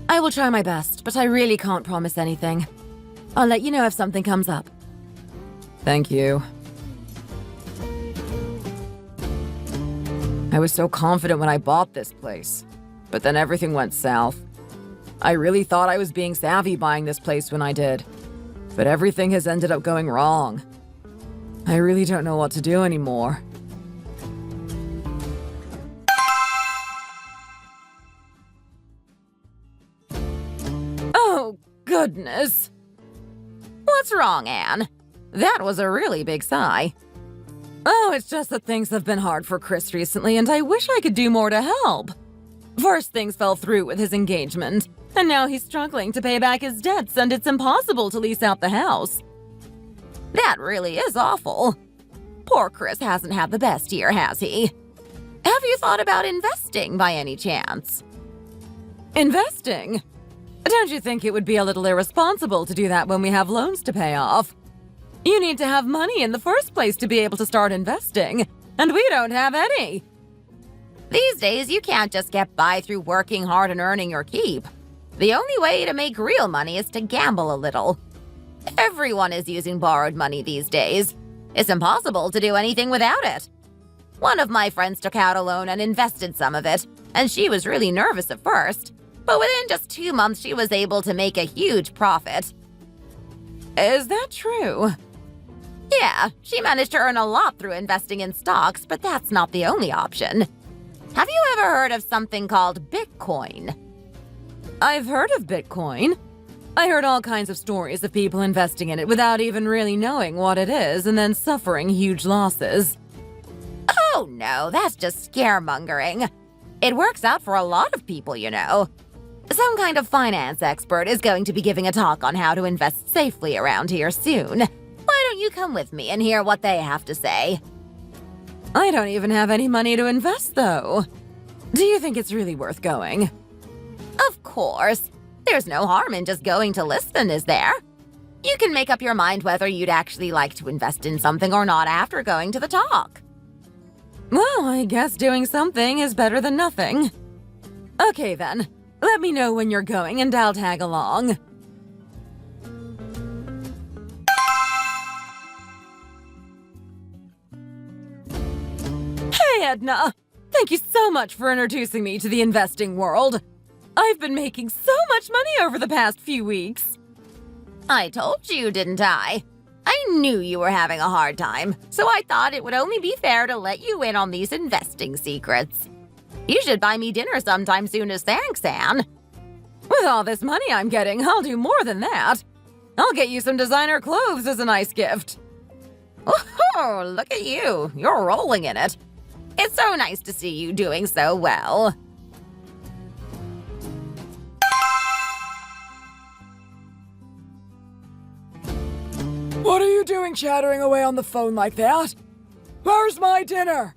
I will try my best, but I really can't promise anything. I'll let you know if something comes up. Thank you. I was so confident when I bought this place, but then everything went south. I really thought I was being savvy buying this place when I did, but everything has ended up going wrong. I really don't know what to do anymore. Oh, goodness. What's wrong, Anne? That was a really big sigh. Oh, it's just that things have been hard for Chris recently, and I wish I could do more to help. First, things fell through with his engagement, and now he's struggling to pay back his debts, and it's impossible to lease out the house. That really is awful. Poor Chris hasn't had the best year, has he? Have you thought about investing by any chance? Investing? Don't you think it would be a little irresponsible to do that when we have loans to pay off? You need to have money in the first place to be able to start investing, and we don't have any. These days, you can't just get by through working hard and earning your keep. The only way to make real money is to gamble a little. Everyone is using borrowed money these days. It's impossible to do anything without it. One of my friends took out a loan and invested some of it, and she was really nervous at first. But within just 2 months, she was able to make a huge profit. Is that true? Yeah, she managed to earn a lot through investing in stocks, but that's not the only option. Have you ever heard of something called Bitcoin? I've heard of Bitcoin. I heard all kinds of stories of people investing in it without even really knowing what it is and then suffering huge losses. Oh no, that's just scaremongering. It works out for a lot of people, you know. Some kind of finance expert is going to be giving a talk on how to invest safely around here soon. Why don't you come with me and hear what they have to say? I don't even have any money to invest, though. Do you think it's really worth going? Of course. There's no harm in just going to listen, is there? You can make up your mind whether you'd actually like to invest in something or not after going to the talk. Well, I guess doing something is better than nothing. Okay, then. Let me know when you're going and I'll tag along. Hey, Edna! Thank you so much for introducing me to the investing world. I've been making so much money over the past few weeks. I told you, didn't I? I knew you were having a hard time, so I thought it would only be fair to let you in on these investing secrets. You should buy me dinner sometime soon as thanks, Anne. With all this money I'm getting, I'll do more than that. I'll get you some designer clothes as a nice gift. Oh, look at you. You're rolling in it. It's so nice to see you doing so well. What are you doing chattering away on the phone like that? Where's my dinner?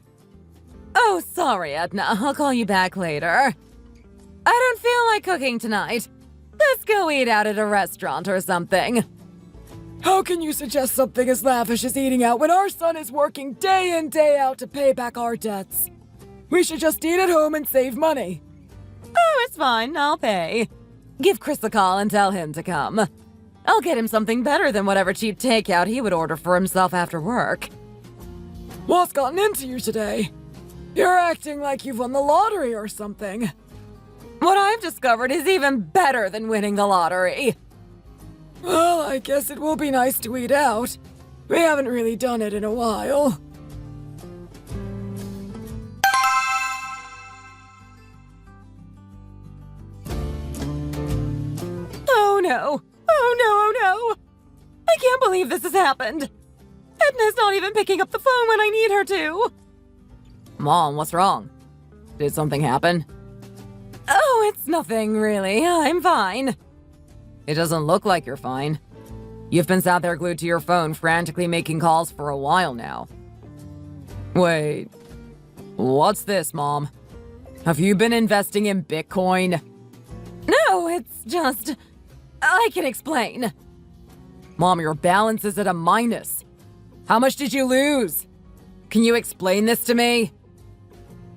Oh, sorry, Edna. I'll call you back later. I don't feel like cooking tonight. Let's go eat out at a restaurant or something. How can you suggest something as lavish as eating out when our son is working day in, day out to pay back our debts? We should just eat at home and save money. Oh, it's fine. I'll pay. Give Chris a call and tell him to come. I'll get him something better than whatever cheap takeout he would order for himself after work. What's gotten into you today? You're acting like you've won the lottery or something. What I've discovered is even better than winning the lottery. Well, I guess it will be nice to eat out. We haven't really done it in a while. Oh no! Oh no, oh no! I can't believe this has happened. Edna's not even picking up the phone when I need her to. Mom, what's wrong? Did something happen? Oh, it's nothing really. I'm fine. It doesn't look like you're fine. You've been sat there glued to your phone, frantically making calls for a while now. Wait. What's this, Mom? Have you been investing in Bitcoin? No, it's just... I can explain. Mom, your balance is at a minus. How much did you lose? Can you explain this to me?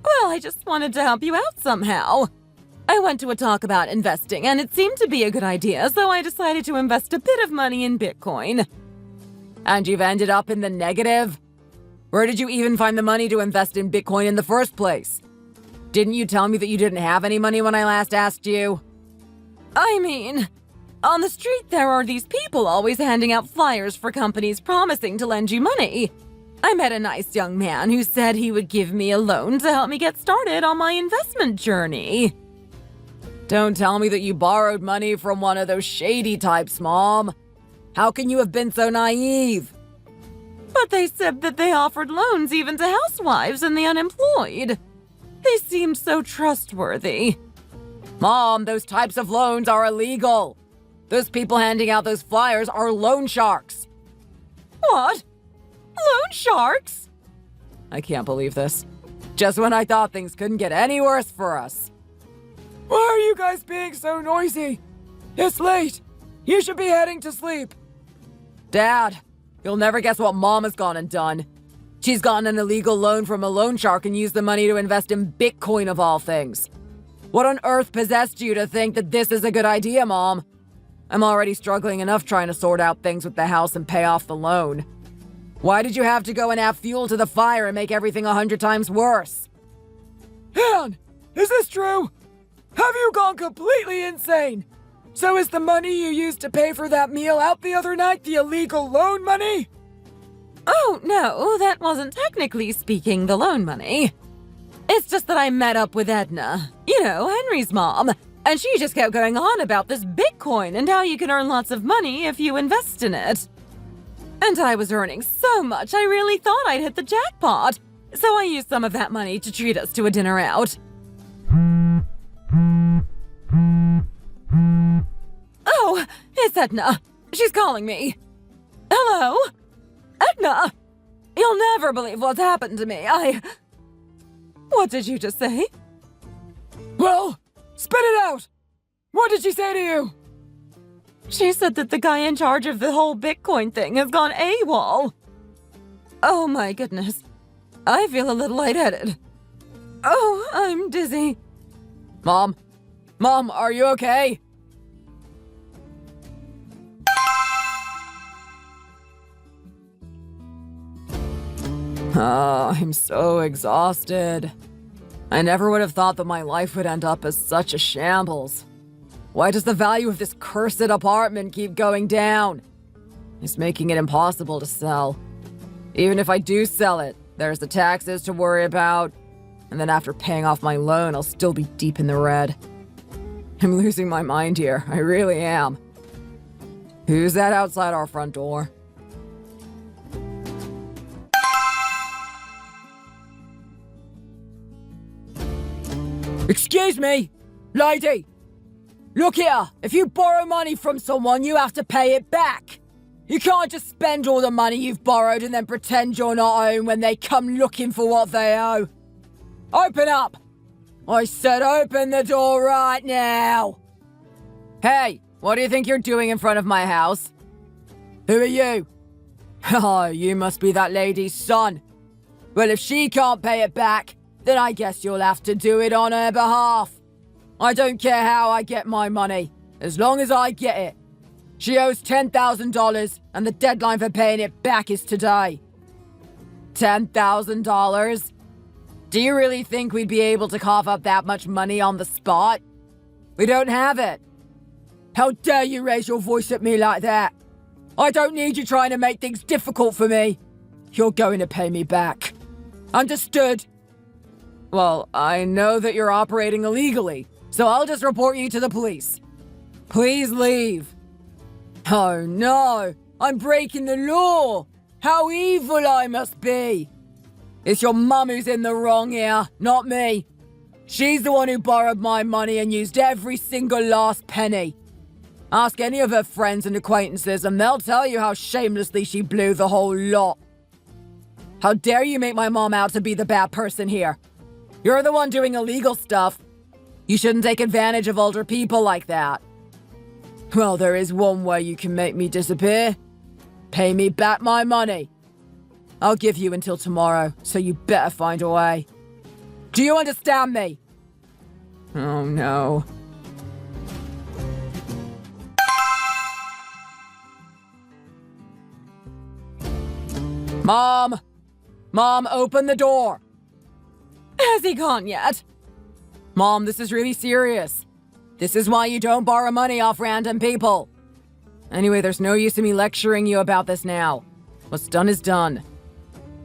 Well, I just wanted to help you out somehow. I went to a talk about investing, and it seemed to be a good idea, so I decided to invest a bit of money in Bitcoin. And you've ended up in the negative? Where did you even find the money to invest in Bitcoin in the first place? Didn't you tell me that you didn't have any money when I last asked you? I mean, on the street there are these people always handing out flyers for companies promising to lend you money. I met a nice young man who said he would give me a loan to help me get started on my investment journey. Don't tell me that you borrowed money from one of those shady types, Mom. How can you have been so naive? But they said that they offered loans even to housewives and the unemployed. They seemed so trustworthy. Mom, those types of loans are illegal. Those people handing out those flyers are loan sharks. What? Loan sharks? I can't believe this. Just when I thought things couldn't get any worse for us. Why are you guys being so noisy? It's late. You should be heading to sleep. Dad, you'll never guess what Mom has gone and done. She's gotten an illegal loan from a loan shark and used the money to invest in Bitcoin of all things. What on earth possessed you to think that this is a good idea, Mom? I'm already struggling enough trying to sort out things with the house and pay off the loan. Why did you have to go and add fuel to the fire and make everything 100 times worse? Han, is this true? Have you gone completely insane? So is the money you used to pay for that meal out the other night the illegal loan money? Oh, no, that wasn't technically speaking the loan money. It's just that I met up with Edna, you know, Henry's mom, and she just kept going on about this Bitcoin and how you can earn lots of money if you invest in it. And I was earning so much, I really thought I'd hit the jackpot. So I used some of that money to treat us to a dinner out. Oh, it's Edna. She's calling me. Hello? Edna! You'll never believe what's happened to me. What did you just say? Well, spit it out! What did she say to you? She said that the guy in charge of the whole Bitcoin thing has gone AWOL. Oh my goodness. I feel a little lightheaded. Oh, I'm dizzy. Mom, are you okay? Oh, I'm so exhausted. I never would have thought that my life would end up as such a shambles. Why does the value of this cursed apartment keep going down? It's making it impossible to sell. Even if I do sell it, there's the taxes to worry about, and then after paying off my loan, I'll still be deep in the red. I'm losing my mind here, I really am. Who's that outside our front door? Excuse me, lady. Look here, if you borrow money from someone, you have to pay it back. You can't just spend all the money you've borrowed and then pretend you're not home when they come looking for what they owe. Open up! I said open the door right now! Hey, what do you think you're doing in front of my house? Who are you? Oh, you must be that lady's son. Well, if she can't pay it back, then I guess you'll have to do it on her behalf. I don't care how I get my money, as long as I get it. She owes $10,000, and the deadline for paying it back is today. $10,000? Do you really think we'd be able to cough up that much money on the spot? We don't have it. How dare you raise your voice at me like that? I don't need you trying to make things difficult for me. You're going to pay me back. Understood? Well, I know that you're operating illegally, so I'll just report you to the police. Please leave. Oh no, I'm breaking the law. How evil I must be. It's your mum who's in the wrong here, not me. She's the one who borrowed my money and used every single last penny. Ask any of her friends and acquaintances and they'll tell you how shamelessly she blew the whole lot. How dare you make my mom out to be the bad person here? You're the one doing illegal stuff. You shouldn't take advantage of older people like that. Well, there is one way you can make me disappear. Pay me back my money. I'll give you until tomorrow, so you better find a way. Do you understand me? Oh no. Mom! Mom, open the door! Has he gone yet? Mom, this is really serious. This is why you don't borrow money off random people. Anyway, there's no use in me lecturing you about this now. What's done is done.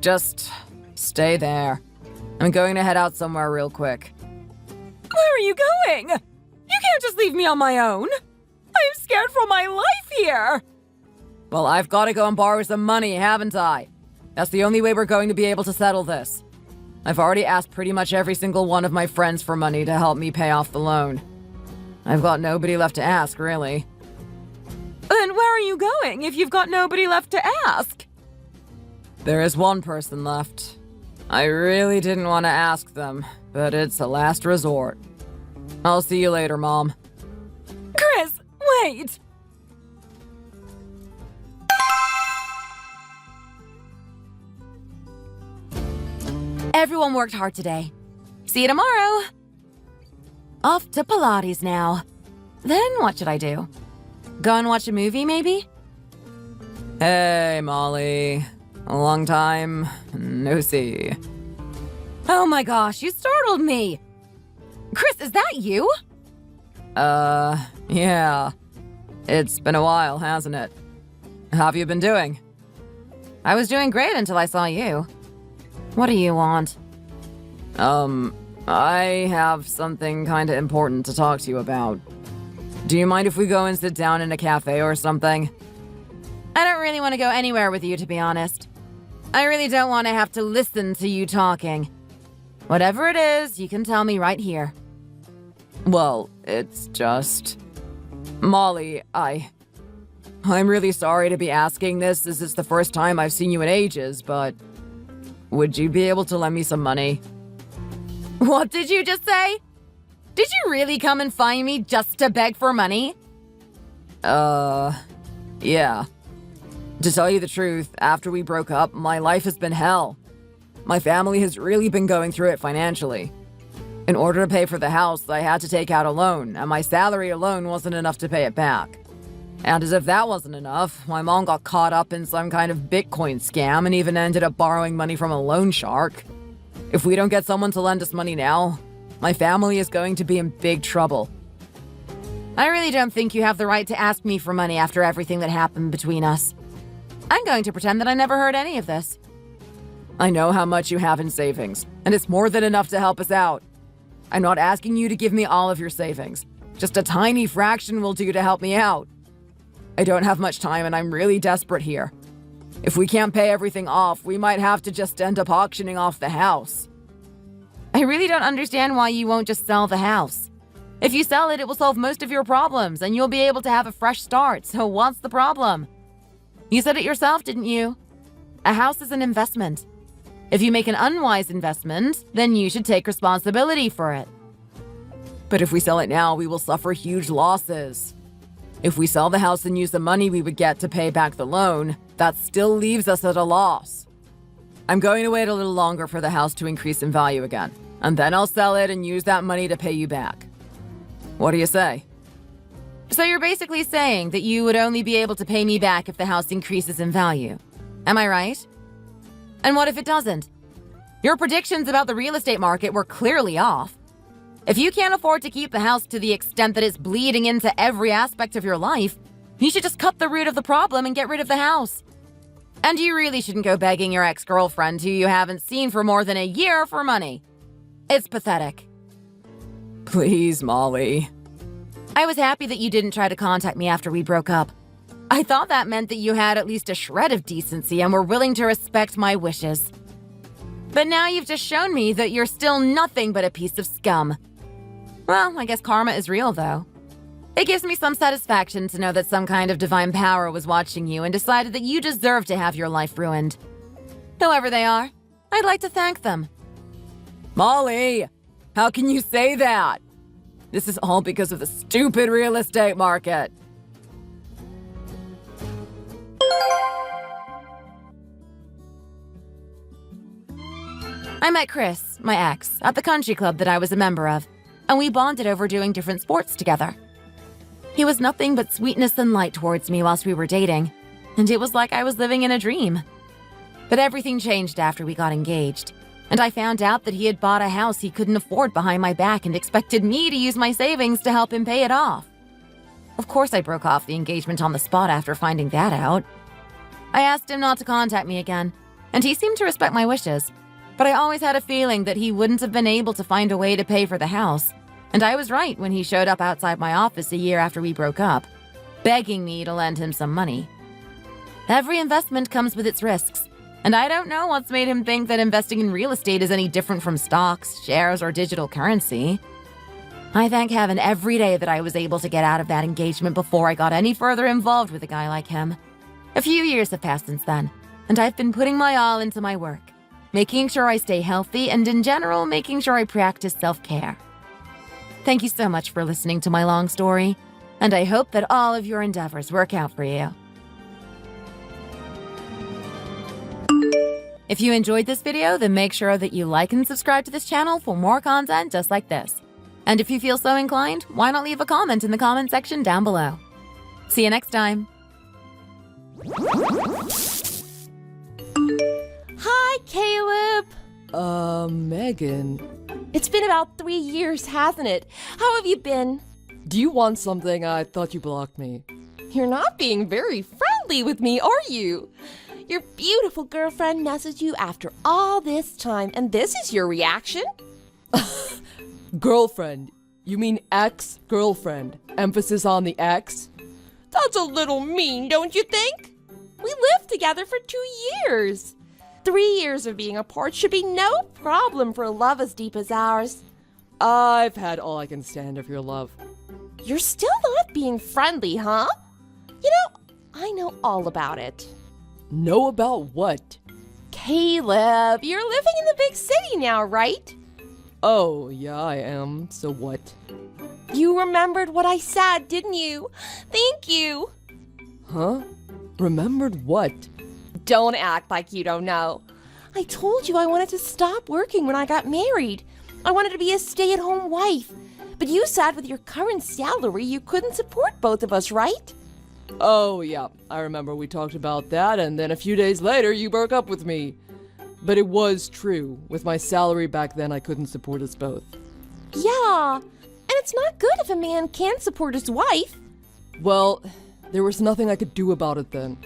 Just stay there. I'm going to head out somewhere real quick. Where are you going? You can't just leave me on my own. I'm scared for my life here. Well, I've got to go and borrow some money, haven't I? That's the only way we're going to be able to settle this. I've already asked pretty much every single one of my friends for money to help me pay off the loan. I've got nobody left to ask, really. Then where are you going if you've got nobody left to ask? There is one person left. I really didn't want to ask them, but it's a last resort. I'll see you later, Mom. Chris, wait! Everyone worked hard today. See you tomorrow. Off to Pilates now. Then what should I do? Go and watch a movie, maybe? Hey, Molly. A long time no see. Oh my gosh, you startled me! Chris, is that you? Yeah. It's been a while, hasn't it? How have you been doing? I was doing great until I saw you. What do you want? I have something kinda important to talk to you about. Do you mind if we go and sit down in a cafe or something? I don't really want to go anywhere with you, to be honest. I really don't want to have to listen to you talking. Whatever it is, you can tell me right here. Well, it's just... Molly, I'm really sorry to be asking this. This is the first time I've seen you in ages, but... Would you be able to lend me some money? What did you just say? Did you really come and find me just to beg for money? Yeah. To tell you the truth, after we broke up, my life has been hell. My family has really been going through it financially. In order to pay for the house, I had to take out a loan, and my salary alone wasn't enough to pay it back. And as if that wasn't enough, my mom got caught up in some kind of Bitcoin scam and even ended up borrowing money from a loan shark. If we don't get someone to lend us money now, my family is going to be in big trouble. I really don't think you have the right to ask me for money after everything that happened between us. I'm going to pretend that I never heard any of this. I know how much you have in savings, and it's more than enough to help us out. I'm not asking you to give me all of your savings. Just a tiny fraction will do to help me out. I don't have much time and I'm really desperate here. If we can't pay everything off, we might have to just end up auctioning off the house. I really don't understand why you won't just sell the house. If you sell it, it will solve most of your problems and you'll be able to have a fresh start, so what's the problem? You said it yourself, didn't you? A house is an investment. If you make an unwise investment, then you should take responsibility for it. But if we sell it now, we will suffer huge losses. If we sell the house and use the money we would get to pay back the loan, that still leaves us at a loss. I'm going to wait a little longer for the house to increase in value again, and then I'll sell it and use that money to pay you back. What do you say? So you're basically saying that you would only be able to pay me back if the house increases in value. Am I right? And what if it doesn't? Your predictions about the real estate market were clearly off. If you can't afford to keep the house to the extent that it's bleeding into every aspect of your life, you should just cut the root of the problem and get rid of the house. And you really shouldn't go begging your ex-girlfriend who you haven't seen for more than a year for money. It's pathetic. Please, Molly. I was happy that you didn't try to contact me after we broke up. I thought that meant that you had at least a shred of decency and were willing to respect my wishes. But now you've just shown me that you're still nothing but a piece of scum. Well, I guess karma is real, though. It gives me some satisfaction to know that some kind of divine power was watching you and decided that you deserve to have your life ruined. Whoever they are, I'd like to thank them. Molly, how can you say that? This is all because of the stupid real estate market. I met Chris, my ex, at the country club that I was a member of, and we bonded over doing different sports together. He was nothing but sweetness and light towards me whilst we were dating, and it was like I was living in a dream. But everything changed after we got engaged, and I found out that he had bought a house he couldn't afford behind my back and expected me to use my savings to help him pay it off. Of course I broke off the engagement on the spot after finding that out. I asked him not to contact me again, and he seemed to respect my wishes. But I always had a feeling that he wouldn't have been able to find a way to pay for the house. And I was right when he showed up outside my office a year after we broke up, begging me to lend him some money. Every investment comes with its risks, and I don't know what's made him think that investing in real estate is any different from stocks, shares, or digital currency. I thank heaven every day that I was able to get out of that engagement before I got any further involved with a guy like him. A few years have passed since then, and I've been putting my all into my work, making sure I stay healthy, and in general, making sure I practice self-care. Thank you so much for listening to my long story, and I hope that all of your endeavors work out for you. If you enjoyed this video, then make sure that you like and subscribe to this channel for more content just like this. And if you feel so inclined, why not leave a comment in the comment section down below. See you next time. Hi, Caleb. Megan, It's been about 3 years, hasn't it? How have you been? do you want something? I thought you blocked me. You're not being very friendly with me, are you? Your beautiful girlfriend messaged you after all this time, and this is your reaction? Girlfriend. You mean ex-girlfriend. Emphasis on the ex? That's a little mean, don't you think? We lived together for 2 years. 3 years of being apart should be no problem for a love as deep as ours. I've had all I can stand of your love. You're still not being friendly, huh? You know, I know all about it. Know about what? Caleb, you're living in the big city now, right? Oh, yeah, I am. So what? You remembered what I said, didn't you? Thank you. Huh? Remembered what? Don't act like you don't know. I told you I wanted to stop working when I got married. I wanted to be a stay-at-home wife. But you said with your current salary, you couldn't support both of us, right? Oh, yeah. I remember we talked about that, and then a few days later, you broke up with me. But it was true. With my salary back then, I couldn't support us both. Yeah, and it's not good if a man can't support his wife. Well, there was nothing I could do about it then.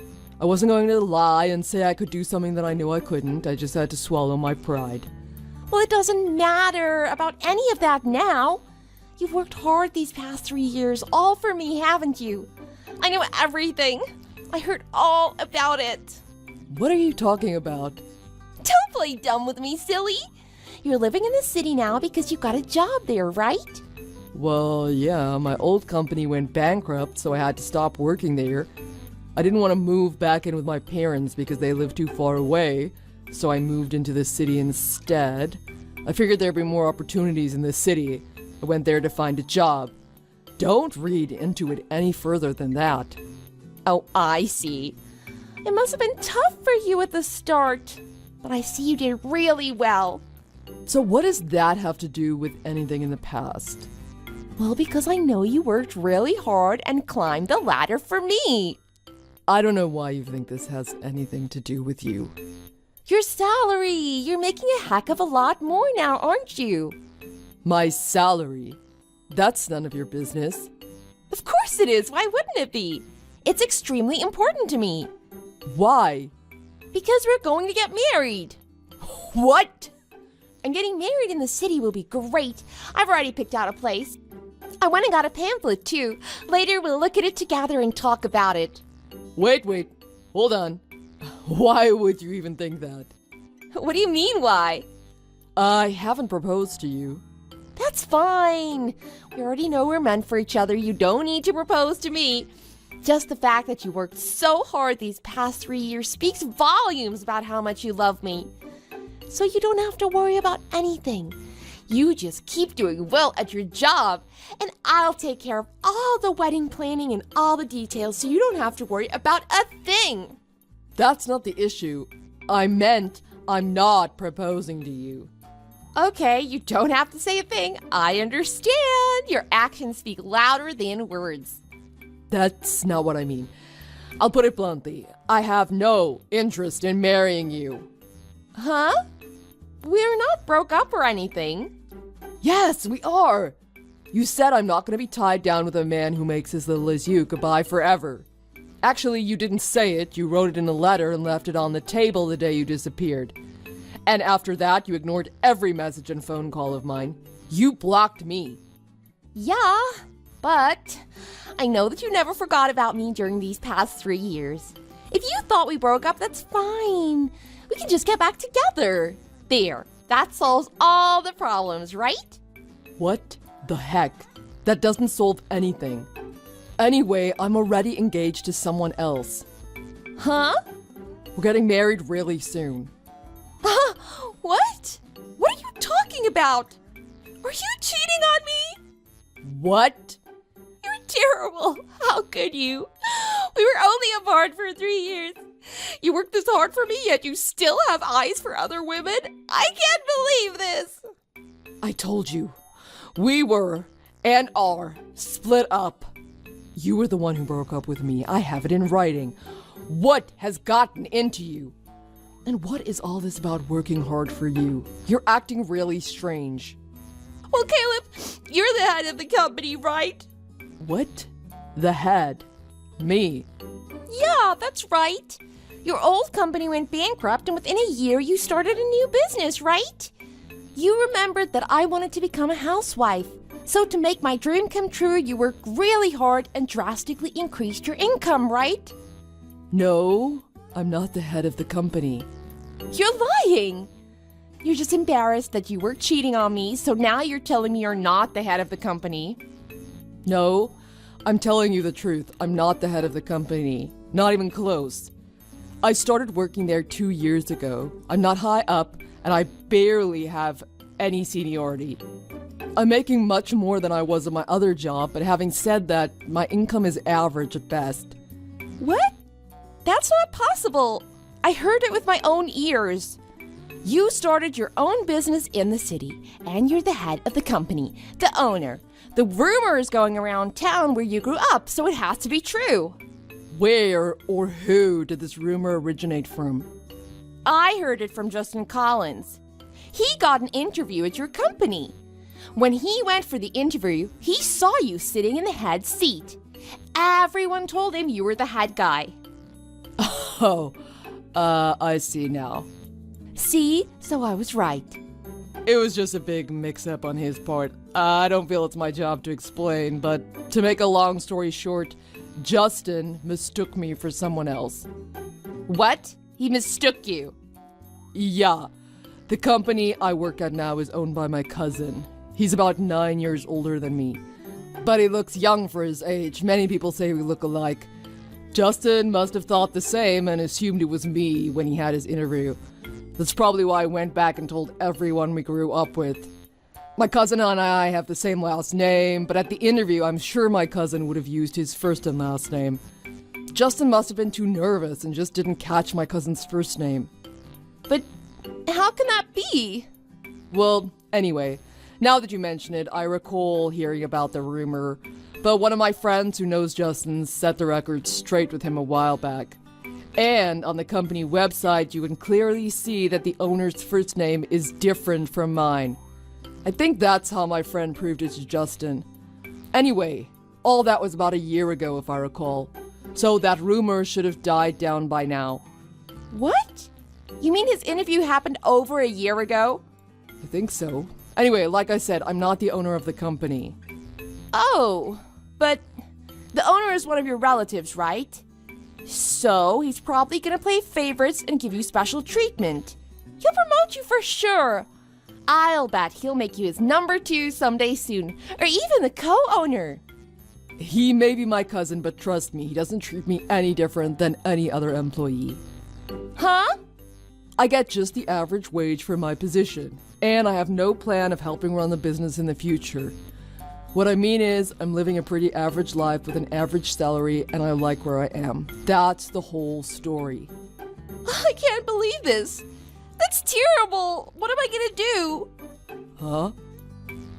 I wasn't going to lie and say I could do something that I knew I couldn't. I just had to swallow my pride. Well, it doesn't matter about any of that now. You've worked hard these past 3 years, all for me, haven't you? I know everything. I heard all about it. What are you talking about? Don't play dumb with me, silly. You're living in the city now because you got a job there, right? Well, yeah, my old company went bankrupt, so I had to stop working there. I didn't want to move back in with my parents because they lived too far away, so I moved into the city instead. I figured there'd be more opportunities in the city. I went there to find a job. Don't read into it any further than that. Oh, I see. It must have been tough for you at the start, but I see you did really well. So what does that have to do with anything in the past? Well, because I know you worked really hard and climbed the ladder for me. I don't know why you think this has anything to do with you. Your salary. You're making a heck of a lot more now, aren't you? My salary? That's none of your business. Of course it is. Why wouldn't it be? It's extremely important to me. Why? Because we're going to get married. What? And getting married in the city will be great. I've already picked out a place. I went and got a pamphlet, too. Later, we'll look at it together and talk about it. Wait. Hold on. Why would you even think that? What do you mean, why? I haven't proposed to you. That's fine. We already know we're meant for each other. You don't need to propose to me. Just the fact that you worked so hard these past 3 years speaks volumes about how much you love me. So you don't have to worry about anything. You just keep doing well at your job, and I'll take care of all the wedding planning and all the details so you don't have to worry about a thing. That's not the issue. I meant I'm not proposing to you. Okay, you don't have to say a thing. I understand. Your actions speak louder than words. That's not what I mean. I'll put it bluntly. I have no interest in marrying you. Huh? We're not broke up or anything. Yes, we are. You said I'm not going to be tied down with a man who makes as little as you goodbye forever. Actually, you didn't say it. You wrote it in a letter and left it on the table the day you disappeared. And after that, you ignored every message and phone call of mine. You blocked me. Yeah, but I know that you never forgot about me during these past 3 years. If you thought we broke up, that's fine. We can just get back together. There, that solves all the problems, right? What the heck? That doesn't solve anything. Anyway, I'm already engaged to someone else. Huh? We're getting married really soon. What? What are you talking about? Are you cheating on me? What? You're terrible. How could you? We were only apart for 3 years. You worked this hard for me, yet you still have eyes for other women? I can't believe this. I told you. We were, and are, split up. You were the one who broke up with me. I have it in writing. What has gotten into you? And what is all this about working hard for you? You're acting really strange. Well, Caleb, you're the head of the company, right? What? The head? Me? Yeah, that's right. Your old company went bankrupt, and within a year you started a new business, right? You remembered that I wanted to become a housewife. So to make my dream come true, you worked really hard and drastically increased your income, right? No, I'm not the head of the company. You're lying! You're just embarrassed that you were cheating on me, so now you're telling me you're not the head of the company. No, I'm telling you the truth. I'm not the head of the company. Not even close. I started working there 2 years ago. I'm not high up, and I barely have any seniority. I'm making much more than I was at my other job, but having said that, my income is average at best. What? That's not possible. I heard it with my own ears. You started your own business in the city, and you're the head of the company, the owner. The rumor is going around town where you grew up, so it has to be true. Where or who did this rumor originate from? I heard it from Justin Collins. He got an interview at your company. When he went for the interview, he saw you sitting in the head seat. Everyone told him you were the head guy. Oh, I see now. See? So I was right. It was just a big mix-up on his part. I don't feel it's my job to explain, but to make a long story short, Justin mistook me for someone else. What? He mistook you? Yeah. The company I work at now is owned by my cousin. He's about 9 years older than me. But he looks young for his age. Many people say we look alike. Justin must have thought the same and assumed it was me when he had his interview. That's probably why I went back and told everyone we grew up with. My cousin and I have the same last name, but at the interview I'm sure my cousin would have used his first and last name. Justin must have been too nervous and just didn't catch my cousin's first name. But how can that be? Well, anyway, now that you mention it, I recall hearing about the rumor, but one of my friends who knows Justin set the record straight with him a while back. And on the company website, you can clearly see that the owner's first name is different from mine. I think that's how my friend proved it to Justin. Anyway, all that was about a year ago, if I recall. So that rumor should have died down by now. What? You mean his interview happened over a year ago? I think so. Anyway, like I said, I'm not the owner of the company. Oh, but the owner is one of your relatives, right? So he's probably gonna play favorites and give you special treatment. He'll promote you for sure. I'll bet he'll make you his number 2 someday soon, or even the co-owner. He may be my cousin, but trust me, he doesn't treat me any different than any other employee. Huh? I get just the average wage for my position, and I have no plan of helping run the business in the future. What I mean is, I'm living a pretty average life with an average salary, and I like where I am. That's the whole story. I can't believe this. That's terrible. What am I gonna do? Huh?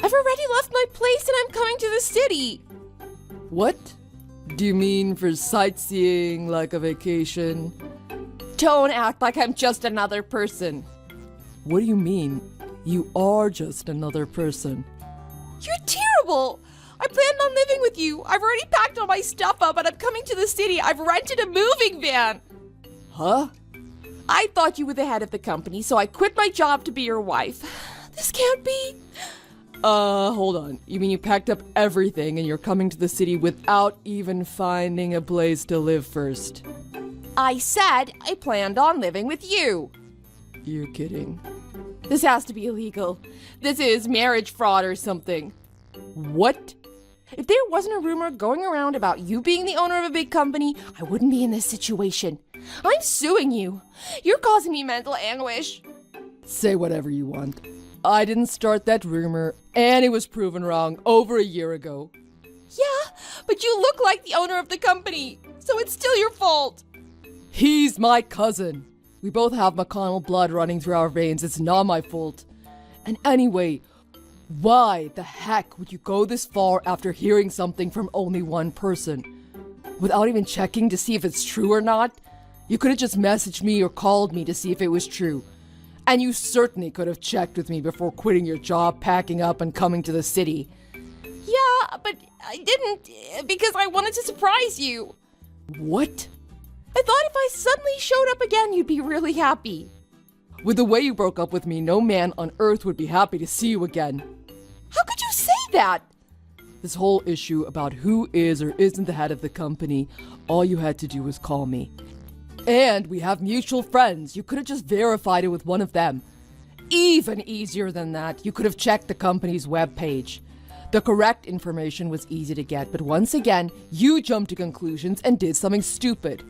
I've already left my place and I'm coming to the city. What? Do you mean for sightseeing, like a vacation? Don't act like I'm just another person. What do you mean? You are just another person. You're terrible. I planned on living with you. I've already packed all my stuff up and I'm coming to the city. I've rented a moving van. Huh? I thought you were the head of the company, so I quit my job to be your wife. This can't be. Hold on. You mean you packed up everything and you're coming to the city without even finding a place to live first? I said I planned on living with you. You're kidding. This has to be illegal. This is marriage fraud or something. What? If there wasn't a rumor going around about you being the owner of a big company, I wouldn't be in this situation. I'm suing you. You're causing me mental anguish. Say whatever you want. I didn't start that rumor, and it was proven wrong over a year ago. Yeah, but you look like the owner of the company, so it's still your fault. He's my cousin. We both have McConnell blood running through our veins. It's not my fault. And anyway, why the heck would you go this far after hearing something from only one person? Without even checking to see if it's true or not? You could have just messaged me or called me to see if it was true. And you certainly could have checked with me before quitting your job, packing up, and coming to the city. Yeah, but I didn't, because I wanted to surprise you. What? I thought if I suddenly showed up again, you'd be really happy. With the way you broke up with me, no man on earth would be happy to see you again. How could you say that? This whole issue about who is or isn't the head of the company, all you had to do was call me. And we have mutual friends. You could have just verified it with one of them. Even easier than that, you could have checked the company's webpage. The correct information was easy to get, but once again, you jumped to conclusions and did something stupid.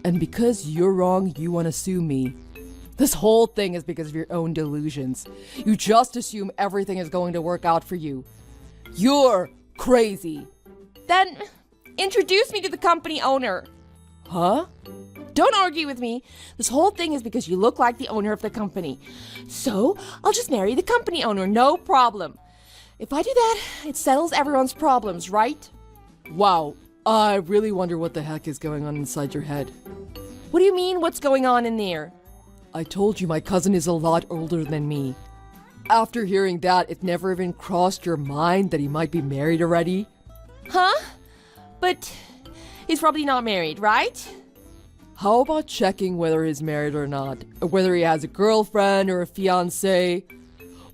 And because you're wrong, you want to sue me. This whole thing is because of your own delusions. You just assume everything is going to work out for you. You're crazy. Then introduce me to the company owner. Huh? Don't argue with me. This whole thing is because you look like the owner of the company. So I'll just marry the company owner, no problem. If I do that, it settles everyone's problems, right? Wow, I really wonder what the heck is going on inside your head. What do you mean, what's going on in there? I told you my cousin is a lot older than me. After hearing that, it never even crossed your mind that he might be married already? Huh? But he's probably not married, right? How about checking whether he's married or not? Or whether he has a girlfriend or a fiancé?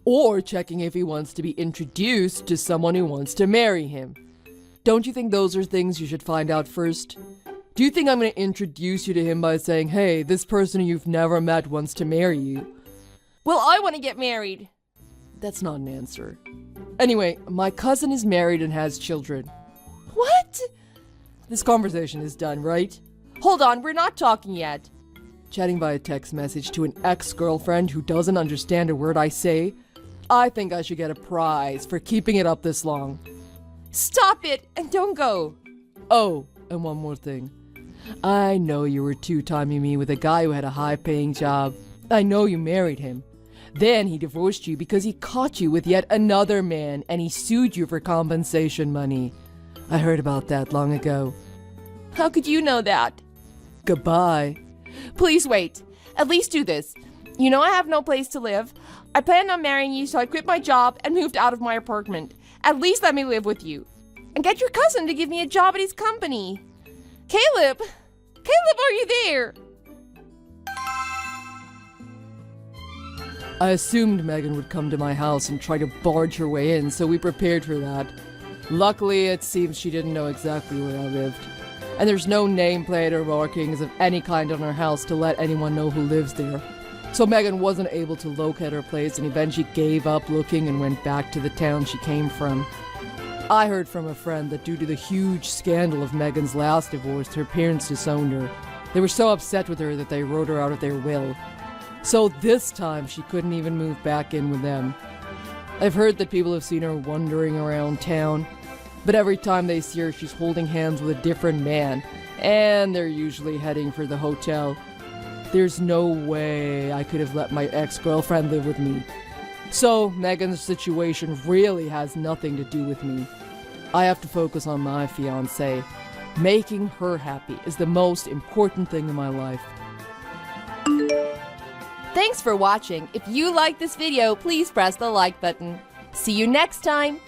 Or checking if he wants to be introduced to someone who wants to marry him. Don't you think those are things you should find out first? Do you think I'm going to introduce you to him by saying, hey, this person you've never met wants to marry you? Well, I want to get married. That's not an answer. Anyway, my cousin is married and has children. What? This conversation is done, right? Hold on, we're not talking yet. Chatting via text message to an ex-girlfriend who doesn't understand a word I say? I think I should get a prize for keeping it up this long. Stop it and don't go. Oh, and one more thing. I know you were two-timing me with a guy who had a high-paying job. I know you married him. Then he divorced you because he caught you with yet another man and he sued you for compensation money. I heard about that long ago. How could you know that? Goodbye. Please wait. At least do this. You know I have no place to live. I planned on marrying you, so I quit my job and moved out of my apartment. At least let me live with you. And get your cousin to give me a job at his company. Caleb! Caleb, are you there? I assumed Megan would come to my house and try to barge her way in, so we prepared for that. Luckily, it seems she didn't know exactly where I lived. And there's no nameplate or markings of any kind on her house to let anyone know who lives there. So Megan wasn't able to locate her place and eventually gave up looking and went back to the town she came from. I heard from a friend that due to the huge scandal of Megan's last divorce, her parents disowned her. They were so upset with her that they wrote her out of their will. So this time she couldn't even move back in with them. I've heard that people have seen her wandering around town, but every time they see her she's holding hands with a different man, and they're usually heading for the hotel. There's no way I could have let my ex-girlfriend live with me. So Megan's situation really has nothing to do with me. I have to focus on my fiancé. Making her happy is the most important thing in my life. Thanks for watching. If you like this video, please press the like button. See you next time.